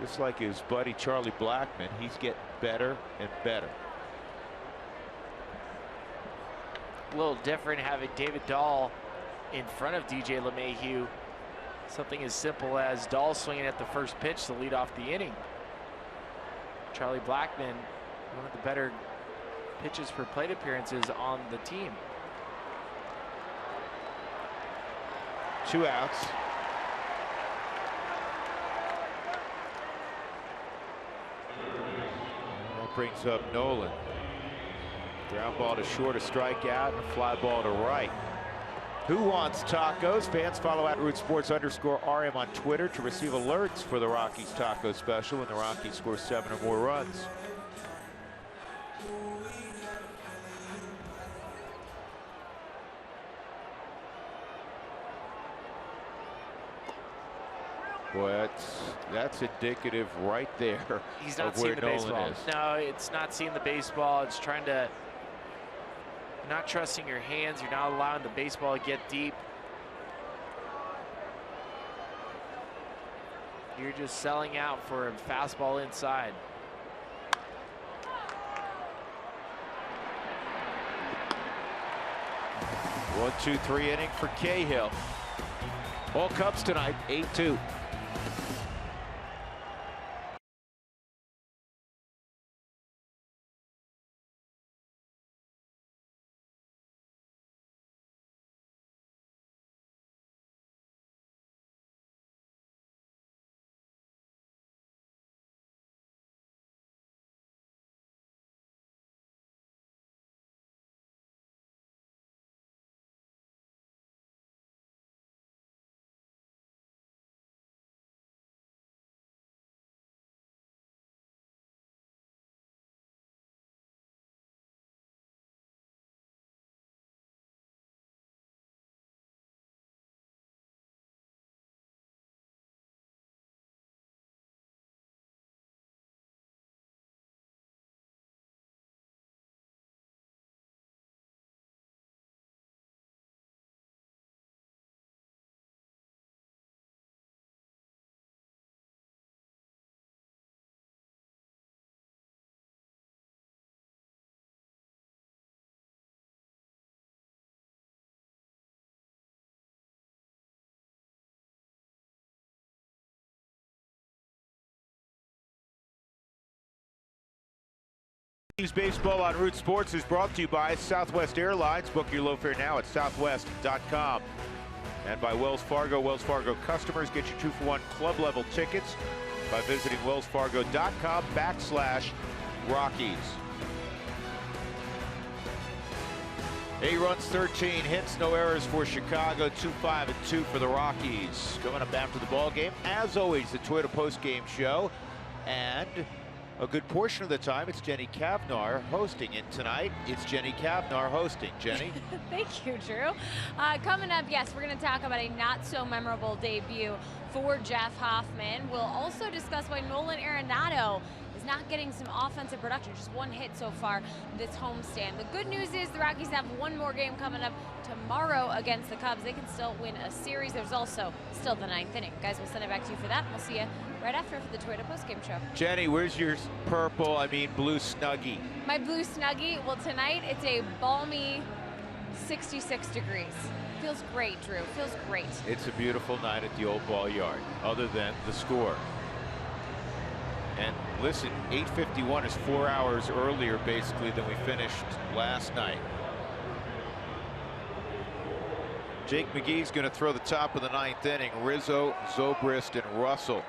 Just like his buddy Charlie Blackmon, he's getting better and better. A little different having David Dahl in front of DJ LeMahieu. Something as simple as Dahl swinging at the first pitch to lead off the inning. Charlie Blackmon, one of the better pitches per plate appearances on the team. 2 outs. That brings up Nolan. Ground ball to short, a strikeout, and a fly ball to right. Who wants tacos? Fans follow at @RootSports_RM on Twitter to receive alerts for the Rockies taco special when the Rockies score 7 or more runs. Boy, that's indicative right there. He's not of seeing where the Nolan baseball. is. No, it's not seeing the baseball. It's trying to, not trusting your hands. You're not allowing the baseball to get deep. You're just selling out for a fastball inside. One, 2, 3 inning for Cahill. All Cubs tonight, 8-2. Baseball on Root Sports is brought to you by Southwest Airlines. Book your low fare now at southwest.com. And by Wells Fargo. Wells Fargo customers get you 2-for-1 club level tickets by visiting wellsfargo.com/Rockies. 8 runs, 13 hits, no errors for Chicago. 2-5-2 for the Rockies. Coming up after the ball game, as always, the Toyota postgame show. And a good portion of the time, it's Jenny Cavnar hosting. And tonight, it's Jenny Cavnar hosting. Jenny? Thank you, Drew. Coming up, yes, we're going to talk about a not-so-memorable debut for Jeff Hoffman. We'll also discuss why Nolan Arenado is not getting some offensive production, just one hit so far this homestand. The good news is the Rockies have one more game coming up tomorrow against the Cubs. They can still win a series. There's also still the 9th inning. Guys, we'll send it back to you for that, and we'll see you right after for the Toyota Postgame Show. Jenny, where's your blue Snuggie? My blue Snuggie? Well, tonight it's a balmy 66 degrees. Feels great, Drew. Feels great. It's a beautiful night at the old ball yard, other than the score. And listen, 8:51 is 4 hours earlier, basically, than we finished last night. Jake McGee's going to throw the top of the 9th inning. Rizzo, Zobrist, and Russell.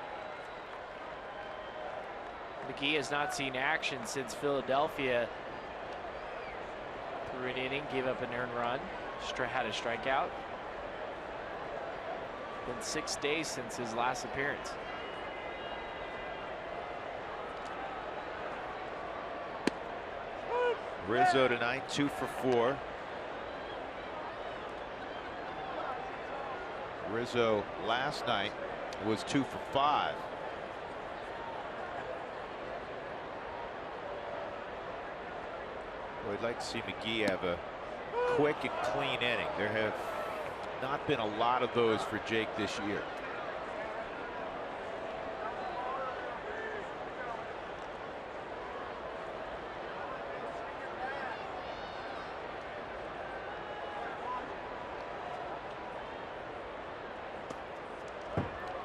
McGee has not seen action since Philadelphia. Threw an inning, gave up an earned run, had a strikeout. Been 6 days since his last appearance. Rizzo tonight, 2 for 4. Rizzo last night was 2 for 5. Well, I'd like to see McGee have a quick and clean inning. There have not been a lot of those for Jake this year.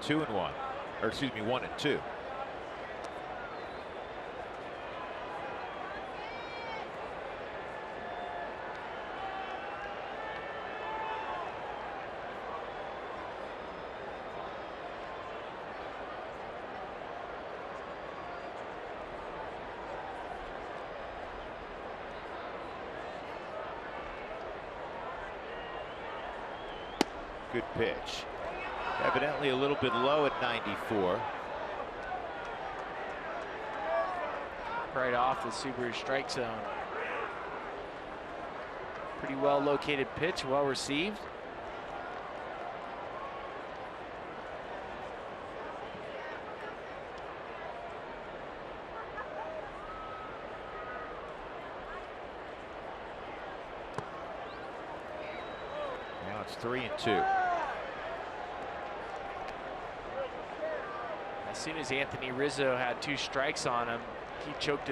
Two and one, or excuse me, 1 and 2. Good pitch. Evidently a little bit low at 94. Right off the Subaru strike zone. Pretty well located pitch, well received. Now it's 3 and 2. As soon as Anthony Rizzo had 2 strikes on him, he choked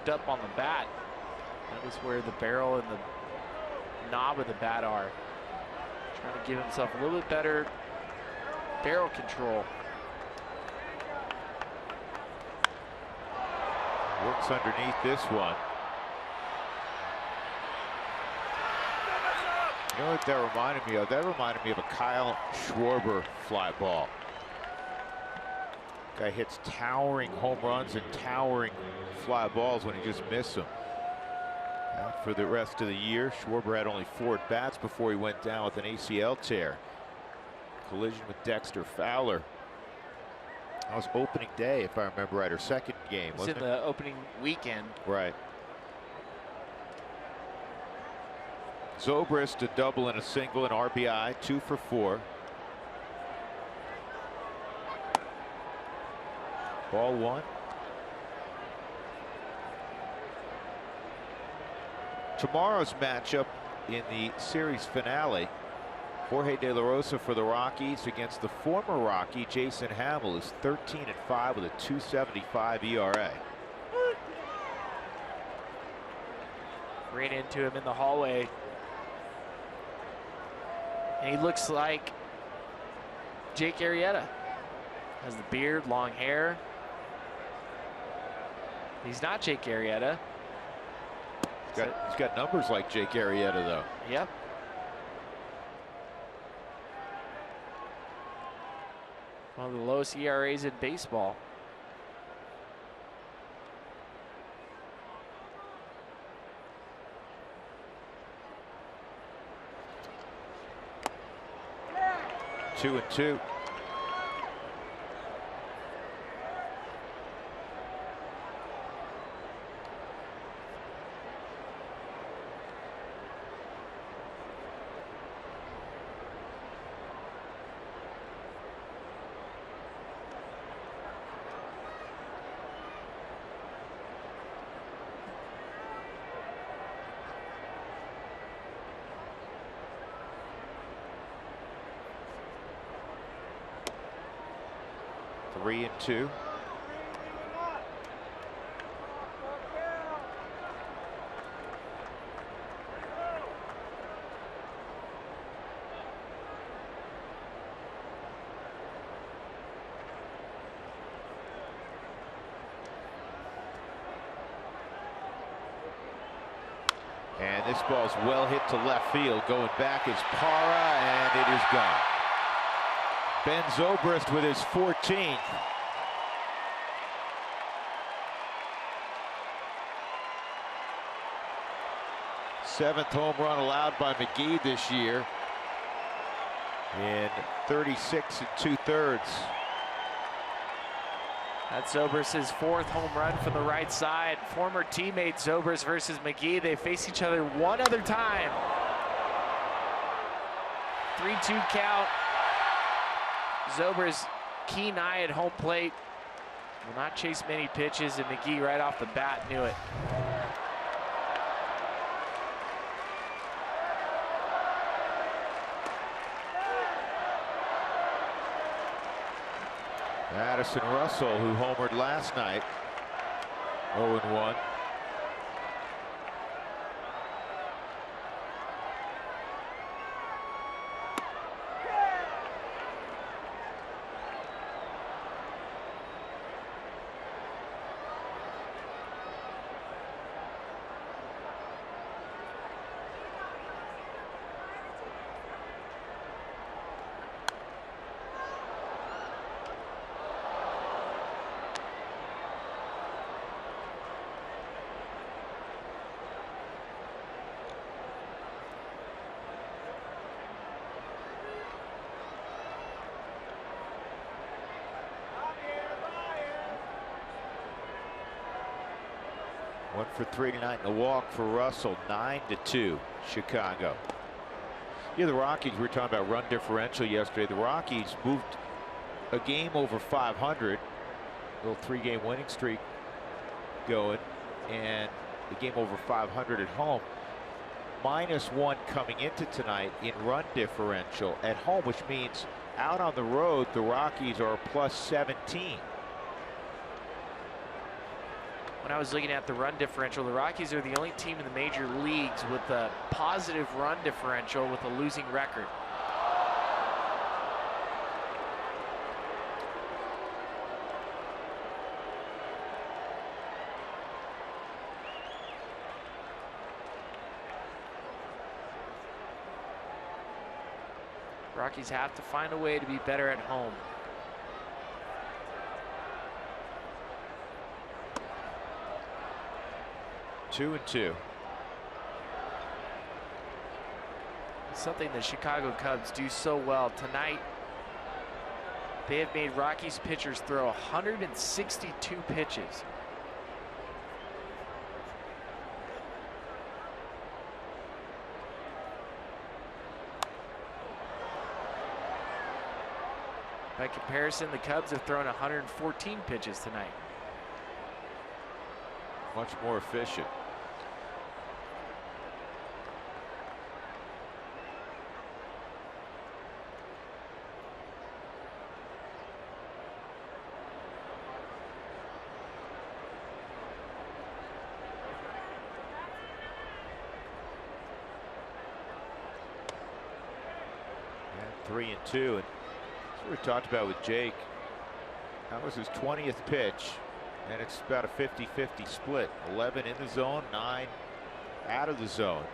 up on the bat. That was where the barrel and the knob of the bat are. Trying to give himself a little bit better barrel control. Works underneath this one. You know what that reminded me of? That reminded me of a Kyle Schwarber fly ball. Guy hits towering home runs and towering fly balls when he just missed them. Out for the rest of the year. Schwarber had only 4 at-bats before he went down with an ACL tear. Collision with Dexter Fowler. That was opening day, if I remember right, or second game, wasn't it? It's in the opening weekend. Right. Zobrist a double and a single, and RBI, 2 for 4. Ball 1. Tomorrow's matchup in the series finale, Jorge De La Rosa for the Rockies against the former Rocky Jason Hamill, who's 13-5 with a 2.75 ERA. Ran into him in the hallway. And he looks like Jake Arrieta. Has the beard, long hair. He's not Jake Arrieta. He's got numbers like Jake Arrieta, though. Yep. One of the lowest ERAs in baseball. 3-2. And this ball's well hit to left field. Going back is Parra, and it is gone. Ben Zobrist with his 14th. Seventh home run allowed by McGee this year in 36 2/3. That's Zobrist's 4th home run from the right side. Former teammate Zobrist versus McGee. They face each other one other time. 3-2 count. Zobrist, keen eye at home plate. Will not chase many pitches, and McGee right off the bat knew it. Addison Russell, who homered last night, 0-1. One for 3 tonight and a walk for Russell. 9-2 Chicago. Yeah, the Rockies, we were talking about run differential yesterday. The Rockies moved a game over 500. Little 3-game winning streak going, and the game over 500 at home. -1 coming into tonight in run differential at home, which means out on the road the Rockies are +17. When I was looking at the run differential, the Rockies are the only team in the major leagues with a positive run differential with a losing record. Rockies have to find a way to be better at home. 2-2. Something the Chicago Cubs do so well tonight. They have made Rockies pitchers throw 162 pitches. By comparison, the Cubs have thrown 114 pitches tonight. Much more efficient. And 3-2, and that's what we talked about with Jake. That was his 20th pitch. And it's about a 50-50 split. 11 in the zone, 9 out of the zone.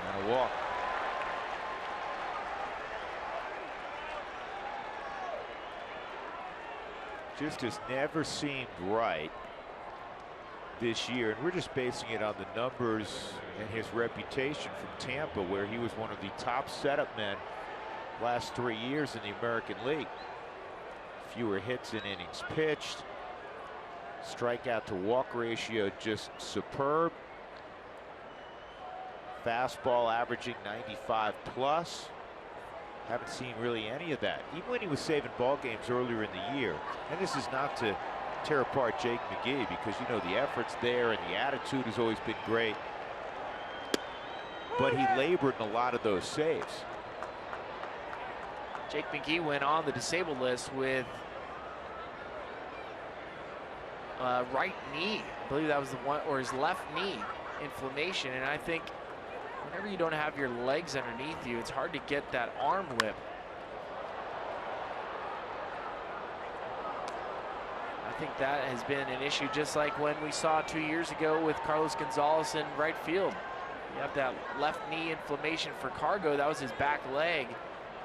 And a walk. Just has never seemed right this year, and we're just basing it on the numbers and his reputation from Tampa, where he was one of the top setup men last 3 years in the American League. Fewer hits in innings pitched. Strikeout to walk ratio just superb. Fastball averaging 95 plus. Haven't seen really any of that, even when he was saving ball games earlier in the year. And this is not to tear apart Jake McGee, because you know the effort's there and the attitude has always been great. But he labored in a lot of those saves. Jake McGee went on the disabled list with right knee. I believe that was the one, or his left knee inflammation. And I think whenever you don't have your legs underneath you, it's hard to get that arm whip. I think that has been an issue, just like when we saw 2 years ago with Carlos Gonzalez in right field. You have that left knee inflammation for Cargo. That was his back leg,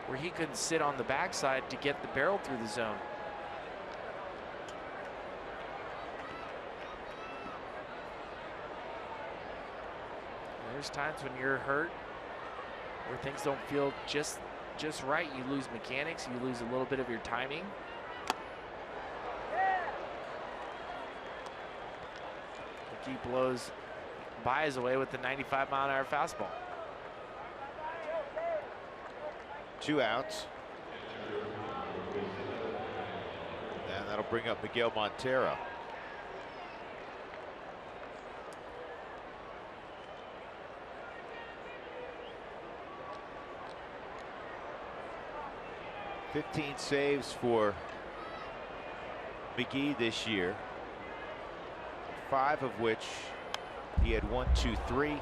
where he couldn't sit on the backside to get the barrel through the zone. There's times when you're hurt, where things don't feel just right. You lose mechanics, you lose a little bit of your timing. McGee blows Baez away with the 95-mile-an-hour fastball. 2 outs. And that'll bring up Miguel Montero. "15 saves for McGee this year, 5 of which he had 1, 2, 3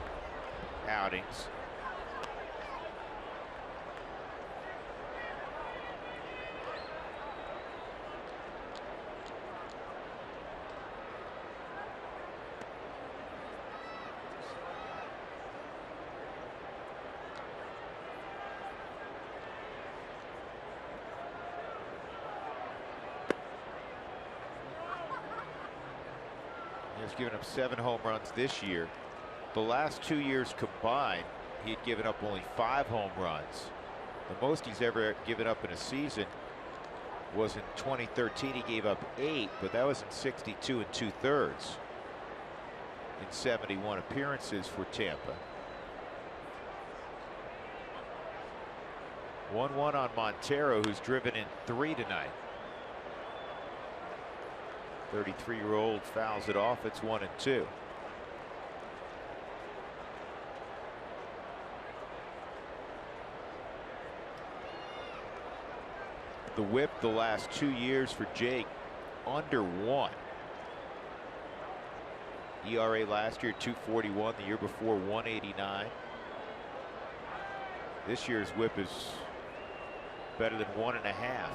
outings. He's given up 7 home runs this year. The last 2 years combined, he had given up only 5 home runs. The most he's ever given up in a season was in 2013. He gave up 8, but that was in 62 2/3 in 71 appearances for Tampa. 1-1 on Montero, who's driven in 3 tonight. 33-year-old fouls it off. It's 1-2. The whip the last 2 years for Jake, under 1. ERA last year 2.41, the year before 1.89. This year's whip is better than 1.5.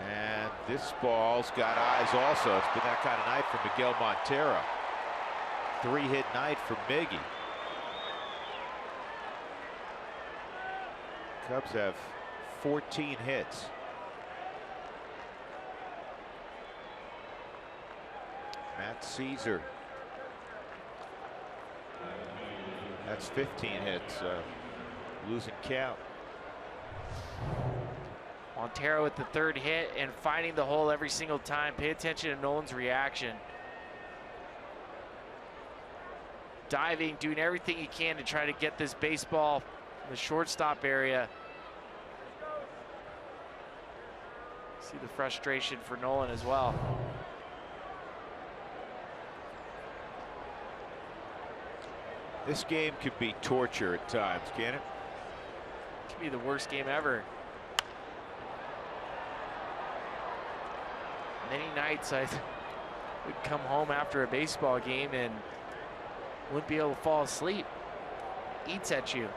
And this ball's got eyes also. It's been that kind of night for Miguel Montero. 3-hit night for Miggy. Cubs have 14 hits. Matt Caesar. That's 15 hits. Losing count. Montero with the 3rd hit and finding the hole every single time. Pay attention to Nolan's reaction. Diving, doing everything he can to try to get this baseball in the shortstop area. See the frustration for Nolan as well. This game could be torture at times, can it? It could be the worst game ever. Many nights I would come home after a baseball game and wouldn't be able to fall asleep. Eats at you.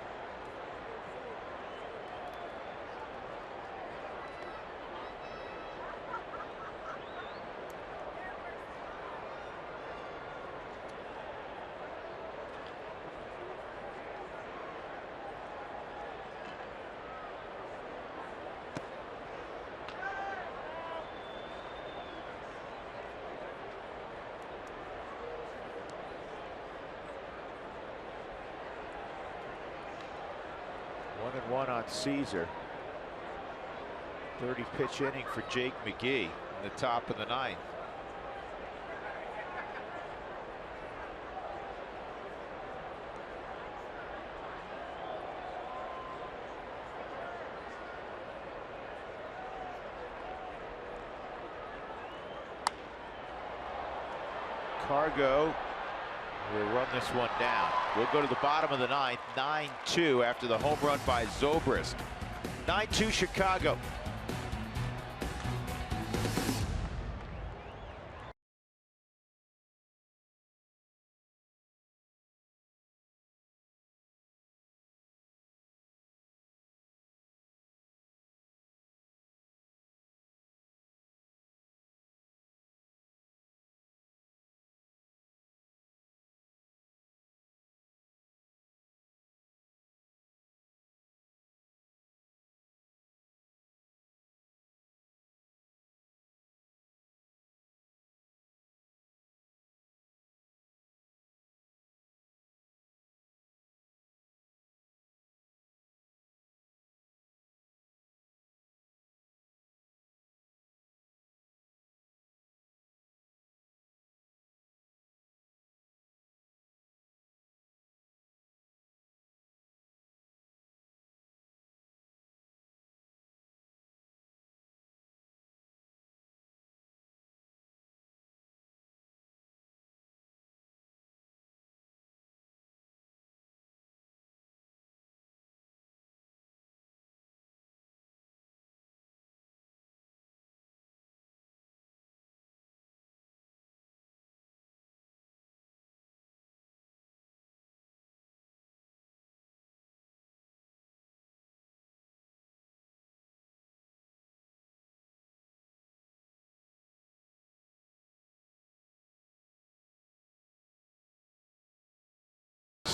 One on Caesar. 30-pitch inning for Jake McGee in the top of the 9th. Cargo will run this one down. We'll go to the bottom of the ninth, 9-2 after the home run by Zobrist. 9-2 Chicago.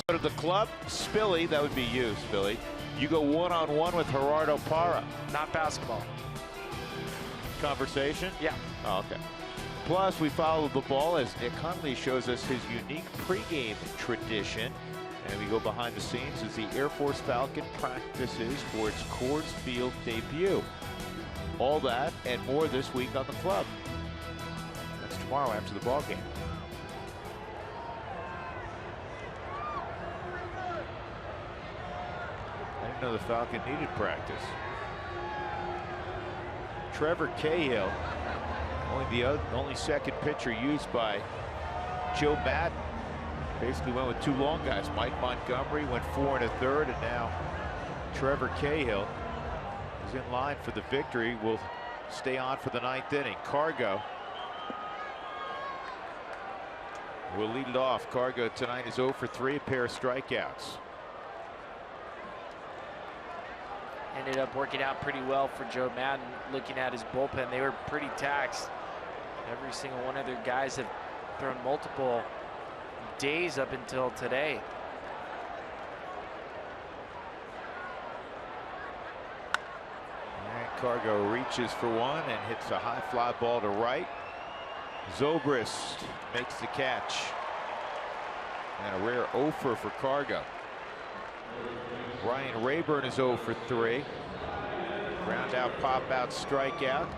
To the club, Spilly, that would be you, Spilly. You go one-on-one with Gerardo Parra. Not basketball. Conversation? Yeah. Oh, okay. Plus, we follow the ball as Nick Hunley shows us his unique pregame tradition. And we go behind the scenes as the Air Force Falcon practices for its Coors Field debut. All that and more this week on the club. That's tomorrow after the ball game. I didn't know the Falcon needed practice. Trevor Cahill, only second pitcher used by Joe Madden. Basically went with two long guys. Mike Montgomery went 4 1/3, and now Trevor Cahill is in line for the victory. Will stay on for the 9th inning. Cargo will lead it off. Cargo tonight is 0 for 3, a pair of strikeouts. Ended up working out pretty well for Joe Madden. Looking at his bullpen, they were pretty taxed. Every single one of their guys have thrown multiple days up until today. And Cargo reaches for one and hits a high fly ball to right. Zobrist makes the catch. And a rare 0 for Cargo. Ryan Rayburn is 0 for 3. Ground out, pop out, strikeout.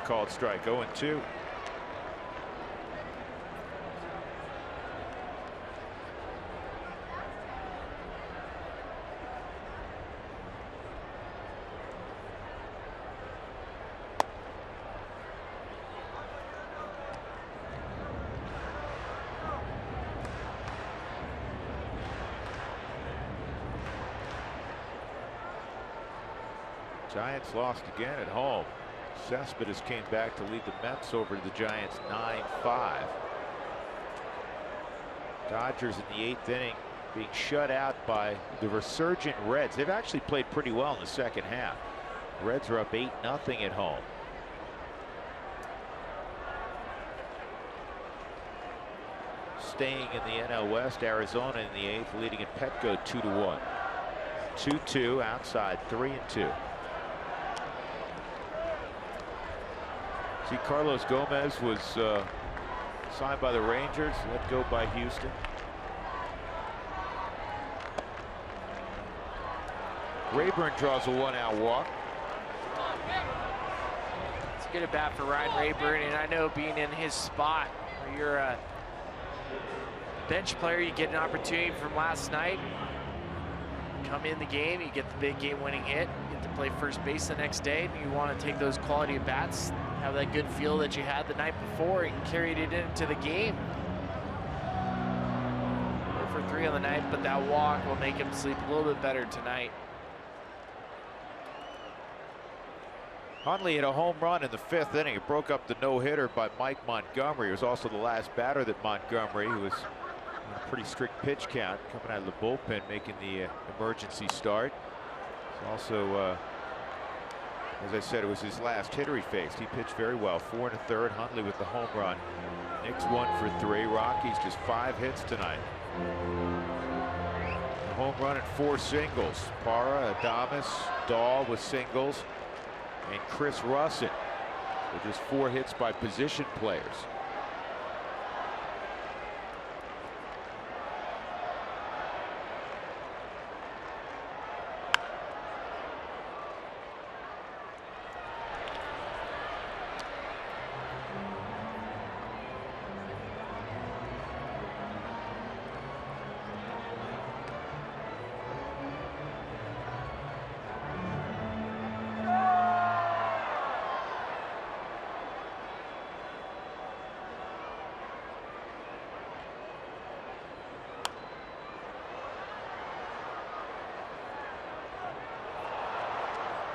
Called strike. 0-2. Giants lost again at home. Cespedes came back to lead the Mets over the Giants 9-5. Dodgers in the 8th inning being shut out by the resurgent Reds. They've actually played pretty well in the second half. Reds are up 8-0 at home. Staying in the NL West, Arizona in the 8th, leading at Petco 2-1. 2-2 outside, 3-2. See, Carlos Gomez was Signed by the Rangers, let go by Houston. Rayburn draws a 1-out walk. It's a good at bat for Ryan Rayburn, and I know being in his spot where you're a bench player, you get an opportunity from last night. Come in the game, you get the big game-winning hit, you get to play first base the next day, and you want to take those quality at bats, have that good feel that you had the night before, and carried it into the game. 4 for 3 on the night, but that walk will make him sleep a little bit better tonight. Hunley hit a home run in the 5th inning. It broke up the no-hitter by Mike Montgomery. It was also the last batter that Montgomery, who was on a pretty strict pitch count, coming out of the bullpen, making the emergency start. Also, as I said, it was his last hitter he faced. He pitched very well. 4 1/3. Hunley with the home run. Knicks 1 for 3. Rockies just 5 hits tonight. A home run and 4 singles. Parra, Adames, Dahl with singles, and Chris Russen with just 4 hits by position players.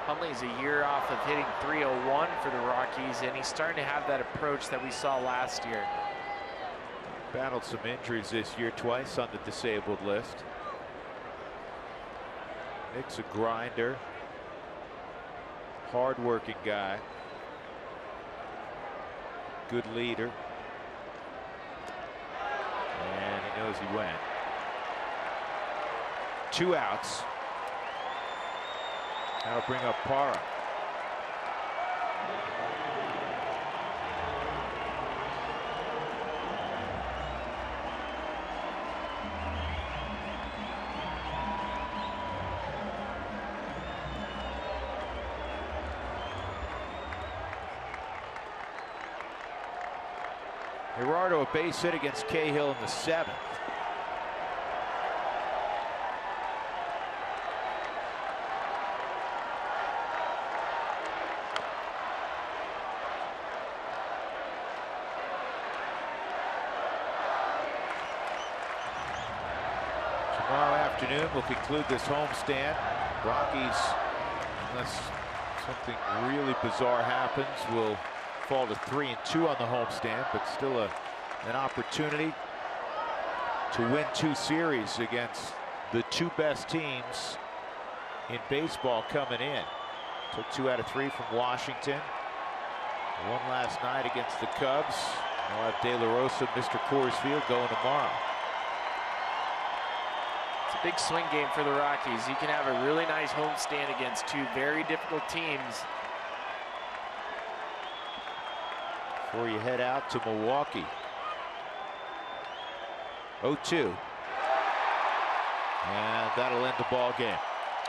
Hunley's a year off of hitting .301 for the Rockies, and he's starting to have that approach that we saw last year. Battled some injuries this year, twice on the disabled list. Nick's a grinder, hard-working guy, good leader, and he knows he went. 2 outs. That'll bring up Parra. Gerardo a base hit against Cahill in the 7th. Tomorrow afternoon we'll conclude this homestand. Rockies, unless something really bizarre happens, will fall to 3-2 on the homestand, but still an opportunity to win 2 series against the 2 best teams in baseball coming in. Took 2 out of 3 from Washington. 1 last night against the Cubs. We'll have De La Rosa, Mr. Coors Field, going tomorrow. It's a big swing game for the Rockies. You can have a really nice homestand against 2 very difficult teams. Before you head out to Milwaukee. 0-2. And that'll end the ball game.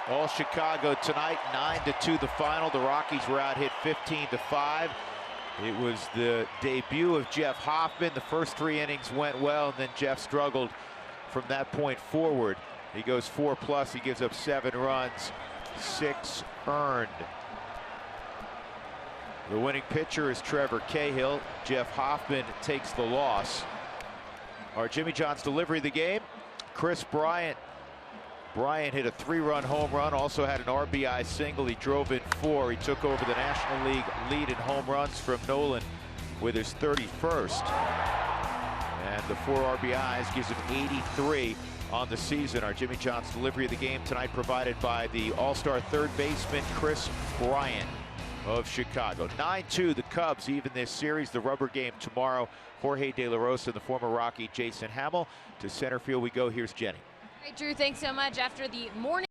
All Chicago tonight, 9-2 the final. The Rockies were out hit 15-5. It was the debut of Jeff Hoffman. The first 3 innings went well, and then Jeff struggled from that point forward. He goes 4+. He gives up 7 runs, 6 earned. The winning pitcher is Trevor Cahill. Jeff Hoffman takes the loss. Our Jimmy John's delivery of the game, Chris Bryant. Bryant hit a 3-run home run, also had an RBI single. He drove in 4. He took over the National League lead in home runs from Nolan with his 31st. And the 4 RBIs gives him 83 on the season. Our Jimmy John's delivery of the game tonight provided by the All-Star third baseman Chris Bryant of Chicago. 9-2 the Cubs even this series. The rubber game tomorrow. Jorge De La Rosa and the former Rocky Jason Hamill. To center field we go. Here's Jenny. All right, Drew, thanks so much. After the morning